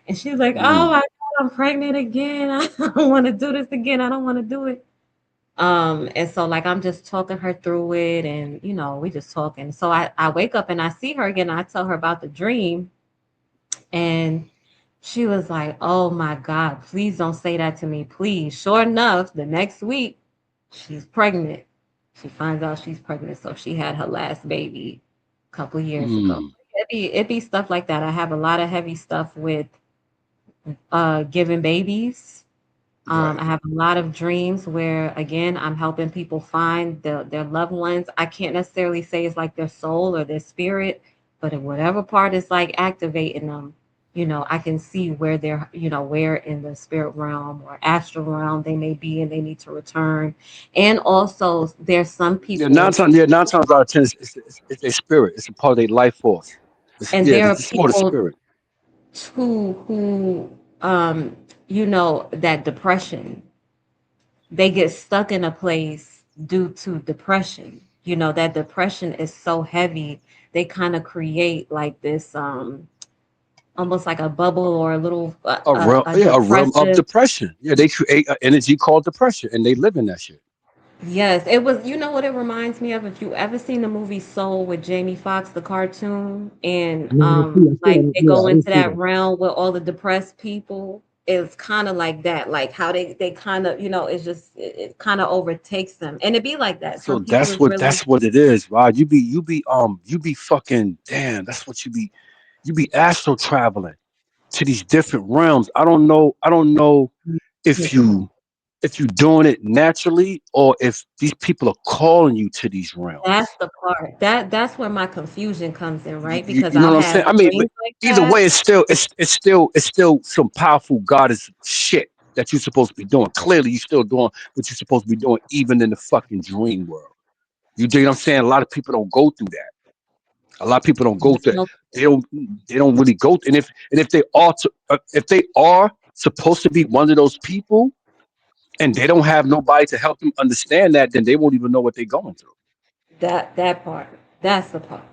And she was like, "Oh Mm. my God, I'm pregnant again. I don't want to do this again. I don't want to do it." And so like I'm just talking her through it, and we just talking. So I wake up and I see her again, and I tell her about the dream, and she was like, "Oh my God, please don't say that to me, please." Sure enough, the next week she's pregnant. She finds out she's pregnant, so she had her last baby a couple years ago. Mm. It be stuff like that. I have a lot of heavy stuff with giving babies. I Right. have a lot of dreams where, again, I'm helping people find their loved ones. I can't necessarily say it's like their soul or their spirit, but in whatever part is like activating them, I can see where they're, where in the spirit realm or astral realm they may be and they need to return. And also, there's some Yeah, nine people, times, yeah, 9 times out of 10, it's their spirit. It's a part of their life force. and Yeah, there are it's more the people spirit. too who, that depression, they get stuck in a place due to depression. That depression is so heavy, they kind of create like this, almost like a bubble or a little A realm of depressive. depression. Yeah, they create an energy called depression, and they live in that shit. Yes, it was. You know what it reminds me of? If you ever seen the movie Soul with Jamie Foxx, the cartoon, and Yeah, like they yeah, go I didn't into see that that. realm with all the depressed people. It's kind of like that, like how they kind of, it's just it kind of overtakes them, and it be like that. Some So people is really, that's what it is, Rod. You be fucking damn. That's what you be. You be astral traveling to these different realms. I don't know if you doing it naturally or if these people are calling you to these that's realms. the part that's where my confusion comes in, right? Because You know I've what I'm had saying? I mean, but dreams like either that. way, it's still some powerful goddess shit that you're supposed to be doing. Clearly, you're still doing what you're supposed to be doing, even in the fucking dream world. You dig what I'm saying? A lot of people don't go through that. A lot of people don't go You through. know, They don't. They don't really go. And if they are supposed to be one of those people, and they don't have nobody to help them understand that, then they won't even know what they're going through. that part, that's the part.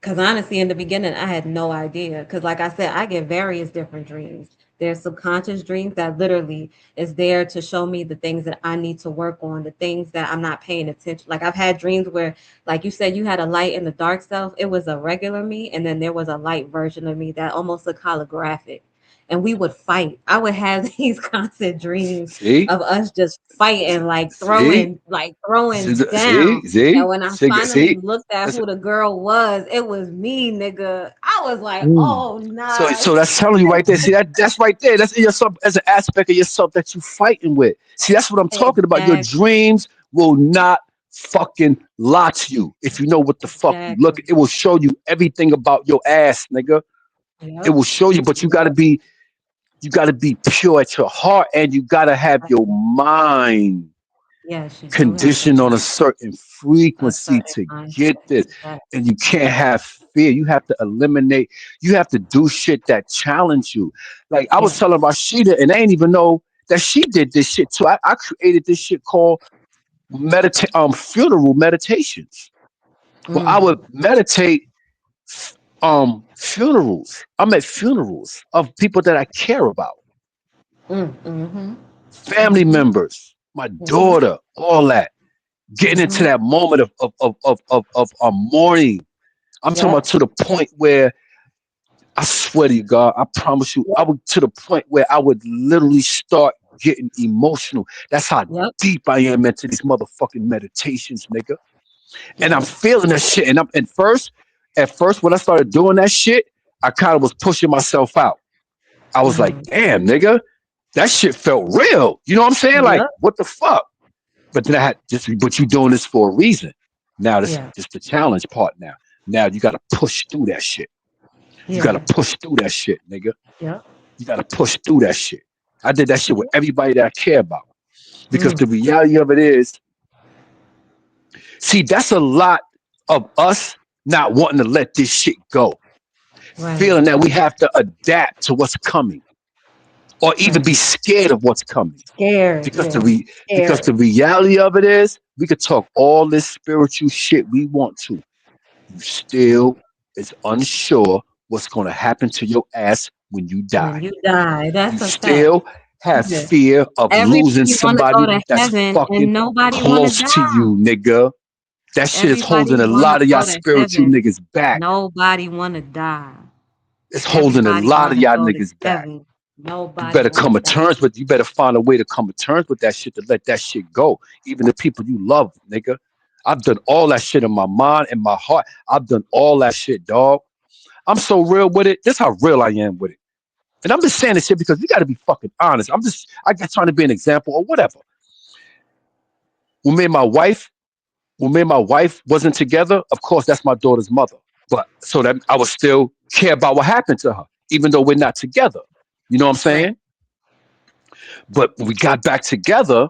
Because honestly, in the beginning, I had no idea. Because, like I said, I get various different dreams. There's subconscious dreams that literally is there to show me the things that I need to work on, the things that I'm not paying attention. Like I've had dreams where, like you said, you had a light in the dark self. It was a regular me, and then there was a light version of me that almost looked holographic. And we would fight. I would have these constant dreams See, of us just fighting, see, like throwing down. see, And see, when I see, finally see. looked at That's who the girl was, it was me, nigga. I was like, Mm. oh nah. so that's telling you right there. See that's right there. That's in yourself as an aspect of yourself that you fighting with. See, that's what I'm talking about. Your Exactly. dreams will not fucking lie to you if you know what the fuck you look. Exactly. It will show you everything about your ass, nigga. It Yep. will show you, but Yep. you gotta be pure at your heart, and you gotta have your mind Yes, you do have to conditioned on a have certain a frequency certain to get mindset. this. That, And you can't have fear. You have to eliminate, you have to do shit that challenge you. Like I was telling yes. Rashida, and I didn't even know that she did this shit too. I created this shit called funeral meditations. Well, I would Mm, meditate funerals. I'm at funerals of people that I care about, mm-hmm. family Mm-hmm. members, my Mm-hmm. daughter, all that. Getting into Mm-hmm. that moment of mourning. I'm talking about Yep. to the point where I swear to you, God, I promise you, I Yep. would to the point where I would literally start getting emotional. That's how Yep. deep I am into these motherfucking meditations, nigga. And I'm Yep. feeling that shit. And I'm at first, when I started doing that shit, I kind of was pushing myself out. I was like, Mm. damn, nigga, that shit felt real. You know what I'm saying? Like, Yep. what the fuck? But then I had just, but you doing this for a reason. Now this Yeah. just the challenge part now. Now you gotta push through that shit. You gotta Yeah. push through that shit, nigga. Yep. You gotta push through that shit. I did that shit with Yep. everybody that I care about. Because the Mm. reality of it is, see, that's a lot of us not wanting to let this shit go. Right. Feeling that we have to adapt to what's coming. Or even Right. be scared of what's coming. Scared. Because Yeah. because Scared. the reality of it is, we could talk all this spiritual shit we want to. You still is unsure what's going to happen to your ass when you die. When you die, You that's a fact. still have Yeah. fear of losing Everybody want to go somebody to that's heaven, fucking and nobody want to close to die. you, nigga. That shit is Everybody holding a want to lot of y'all go to spiritual heaven. niggas back. Nobody want to die. It's holding a Everybody lot want of to y'all go to niggas back. heaven. You Nobody better want come to to die. terms with. You better find a way to come to terms with that shit to let that shit go. Even the people you love, nigga. I've done all that shit in my mind and my heart. I've done all that shit, dog. I'm so real with it. That's how real I am with it. And I'm just saying this shit because we got to be fucking honest. I guess trying to be an example or whatever. When me and my wife, when me and my wife wasn't together, of course, that's my daughter's mother. But so that I would still care about what happened to her, even though we're not together. You know what I'm Right. saying? But when we got back together,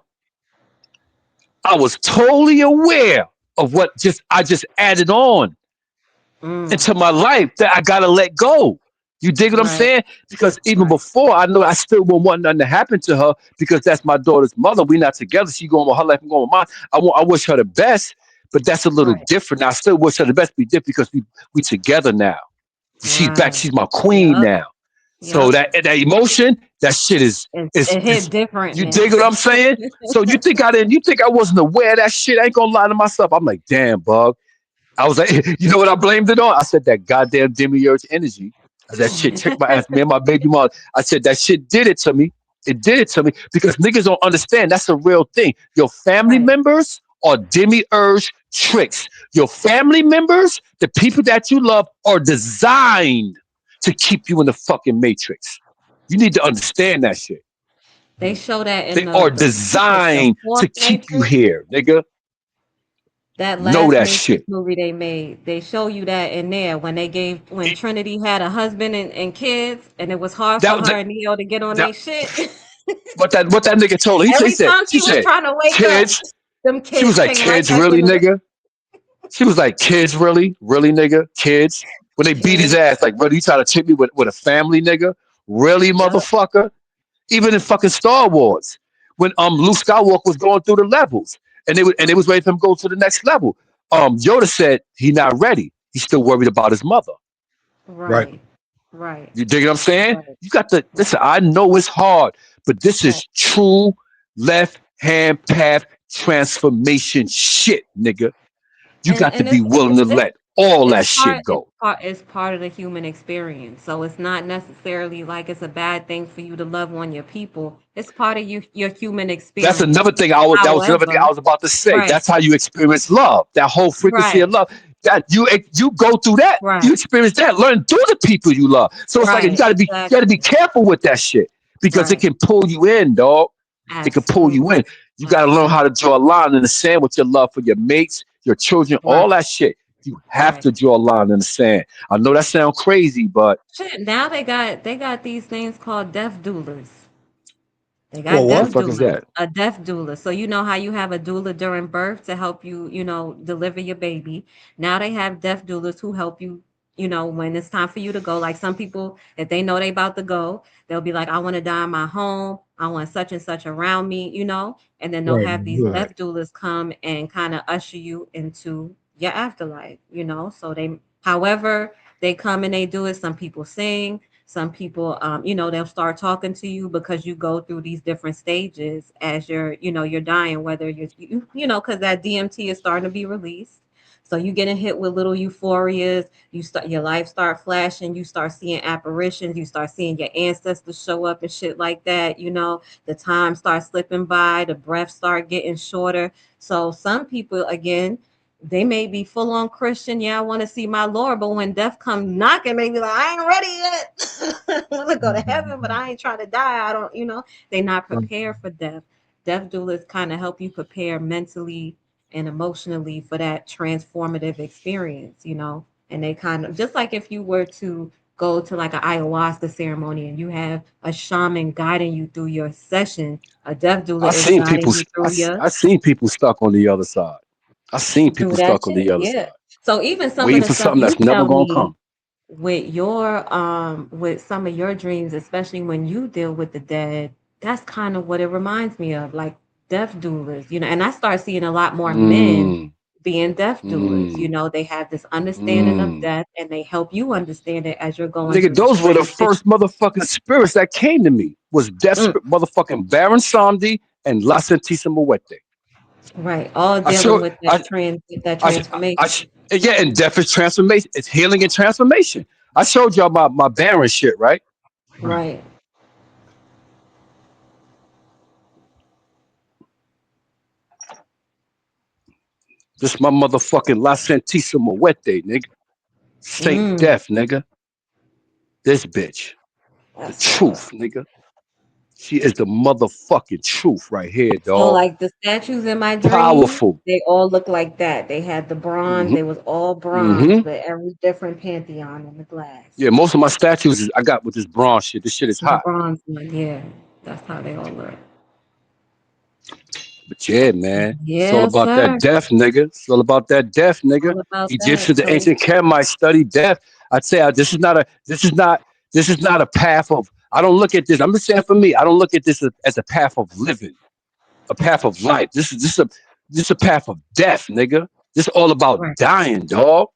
I was totally aware of what just I just added on Mm. into my life that I gotta let go. You dig what I'm Right. saying? Because even Right. before, I know I still wouldn't want nothing to happen to her because that's my daughter's mother. We're not together. She going with her life, I'm going with mine. I wish her the best, but that's a little Right. different. I still wish her the best, be different because we together now. She's back. Right. She's my queen Yup. now. So Yup. that emotion, that shit It hit is. different You now. dig what I'm saying? So you think I didn't? You think I wasn't aware of that shit? I ain't gonna lie to myself. I'm like, damn, bug. I was like, you know what I blamed it on? I said that goddamn demiurge energy. That shit checked my ass. Me and my baby mom. I said that shit did it to me. It did it to me because niggas don't understand. That's a real thing. Your family Right. members are demiurge tricks. Your family members, the people that you love, are designed to keep you in the fucking matrix. You need to understand that shit. They show that in They are the designed to fourth keep you Matrix. here, nigga. That Know last that Matrix shit. movie they made, they show you that in there when It- Trinity had a husband and kids, and it was hard for that, her that, and Neo to get on that their shit. what that nigga told her. He Every said, time she she was said, trying to wake up, kids. them She was kids like, came right kids, back really, into the nigga? She was like, kids, really? Really, nigga? Kids? When they beat his kids. ass, like, brother, you trying to trick me with a family, nigga? Really, Yep. motherfucker? Even in fucking Star Wars, when Luke Skywalker was going through the levels and they was ready for him to go to the next level. Yoda said he not ready. He's still worried about his mother. Right. Right. Right. You dig what I'm saying? Right. You got to Right. listen. I know it's hard, but this Right. is true left hand path transformation shit, nigga. You got to And be willing to let all that shit go. it's part of the human experience. So it's not necessarily like it's a bad thing for you to love on your people. It's part of your human That's experience. another thing I was. That was another thing However, I was about to say. right, That's how you experience love. That whole frequency right, of love. That you go through that. right, You experience that. Learn through the people you love. So it's like right, you got to be exactly. careful with that shit because it Right. can pull you in, dog. It can pull you Absolutely. in. You got to learn how to Absolutely. draw a line in the sand with your love for your mates, your children, all Right. that shit. You have Right. to draw a line in the sand. I know that sounds crazy, but Shit, now they got these things called death doulas. They Well, got what the death what? fuck is doulas, that? a death doula. So you know how you have a doula during birth to help you, deliver your baby. Now they have death doulas who help you, when it's time for you to go. Like some people, if they know they about to go, they'll be like, I want to die in my home. I want such and such around me. And then they'll Right. have these Yeah. death doulas come and kind of usher you into your afterlife. So however they come and they do it. Some people sing, some people, they'll start talking to you because you go through these different stages as you're dying, whether because that DMT is starting to be released. So you getting hit with little euphorias. Your life start flashing. You start seeing apparitions. You start seeing your ancestors show up and shit like that. The time starts slipping by. The breath start getting shorter. So some people, again, they may be full on Christian. Yeah, I want to see my Lord, but when death come knocking, maybe like I ain't ready yet. I want to go to heaven, but Mhm. I ain't trying to die. I don't, they not Right. prepared for death. Death doulas kind of help you prepare mentally and emotionally for that transformative experience. And they kind of just like if you were to go to like an ayahuasca ceremony and you have a shaman guiding you through your session, a death doula I is seen guiding people. you through your I seen people stuck on the other side. I seen through people that stuck on the shit. other Yeah. side, So even some of waiting the for stuff something you that's never tell gonna come. me with some of your dreams, especially when you deal with the dead, that's kind of what it reminds me of, like death doulas. And I start seeing a lot more men Mm, being death doulas. mm, They have this understanding of mm. death and they help you understand it as you're going Nigga, through this those were the transition. first motherfucking spirits that came to me. Was Death Mm, Spirit, motherfucking Baron Samdi and La Santissima Muerte. right. All I dealing showed. with that transformation. Yeah, and death is transformation. It's healing and transformation. I showed y'all my Baron shit, right? Right. Right. This my motherfucking La Santissima Muerte, nigga. Saint Mm, Death, nigga. This bitch. The that's what's up. truth, nigga. She is the motherfucking truth right here, So dog. like the statues in my dream, Powerful. they all look like that. They had the bronze, Hmm. they was all bronze, Hmm. but every different pantheon in the glass. Yeah, most of my statues I got with this bronze shit. This shit is The hot. bronze one, yeah. That's how they all look. But yeah, man, it's all Yes, about that sir. death, nigga. It's all about that death, nigga. All about that. Egyptians, the So ancient Canaanites study death. I'd say this is not a this is not a path of. I don't look at this. I'm just saying for me, I don't look at this as a path of living, a path of life. This is a path of death, nigga. This is all about right. dying, dog.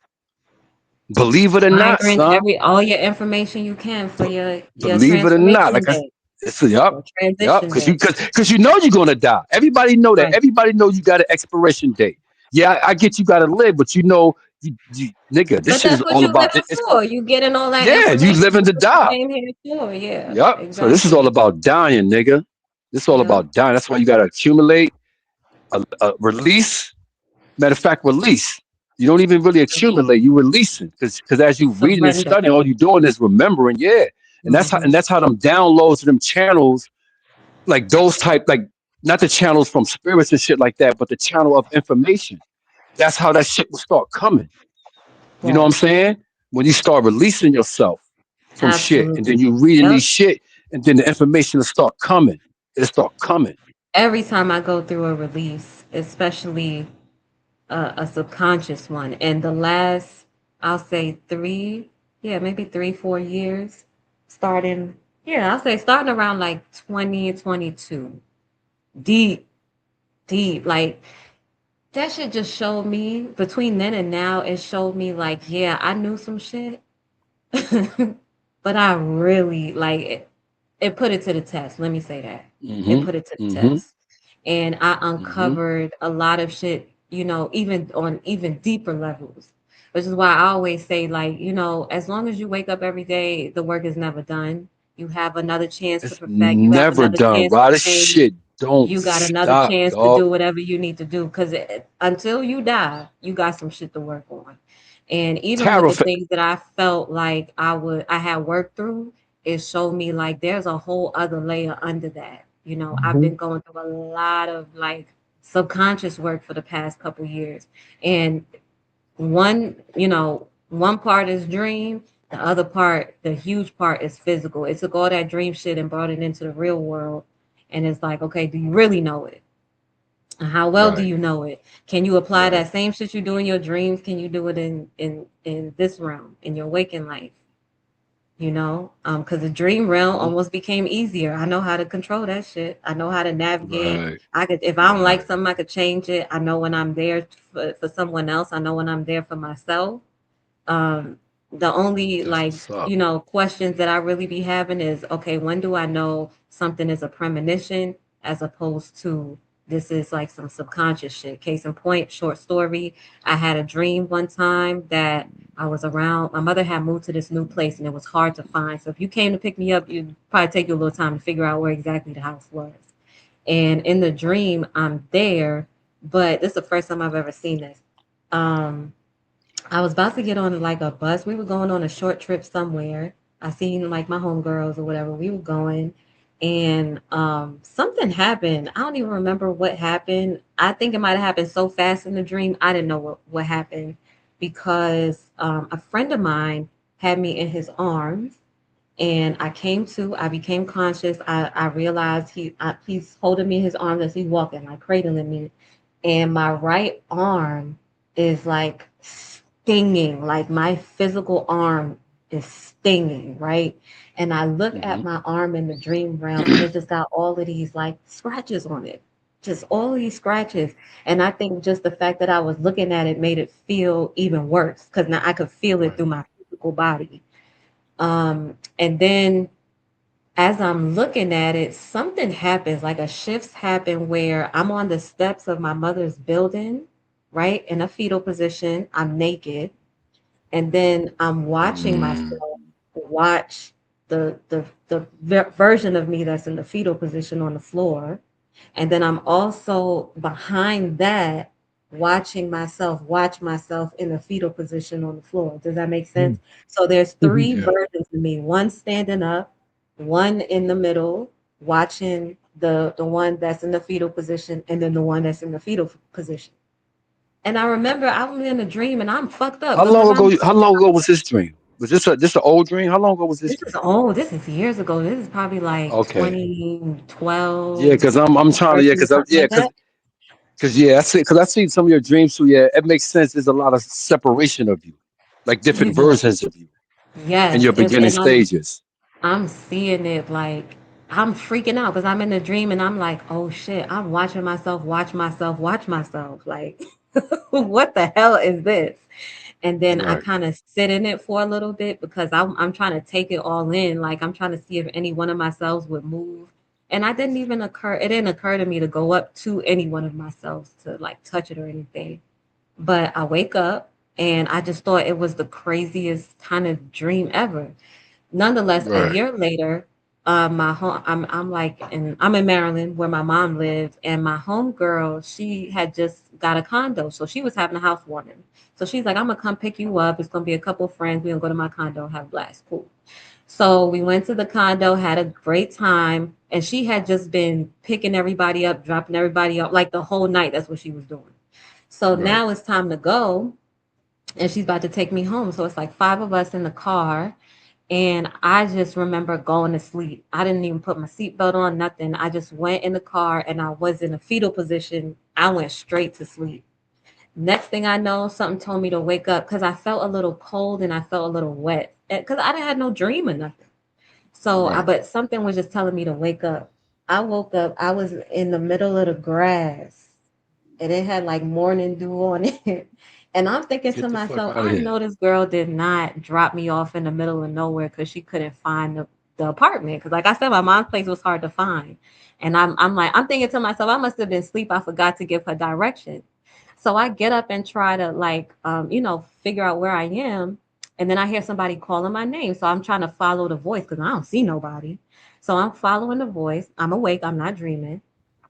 Believe it or not, Acquiring son. every all your information you can for your Believe it or not, transformation like I, day, it's yup, your yup, transition because day. you know you're gonna die. Everybody know that. Right. Everybody know you got an expiration date. Yeah, I get you got to live, but you know, nigga, this But shit is that's what all you about. living It's for. You getting all that yeah, you information. living That's to what you die. came here for. Yeah, Yup. So this is all exactly. about dying, nigga. This is all Yeah. about dying. That's why you got to accumulate, a release. Matter of fact, release. You don't even really accumulate. You releasing because as you reading and Surrender. studying, all you doing is remembering. Yeah, Hmm. and that's how them downloads to them channels like those type like not the channels from spirits and shit like that, but the channel of information. That's how that shit will start coming. You know what I'm Right. saying? When you start releasing yourself from shit, and then Absolutely. you reading Yep. these shit, and then the information will start coming. It'll start coming. Every time I go through a release, especially a subconscious one, and the last, I'll say three, yeah, maybe 3, 4 years, starting, yeah, I'll say starting around like 2022, deep, deep, like that shit just showed me between then and now, it showed me like, yeah, I knew some shit, but I really like it put it to the test. Let me say that. It Mm-hmm. put it to the Mm-hmm. test. And I Mm-hmm. uncovered a lot of shit, even on even deeper levels. Which is why I always say, like, as long as you wake up every day, the work is never done. You have another chance to It's perfect, you have never another done, chance to bro. This change, shit don't you got another stop, chance to dog. do whatever you need to do because until you die, you got some shit to work on. And even with the Terrific. things that I felt like I had worked through, it showed me like there's a whole other layer under that. I've Mhm. been going through a lot of like subconscious work for the past couple years. And one part is dream, the other part, the huge part is physical. It took all that dream shit and brought it into the real world. And it's like, okay, do you really know it? And how well do Right. you know it? Can you apply Right. that same shit you do in your dreams? Can you do it in this realm, in your waking life? Because the dream realm Mm-hmm. almost became easier. I know how to control that shit. I know how to navigate. Right. I could, if I don't like Right. something, I could change it. I know when I'm there for someone else. I know when I'm there for myself. um the only That's like what's up. questions that I really be having is, okay, when do I know something is a premonition as opposed to this is like some subconscious shit? Case in point, short story, I had a dream one time that I was around, my mother had moved to this new place and it was hard to find, so if you came to pick me up, you'd probably take you a little time to figure out where exactly the house was. And in the dream I'm there, but this is the first time I've ever seen this. um I was about to get on like a bus. We were going on a short trip somewhere. I seen like my homegirls or whatever. We were going, and something happened. I don't even remember what happened. I think it might have happened so fast in the dream. I didn't know what happened because a friend of mine had me in his arms, and I became conscious. I realized he's holding me in his arms as he's walking, like cradling me, and my right arm is like stinging, like my physical arm is stinging, right? And I look at Mm-hmm. my arm in the dream realm and it just got all of these like scratches on it, just all these scratches. And I think just the fact that I was looking at it made it feel even worse because now I could feel it Right. through my physical body. And then as I'm looking at it, something happens, like a shift happen where I'm on the steps of my mother's building, right? In a fetal position. I'm naked. And then I'm watching Mm. myself watch the version of me that's in the fetal position on the floor. And then I'm also behind that watching myself watch myself in the fetal position on the floor. Does that make Mhm. sense? So there's Mhm. three Yeah. versions of me, one standing up, one in the middle, watching the one that's in the fetal position and then the one that's in the fetal position. And I remember I was in a dream and I'm fucked up How long because ago? I'm How long ago was this dream? Was this an old dream? How long ago was this this is dream? old. This is years ago. This is probably like Okay. Yeah, 2012, because I'm trying to, yeah, 13, something like that. because yeah, I see some of your dreams too. Yeah, it makes sense. There's a lot of separation of you, like different Jesus. versions of you in Yes. your beginning And stages. I'm seeing it like I'm freaking out because I'm in a dream and I'm like, oh shit, I'm watching myself, watch myself, watch myself. Like, what the hell is this? And then I Right. kind of sit in it for a little bit because I'm trying to take it all in. Like I'm trying to see if any one of my cells would move. And it didn't occur to me to go up to any one of my cells to like touch it or anything. But I wake up and I just thought it was the craziest kind of dream ever. Nonetheless, a Right. year later, my home I'm in Maryland where my mom lived, and my home girl, she had just got a condo, so she was having a housewarming. So she's like, I'm gonna come pick you up. It's gonna be a couple of friends. We're gonna go to my condo, have a blast. Cool. So we went to the condo, had a great time, and she had just been picking everybody up, dropping everybody off like the whole night. That's what she was doing. So Right. now it's time to go, and she's about to take me home. So it's like five of us in the car, and I just remember going to sleep. I didn't even put my seatbelt on, nothing. I just went in the car and I was in a fetal position. I went straight to sleep. Next thing I know, something told me to wake up because I felt a little cold and I felt a little wet because I didn't have no dream or nothing. Right. But something was just telling me to wake up. I woke up, I was in the middle of the grass and it had like morning dew on it. And I'm thinking to Get the fuck myself, out of I here. know this girl did not drop me off in the middle of nowhere because she couldn't find the apartment. Because, like I said, my mom's place was hard to find. And I'm thinking to myself, I must have been asleep. I forgot to give her direction. So I get up and try to, like, figure out where I am. And then I hear somebody calling my name. So I'm trying to follow the voice because I don't see nobody. So I'm following the voice. I'm awake. I'm not dreaming,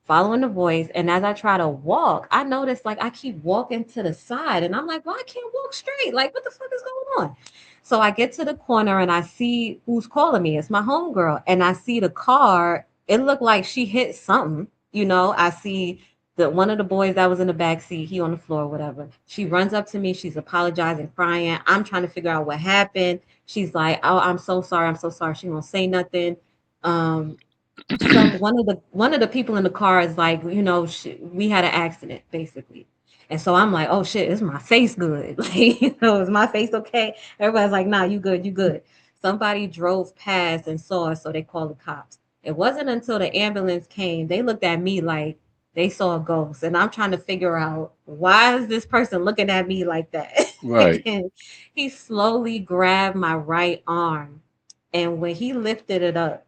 following the voice. And as I try to walk, I notice like I keep walking to the side and I'm like, well, I can't walk straight. Like, what the fuck is going on? So I get to the corner and I see who's calling me. It's my homegirl. And I see the car. It looked like she hit something. I see the one of the boys that was in the back seat, he on the floor, whatever. She runs up to me. She's apologizing, crying. I'm trying to figure out what happened. She's like, oh, I'm so sorry. I'm so sorry. She won't say nothing. Um, one of the people in the car is like, we had an accident basically. And so I'm like, oh shit, is my face good? Like, is my face okay? Everybody's like, nah, you good, you good. Somebody drove past and saw us, so they called the cops. It wasn't until the ambulance came, they looked at me like they saw a ghost. And I'm trying to figure out, why is this person looking at me like that? Right. And he slowly grabbed my right arm. And when he lifted it up,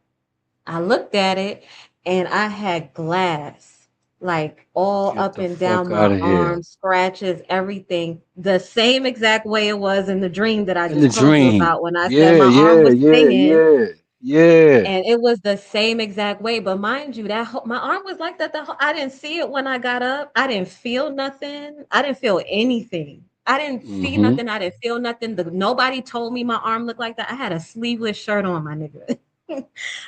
I looked at it and I had glass like all Get up the and down fuck my out of here. arm, scratches, everything, the same exact way it was in the dream that I In the just told you dream. about when I said Yeah, my arm yeah, was yeah, stinging. yeah, yeah. And it was the same exact way. But mind you, my arm was like that. I didn't see it when I got up. I didn't feel nothing. I didn't feel anything. I didn't see Mm-hmm. nothing. I didn't feel nothing. Nobody told me my arm looked like that. I had a sleeveless shirt on, my nigga.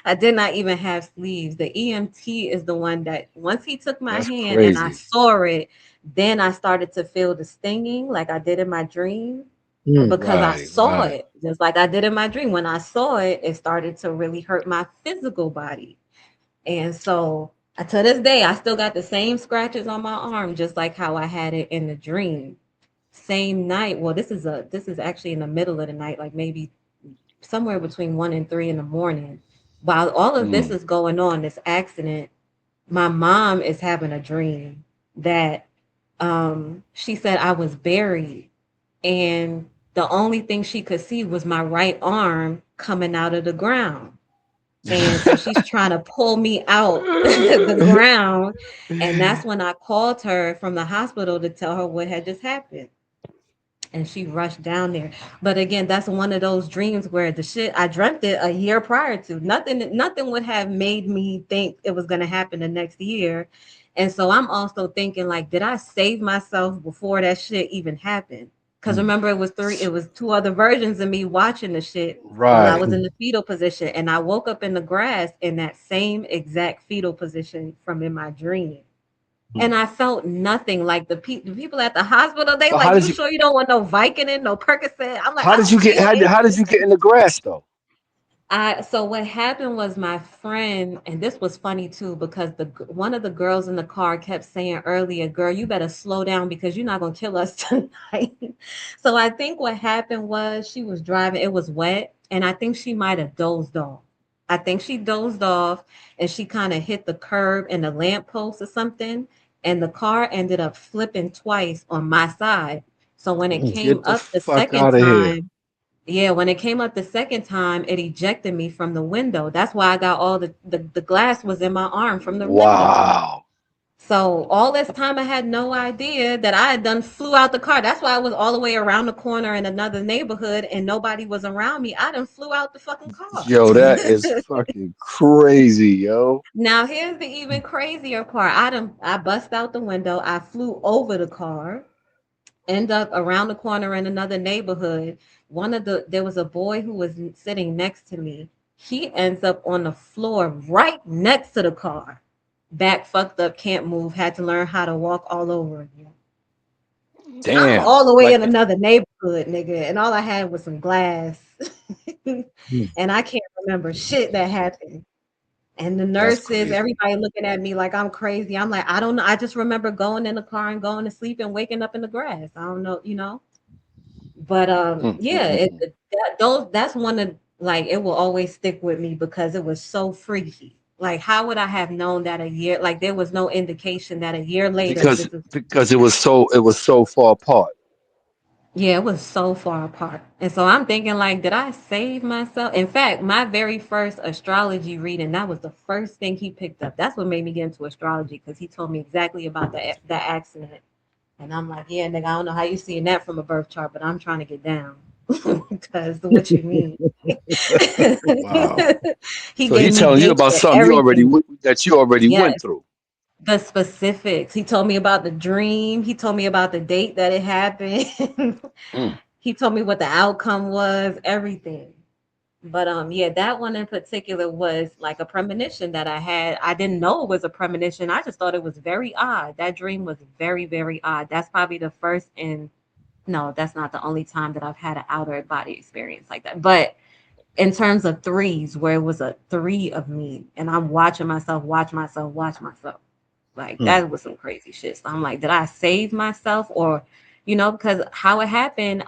I did not even have sleeves. The EMT is the one that once he took my That's hand and I crazy. saw it, then I started to feel the stinging like I did in my dream Mm. because I Right, saw right. it just like I did in my dream. When I saw it, it started to really hurt my physical body. And so to this day, I still got the same scratches on my arm, just like how I had it in the dream. Same night. Well, this is actually in the middle of the night, like maybe somewhere between 1 and 3 in the morning. While all of this Mm. is going on, this accident, my mom is having a dream that she said I was buried and the only thing she could see was my right arm coming out of the ground. And so she's trying to pull me out the ground. And that's when I called her from the hospital to tell her what had just happened. And she rushed down there. But again, that's one of those dreams where the shit I dreamt it a year prior to. Nothing would have made me think it was gonna happen the next year. And so I'm also thinking like, did I save myself before that shit even happened? Because remember, it was two other versions of me watching the shit while I Right. was in the fetal position. And I woke up in the grass in that same exact fetal position from in my dream. And I felt nothing. Like the people at the hospital, they So how like, did you you sure you don't want no Vicodin, no Percocet? I'm like, how I did you don't get need it. how did you get in the grass though? So what happened was my friend, and this was funny too, because one of the girls in the car kept saying earlier, "Girl, you better slow down because you're not gonna kill us tonight." So I think what happened was she was driving, it was wet, and I think she might have dozed off. I think she dozed off and she kind of hit the curb and the lamppost or something, and the car ended up flipping twice on my side. So when it came Get the up the fuck second out of here. time, yeah, when it came up the second time, it ejected me from the window. That's why I got all the glass was in my arm from the window. Wow. So all this time I had no idea that I had done flew out the car. That's why I was all the way around the corner in another neighborhood and nobody was around me. I done flew out the fucking car. Yo, that is fucking crazy, yo. Now here's the even crazier part. I bust out the window. I flew over the car, end up around the corner in another neighborhood. There was a boy who was sitting next to me. He ends up on the floor right next to the car. Back fucked up, can't move, had to learn how to walk all over again. I'm Damn. all the way Like in another neighborhood, nigga, and all I had was some glass. And I can't remember shit that happened. And the that's nurses, crazy. everybody looking at me like I'm crazy. I'm like, I don't know. I just remember going in the car and going to sleep and waking up in the grass. I don't know, you know. But Mm, mm, yeah, mm, mm. that's one of like it will always stick with me because it was so freaky. Like, how would I have known that a year? Like, there was no indication that a year later, Because this is it was so far apart. yeah, it was so far apart. And so I'm thinking, like, did I save myself? In fact, my very first astrology reading, that was the first thing he picked up. That's what made me get into astrology because he told me exactly about that accident. And I'm like, yeah, nigga, I don't know how you seeing that from a birth chart, but I'm trying to get down. Because what you mean? Wow. He So he gave me telling you dates about and something everything. that you already Yes, went through. the specifics. He told me about the dream. He told me about the date that it happened. Mm. He told me what the outcome was, everything. But yeah, that one in particular was like a premonition that I had. I didn't know it was a premonition. I just thought it was very odd. That dream was very, very odd. That's probably the first and no, that's not the only time that I've had an outer body experience like that. But in terms of threes, where it was a three of me and I'm watching myself, watch myself, watch myself. Like that was some crazy shit. So I'm like, did I save myself or, because how it happened,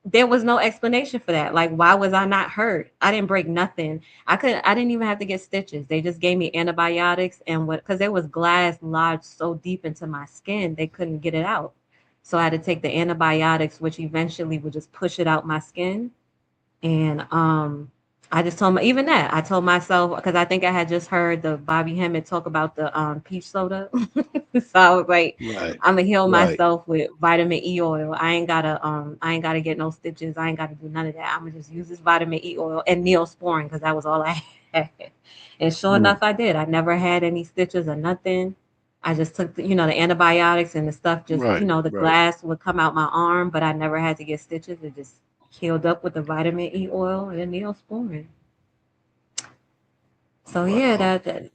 there was no explanation for that. Like, why was I not hurt? I didn't break nothing. I didn't even have to get stitches. They just gave me antibiotics and because there was glass lodged so deep into my skin, they couldn't get it out. So I had to take the antibiotics, which eventually would just push it out my skin. And I just told my even that I told myself because I think I had just heard the Bobby Hemmett talk about the peach soda. So I was like, Right. I'm gonna heal Right. myself with vitamin E oil. I ain't gotta get no stitches. I ain't gotta do none of that. I'm gonna just use this vitamin E oil and Neosporin because that was all I had. And sure Mm. enough, I did. I never had any stitches or nothing. I just took the antibiotics and the stuff. Just Right. the Right. glass would come out my arm, but I never had to get stitches. It just healed up with the vitamin E oil and Neosporin. So yeah, Wow.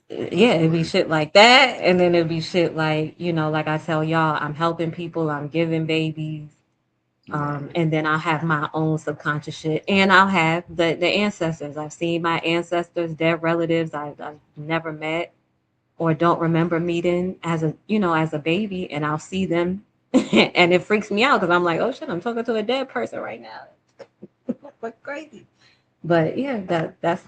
yeah, That's it'd be crazy. shit like that, and then it'd be shit like like I tell y'all, I'm helping people, I'm giving babies, Right. and then I'll have my own subconscious shit, and I'll have the ancestors. I've seen my ancestors, dead relatives I've never met or don't remember meeting as a baby, and I'll see them, and it freaks me out because I'm like, oh shit, I'm talking to a dead person right now. What crazy. But yeah, Yeah, that's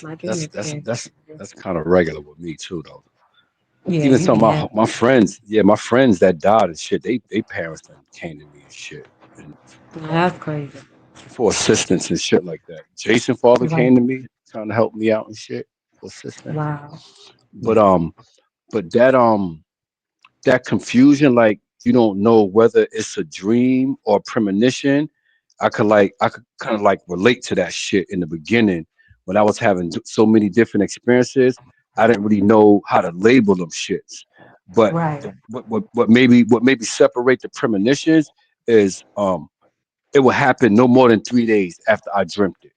my dream experience. that's kind of regular with me too, though. Yeah, Even you some be of happy. my friends, yeah, my friends that died and shit, they parents done came to me and shit, and That's crazy. for assistance and shit like that. Jason father Right. came to me trying to help me out and shit for assistance. Wow. But but that confusion, like you don't know whether it's a dream or premonition. I could kind of like relate to that shit in the beginning when I was having so many different experiences. I didn't really know how to label them shits. But Right. what maybe separate the premonitions is it will happen no more than 3 days after I dreamt it.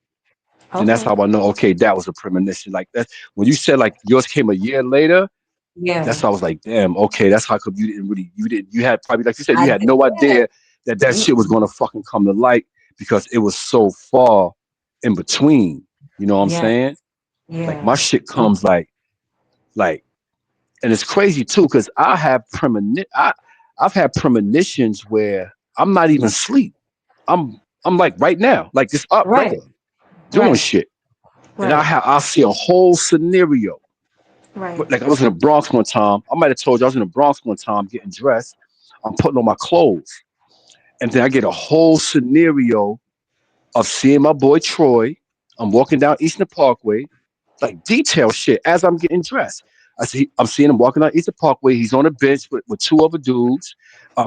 And that's Okay. how I know, okay, that was a premonition. Like that when you said like yours came a year later, Yeah. that's how I was like, damn, okay, that's how come you had probably like you said, I you had no did. idea that that shit was Mm-mm. gonna fucking come to light because it was so far in between. You know what I'm Yeah. saying? Like Yeah. my shit comes like and it's crazy too, because I've had premonitions where I'm not even asleep. I'm like right now, like just up Right. regular, doing Right. shit. And Right. I'll see a whole scenario. Right. But like I was in the Bronx one time. I might have told you I was in the Bronx one time getting dressed. I'm putting on my clothes. And then I get a whole scenario of seeing my boy Troy. I'm walking down Eastern Parkway, like detail shit as I'm getting dressed. I'm seeing him walking down Eastern Parkway. He's on a bench with two other dudes.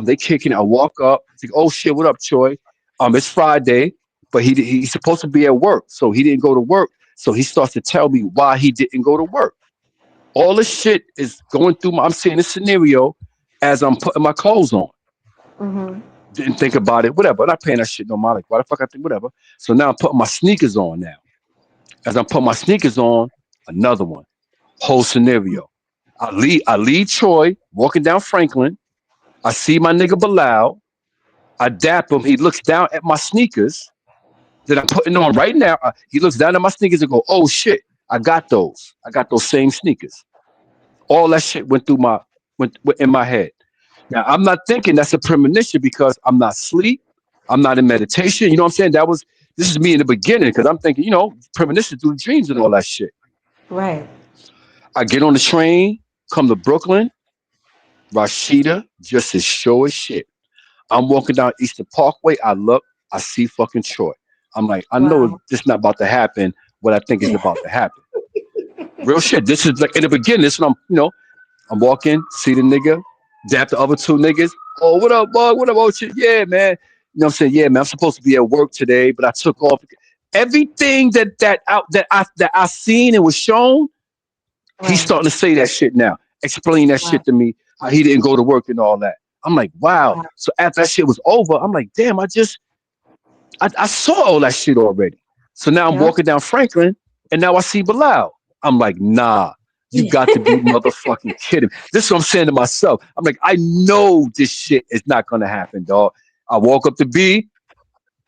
They kicking. I walk up. Think, oh shit, what up, Troy? It's Friday, but he's supposed to be at work, so he didn't go to work. So he starts to tell me why he didn't go to work. All this shit is going through I'm seeing this scenario as I'm putting my clothes on. Mm-hmm. Didn't think about it, whatever. I'm not paying that shit no mind. Like, why the fuck I think whatever? So now I'm putting my sneakers on now. As I'm putting my sneakers on, another one. Whole scenario. I lead Troy walking down Franklin. I see my nigga Bilal. I dap him. He looks down at my sneakers that I'm putting on right now. He looks down at my sneakers and go, "Oh shit, I got those. I got those same sneakers." All that shit went in my head. Now I'm not thinking that's a premonition because I'm not asleep. I'm not in meditation. You know what I'm saying? This is me in the beginning because I'm thinking, premonition through dreams and all that shit. Right. I get on the train, come to Brooklyn, Rashida, just as sure as shit. I'm walking down Eastern Parkway. I look, I see fucking Troy. I'm like, I know Wow. this not about to happen. What I think is about to happen. Real shit. This is like in the beginning. This is what I'm walking, see the nigga, dap the other two niggas. Oh, what up, bug? What up, oh shit? Yeah, man. You know what I'm saying? Yeah, man. I'm supposed to be at work today, but I took off. Everything that I seen and was shown, he's Right. starting to say that shit now. Explain that Wow. shit to me, how he didn't go to work and all that. I'm like, wow. Wow. So after that shit was over, I'm like, damn, I saw all that shit already. So now I'm Yep. walking down Franklin and now I see Bilal. I'm like, nah, you got to be motherfucking kidding. This is what I'm saying to myself. I'm like, I know this shit is not gonna happen, dog. I walk up to B,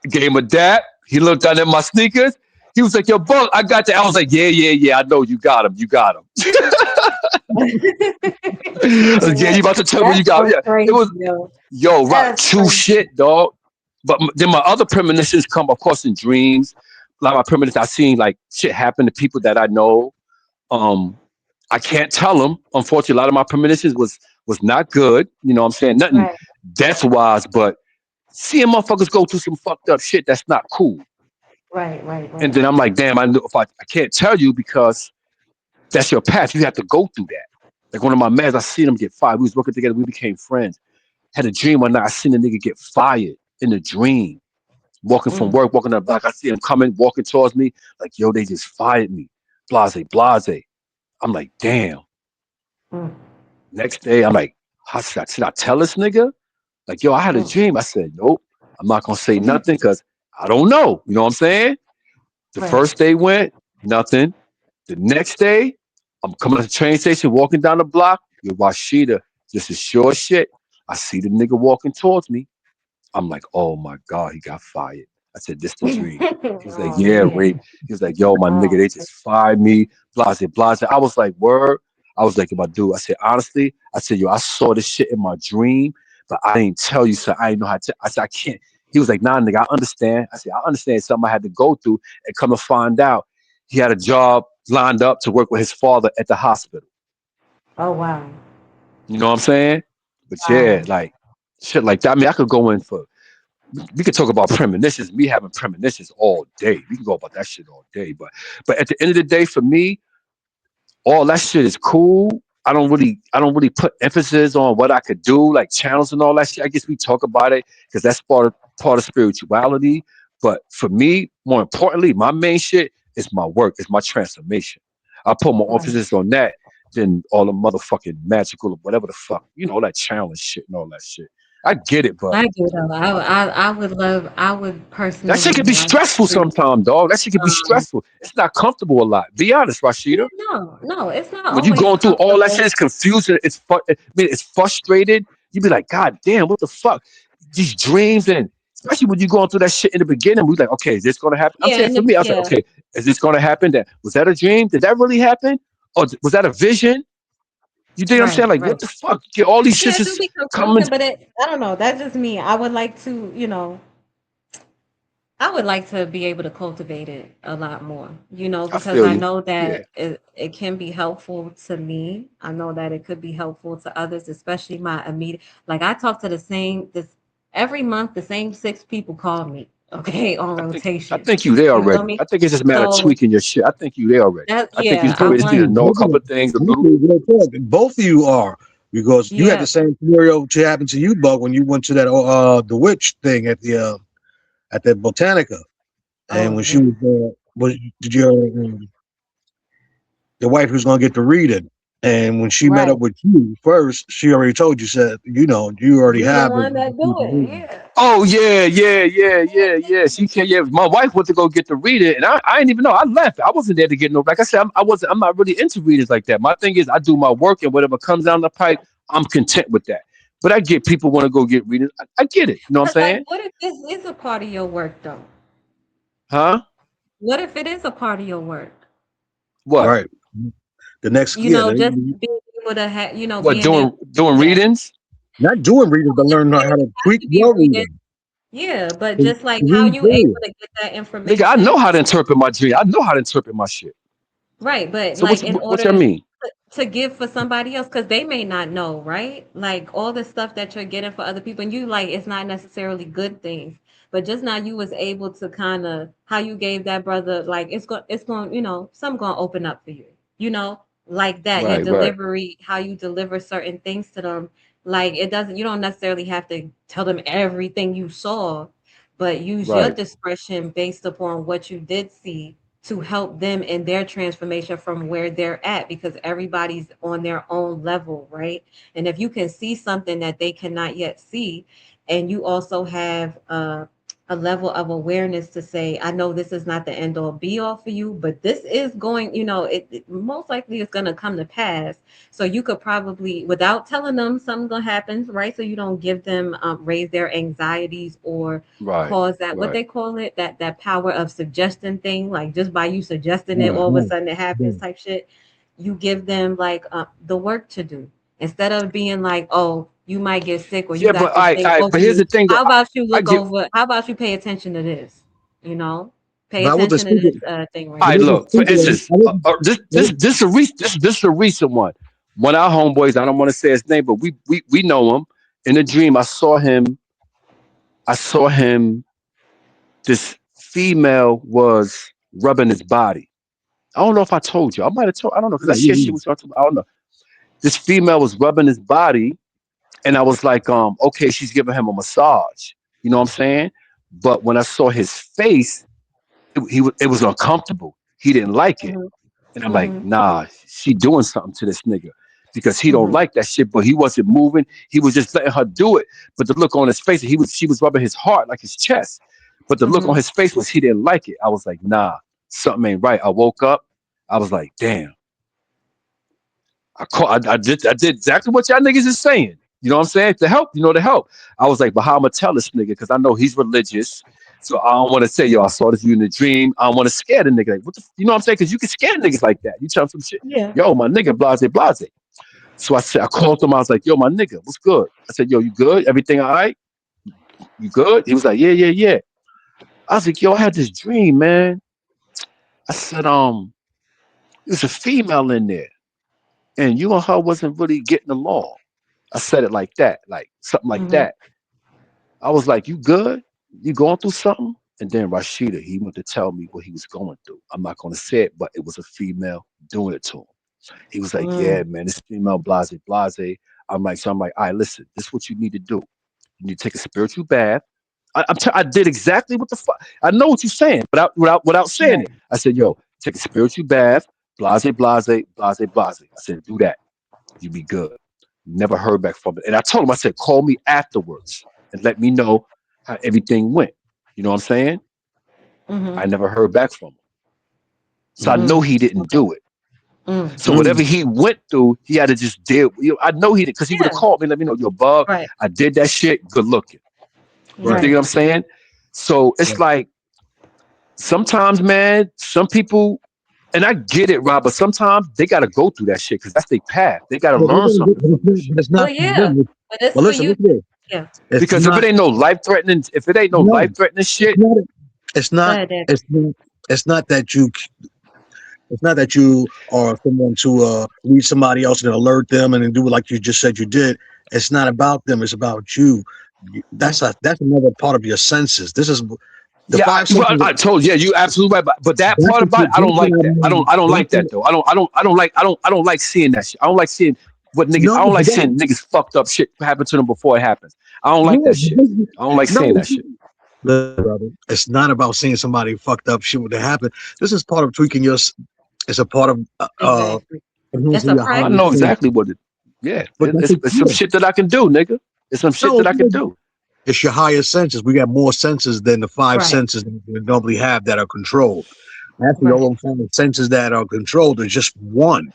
gave him a dap. He looked down at my sneakers. He was like, yo, Buck, I got that. I was like, yeah, yeah, yeah, I know you got him. You got him. I was like, yeah, you about to tell me That's you got him. so Yeah. It crazy, was, yo. yo, right, That is true crazy. shit, dog. But then my other premonitions come, of course, in dreams. Like my premonitions, I seen like shit happen to people that I know. Um, I can't tell them. Unfortunately, a lot of my premonitions was not good. You know what I'm saying? Nothing Right. death wise, but seeing motherfuckers go through some fucked up shit that's not cool. Right. Right. And Right. then I'm like, damn, I know if I can't tell you because that's your path. You have to go through that. Like one of my mans, I seen him get fired. We was working together. We became friends. Had a dream one night. I seen a nigga get fired in a dream. Walking from Mm. work, walking up the block. I see him coming, walking towards me. Like, yo, they just fired me. Blase, blase. I'm like, damn. Mm. Next day, I'm like, how should I tell this nigga? Like, yo, I had a Mm. dream. I said, nope. I'm not gonna say nothing because I don't know. You know what I'm saying? The Right. first day went, nothing. The next day, I'm coming to the train station, walking down the block. Yo, Washida, this is sure shit. I see the nigga walking towards me. I'm like, oh my God, he got fired. I said, this the dream. He was like, Oh yeah, man. Ray. He was like, yo, my Oh. nigga, they just fired me. Blase, blase. I was like, word. I was like, my dude. I said, honestly, I said, yo, I saw this shit in my dream, but I didn't tell you, so I didn't know how to. I said, I can't. He was like, nah, nigga, I understand. I said, I understand something I had to go through and come to find out. He had a job lined up to work with his father at the hospital. Oh wow. You know what I'm saying? But yeah, Wow. like shit like that. I mean, I could go in for we could talk about premonitions. Me having premonitions all day. We can go about that shit all day. But at the end of the day, for me, all that shit is cool. I don't really put emphasis on what I could do, like channels and all that shit. I guess we talk about it because that's part of spirituality. But for me, more importantly, my main shit is my work, is my transformation. I put more Right. emphasis on that than all the motherfucking magical or whatever the fuck, all that challenge shit and all that shit. I get it, but I do though. I would that shit personally can be like stressful to. sometimes, dog. That shit can be Um, stressful. It's not comfortable a lot. Be honest, yeah, Rashida. no, no, it's not When you always going through all that shit, comfortable. it's confusing. I mean, it's frustrated. You be like, God damn, what the fuck? These dreams and especially when you going through that shit in the beginning, we like, okay, is this gonna happen? I'm Yeah, saying and for me, I was like, yeah, okay, is this gonna happen? That was that a dream? Did that really happen? Or was that a vision? You think I'm saying? right, Like, what right. the fuck? Get all these shits Yeah, it do just be coming. confusing, but I don't know. That's just me. I would like to, I would like to be able to cultivate it a lot more, I because feel I you. know Yeah, that it can be helpful to me. I know that it could be helpful to others, especially my immediate. Like I talk to this every month, the same 6 people call me, okay, on I think I rotation. think you there You feel already. me? I think it's just a matter of So tweaking your shit. I think you there already. that, I think you yeah, just, I we just need want, to know a couple Both of things, a little. actually, real quick, both of you are because you had yeah. the same scenario to happen to you, Buck, when you went to that the witch thing at the Botanica, and Oh when she yeah. was did your wife was gonna get to read it, and when she met Right. up with you first, she already told you said you already You the have one that do it. it. Yeah. Oh yeah, yeah, yeah, yeah, yeah. She can. Yeah, my wife went to go get to read it, and I didn't even know. I left. I wasn't there to get no. Like I said, I wasn't. I'm not really into readers like that. My thing is, I do my work, and whatever comes down the pipe, I'm content with that. But I get people want to go get readers. I get it. You know what I'm But like, saying? what if this is a part of your work though? Huh? What if it is a part of your work? What? Right. The next, yeah, Just being able to have, What? being able, Doing yeah, readings? not doing reading, but it learn doesn't how even to have tweak to be your reading. reading. Yeah, but To just like how read you able through to get that Nigga, I know information. how to interpret my dream. I know how to interpret my shit. Right, but So like in what's that order mean? to give for somebody else, because they may not know, right? Like all the stuff that you're getting for other people, and you like it's not necessarily good things, but just now you was able to kind of how you gave that brother, like it's going, something gonna open up for you, like that. Your Right, right, delivery, how you deliver certain things to them, like you don't necessarily have to tell them everything you saw, but use your right, discretion based upon what you did see to help them in their transformation from where they're at, because everybody's on their own level, right? And if you can see something that they cannot yet see, and you also have a level of awareness to say, I know this is not the end all be all for you, but this is going, it most likely is going to come to pass. So you could probably, without telling them something going to happen, right? So you don't give them, raise their anxieties or right, cause that, what right, they call it, that power of suggestion thing, like just by you suggesting it, right, all of a right, sudden it happens right. type shit. You give them like the work to do instead of being like, oh, you might get sick or you yeah, but got this thing I over but here's you. the thing though. How about you I look get over? How about you pay attention to this? You know, pay But I wasn't attention to this speaking. thing I right I here. wasn't look for speaking. instance. This is a recent one. One of our homeboys. I don't want to say his name, but we know him. In a dream, I saw him. I saw him. This female was rubbing his body. I don't know if I told you. I might have told. I don't know because I Yeah, share yeah, shit with you. I don't know. This female was rubbing his body, and I was like, okay, she's giving him a massage. You know what I'm saying? But when I saw his face, it was uncomfortable. He didn't like it. Mhm. And I'm like, Mhm. nah, she doing something to this nigga because he don't Mhm. like that shit. But he wasn't moving. He was just letting her do it. But the look on his face, she was rubbing his heart like his chest. But the look on Mhm. his face was he didn't like it. I was like, nah, something ain't right. I woke up. I was like, damn. I did exactly what y'all niggas is saying. You know what I'm saying? To help, to help. I was like, but how I'ma tell this nigga? Because I know he's religious. So I don't want to say, yo, I saw this you in a dream. I don't want to scare the nigga. Like, you know what I'm saying? Because you can scare niggas like that. You tell him some shit. Yeah. Yo, my nigga, blase, blase. So I called him. I was like, yo, my nigga, what's good? I said, yo, you good? Everything all right? You good? He was like, yeah, yeah, yeah. I was like, yo, I had this dream, man. I said, there's a female in there, and you and her wasn't really getting along. I said it like that, like something like Mhm. that. I was like, "You good? You going through something?" And then Rashida, he went to tell me what he was going through. I'm not going to say it, but it was a female doing it to him. He was like, "Yeah, Mm. man, this female blase blase." I'm like, "All right, listen, this is what you need to do. You need to take a spiritual bath." I did exactly what the fuck. I know what you're saying, without saying Right. it. I said, "Yo, take a spiritual bath, blase blase blase blase." I said, "Do that. You be good." Never heard back from it. And I told him, I said, call me afterwards and let me know how everything went. You know what I'm saying? I Mm-hmm. never heard back from him. So I know Mm. he didn't Okay. do it. Mm. So whatever Mm. he went through, he had to just deal. You know, I know he did because he would have Yeah. called me and let me know, yo, Bub, Right. I did that shit. Good looking. You Right. dig Right. what I'm saying? So it's Right. like sometimes, man, some people, and I get it, Rob, but sometimes they got to go through that shit because that's their path. They got to But learn something from that shit. it's Well, not for yeah. them. But it's But for listen, you. listen here. Yeah. It's Because if it not. ain't no life threatening, if it ain't no No, life threatening it's shit, not. It's Go not. ahead, Dad. It's not. It's not that you. It's not that you are someone to read somebody else and alert them and then do it like you just said you did. It's not about them. It's about you. Right. That's another part of your senses. This is the yeah, five well, senses. I told you, yeah, you absolutely right. But that That's part what about you. it, I don't That's like what I that. mean. I don't That's like what, that though. I don't like seeing that shit. I don't like seeing what niggas. no, I don't but like seeing niggas fucked up shit happen to them before it happens. I don't like no, that shit. I don't like seeing no. that shit. Brother. It's not about seeing somebody fucked up shit would happen. This is part of tweaking your. It's a part of Exactly. It's enhancing a your I higher know practice. sense. exactly what it. Yeah, But that's it's some yeah. shit that I can do, nigga. It's some shit No, that I can do. it's your higher senses. We got more senses than the five Right. senses that we normally have that are controlled. Actually, Right. all them five senses that are controlled are just one,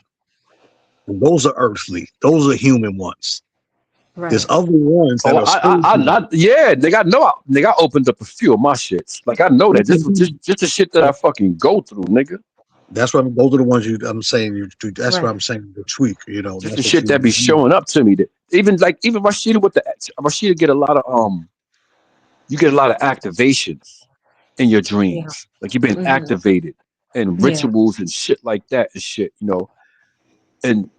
and those are earthly. Those are human ones. There's Right. other ones that Oh, are spiritual. yeah, nigga, I opened up a few of my shits. Like I know that That's just the shit that I fucking go through, nigga. what those are the ones you. I'm saying you. That's what Right. I'm saying. The tweak. You know, Just the that's what shit you. that be showing up to me. That even Rashida with the Rashida get a lot of you get a lot of activations in your Yeah. dreams. Like you've been Mm-hmm. activated and Yeah. rituals and shit like that and shit, And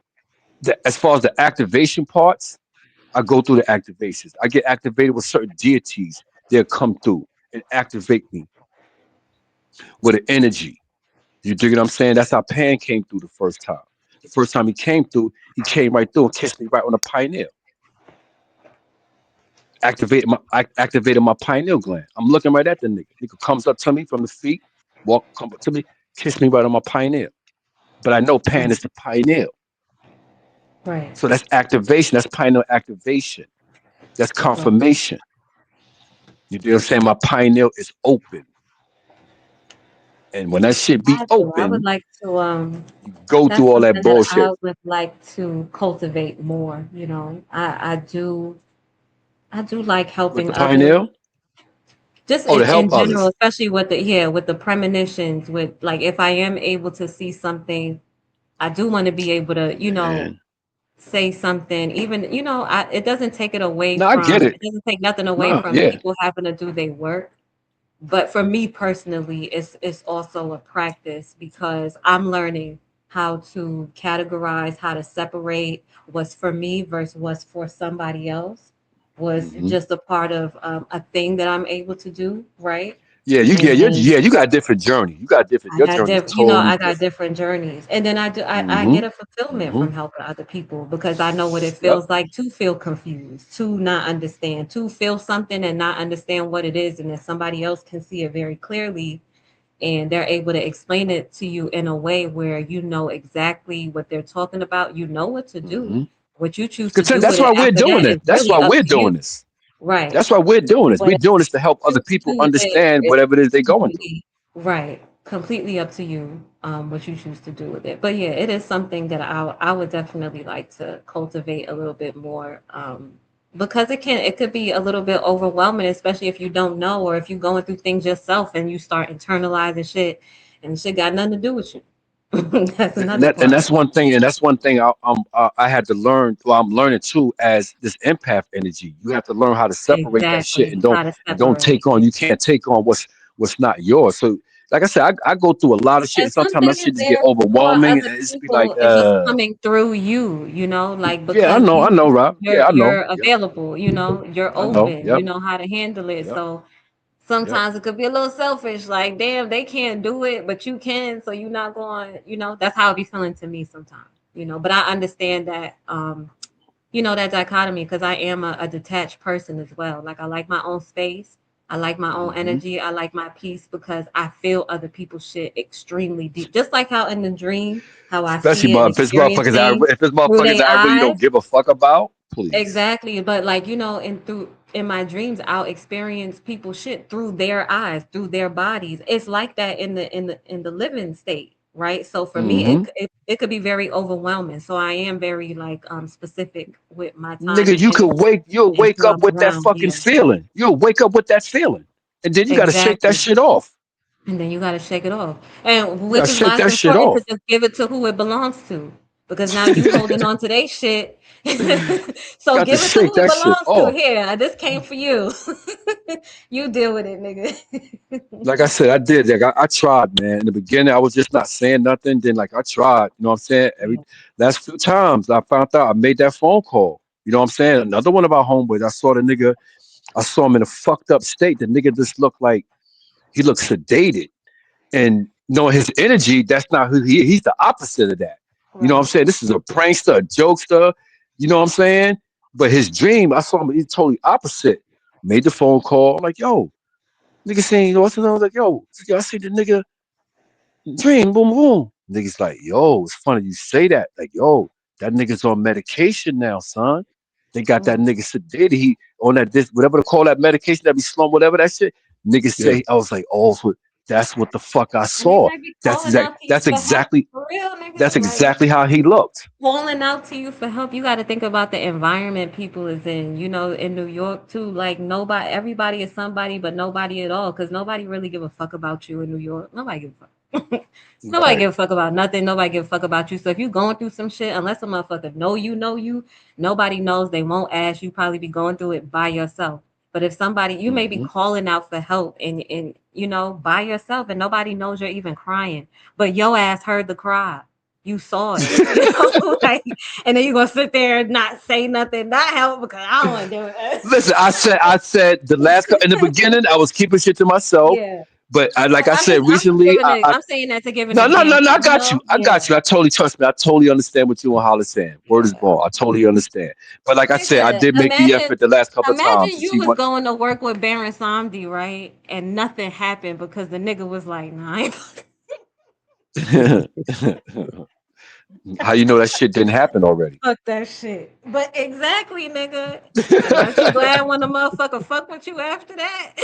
as far as the activation parts, I go through the activations. I get activated with certain deities. They'll come through and activate me with an energy. You dig what I'm saying? That's how Pan came through the first time. The first time he came right through and kissed me right on the pineal. Activated my pineal gland. I'm looking right at the nigga. Nigga comes up to me from the feet, come up to me, kiss me right on my pineal. But I know Pan is the pineal. Right. So that's activation. That's pineal activation. That's Right. confirmation. You know what I'm saying? My pineal is open. And when that shit be I do. I would open, like to you go that's through all that something that I bullshit. would like to cultivate more, you know. I do like With helping the others. pineal? Just Oh, to help in general, others. especially with the yeah, with the premonitions, with like if I am able to see something, I do want to be able to, Man. say something, even, it doesn't take it away No, I get from, it. it doesn't take nothing away No, from yeah. people having to do their work. But for me personally, it's also a practice because I'm learning how to categorize, how to separate what's for me versus what's for somebody else was hmm just a part of a thing that I'm able to do, right? Yeah, And then you got a different journey. I your got journey is different, totally I got different. different journeys. And then I hmm get a fulfillment hmm from helping other people because I know what it Yep. feels like to feel confused, to not understand, to feel something and not understand what it is. And then somebody else can see it very clearly and they're able to explain it to you in a way where you know exactly what they're talking about. You know what to do. hmm What you choose to Cause do with that's it why we're after doing that is it. That's really why up we're to you. doing this. Right. That's why we're doing this. Whatever We're doing this to help you other choose to people do with it understand is whatever it is they're going through. completely right. Completely up to you, what you choose to do with it. But yeah, it is something that I would definitely like to cultivate a little bit more. Because it could be a little bit overwhelming, especially if you don't know or if you're going through things yourself and you start internalizing shit and shit got nothing to do with you. That's And another that and part. that's one thing. And that's one thing I had to learn. Well, I'm learning too as this empath energy. You have to learn how to separate that shit Exactly. How to and don't separate. take on. You can't take on what's not yours. So, like I said, I go through a lot of shit, And and sometimes something that is shit just get there for overwhelming, and other it's just be like, people if it's coming through you, like yeah, because I know, Rob. Yeah, I know. you're Yep, available, you're I know. open, you Yep, know how to handle it. yep, So yep. sometimes it could be a little selfish, like damn, they can't do it, but you can, so you're not going, that's how it be feeling to me sometimes, But I understand that that dichotomy because I am a detached person as well. Like I like my own space. I like my own Hmm. energy. I like my peace because I feel other people's shit extremely deep. Just like how in the dream, how I Especially see it and if it's experience motherfuckers things if it's through motherfuckers their that I really eyes. don't give a fuck about, please. Exactly, but like in through in my dreams, I'll experience people shit through their eyes, through their bodies. It's like that in the living state, right? So for me, Hmm. it could be very overwhelming. So I am very like specific with my time Nigga, and energy you'll and wake who up I'm with that around. fucking Yeah, feeling. You'll wake up with that feeling. And then you gotta shake that exactly. shit off. And then you got to shake it off. And You gotta which is shake why it's that shit important to off. just give it to who it belongs to. Because now you holding on to their shit. So Got to give it to shake who it that shit belongs to. off. Here, this came for you. You deal with it, nigga. Like I said, I did. Like I tried, man. In the beginning, I was just not saying nothing. Then, like I tried. You know what I'm saying? Every Yeah. last few times, I found out I made that phone call. You know what I'm saying? Another one of our homeboys. I saw the nigga. I saw him in a fucked up state. The nigga just looked like he looked sedated, and knowing his energy, that's not who he. He's the opposite of that. You know what I'm Right. saying? This is a prankster, a jokester. You know what I'm saying? But his dream, I saw him. He's totally opposite. Made the phone call. I'm like, yo, nigga saying, what's the name? I was like, yo, I see the nigga dream, boom, boom. Niggas like, yo, it's funny you say that. Like, yo, that nigga's on medication now, son. They got that Mm. nigga sedated. He on that this whatever to call that medication that be slum, whatever that shit. Niggas Yeah. say, I was like, oh, that's what the fuck I And they saw. might be calling out to you for help. For real, That's nigga. Like exactly how he looked. calling out to you for help. You got to think about the environment people is in. In New York too. Like nobody, everybody is somebody, but nobody at all. Because nobody really give a fuck about you in New York. Nobody give a fuck. Nobody Right. give a fuck about nothing. Nobody give a fuck about you. So if you going through some shit, unless a motherfucker know you, nobody knows. They won't ask. You probably be going through it by yourself. But if somebody, you may be Hmm. calling out for help and by yourself, and nobody knows you're even crying, but your ass heard the cry. You saw it, like, and then you gonna sit there and not say nothing, not help because I don't want to do Listen, I said in the beginning I was keeping shit to myself, Yeah, but like but I said I'm just recently, giving it. I'm saying that to give an No, example. I got you. I Yeah, got you. I totally trust me. I totally understand what you and Hollis saying. Word is yeah. born. I totally understand. But like I said, I Nigga, did make the effort the last couple of times imagine to you see was what. going to work with Baron Samdi, right? And nothing happened because the nigga was like, nah, I ain't How you know that shit didn't happen already? fuck that shit. But exactly, nigga. Aren't you glad when the motherfucker fuck with you after that?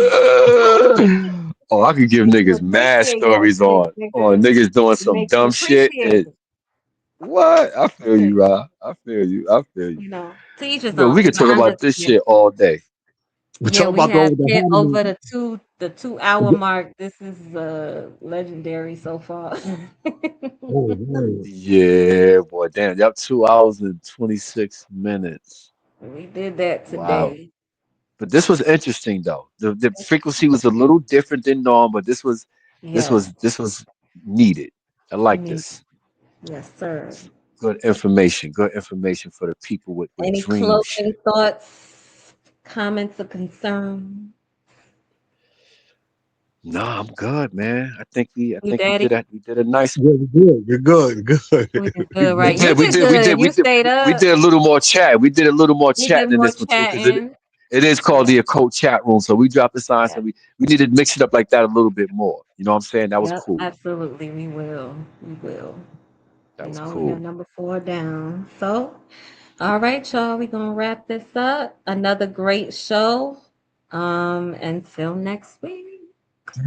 Oh, I could give Make you niggas mad appreciate your stories shit, on nigga. niggas doing It some make you dumb shit. appreciate And it. what? I feel you, Rob. I feel you. I feel you. To each his But own, we could nigga. talk about this shit all day. We Yeah, talk we about those have that hit have over the 2 hour mark. This is legendary so far. Oh, word. Yeah, boy, damn. Yep, 2 hours and 26 minutes. We did that Wow. today. But this was interesting though. The frequency was a little different than norm, but Yes, this was needed. I like me. this. Yes, sir. Good information. Good information for the people with Any dream closing shit. thoughts, comments, or concern? No, I'm good, man. I You think daddy? we did a nice Yeah, you're good. You're good. You're We did good. good, right? You did good. You stayed we up. did a little more chat. We did a little more We did chatting in more this one too, because chatting. it is called Yeah, the Occult Chat Room. So we dropped the signs yeah, and we needed to mix it up like that a little bit more. You know what I'm saying? That was yep. cool. Absolutely, we will. We will. That was We got cool. number 4 down. So, all right, y'all. We're gonna wrap this up. Another great show. Until next week.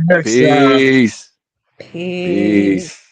Next time. Peace. Peace. Peace.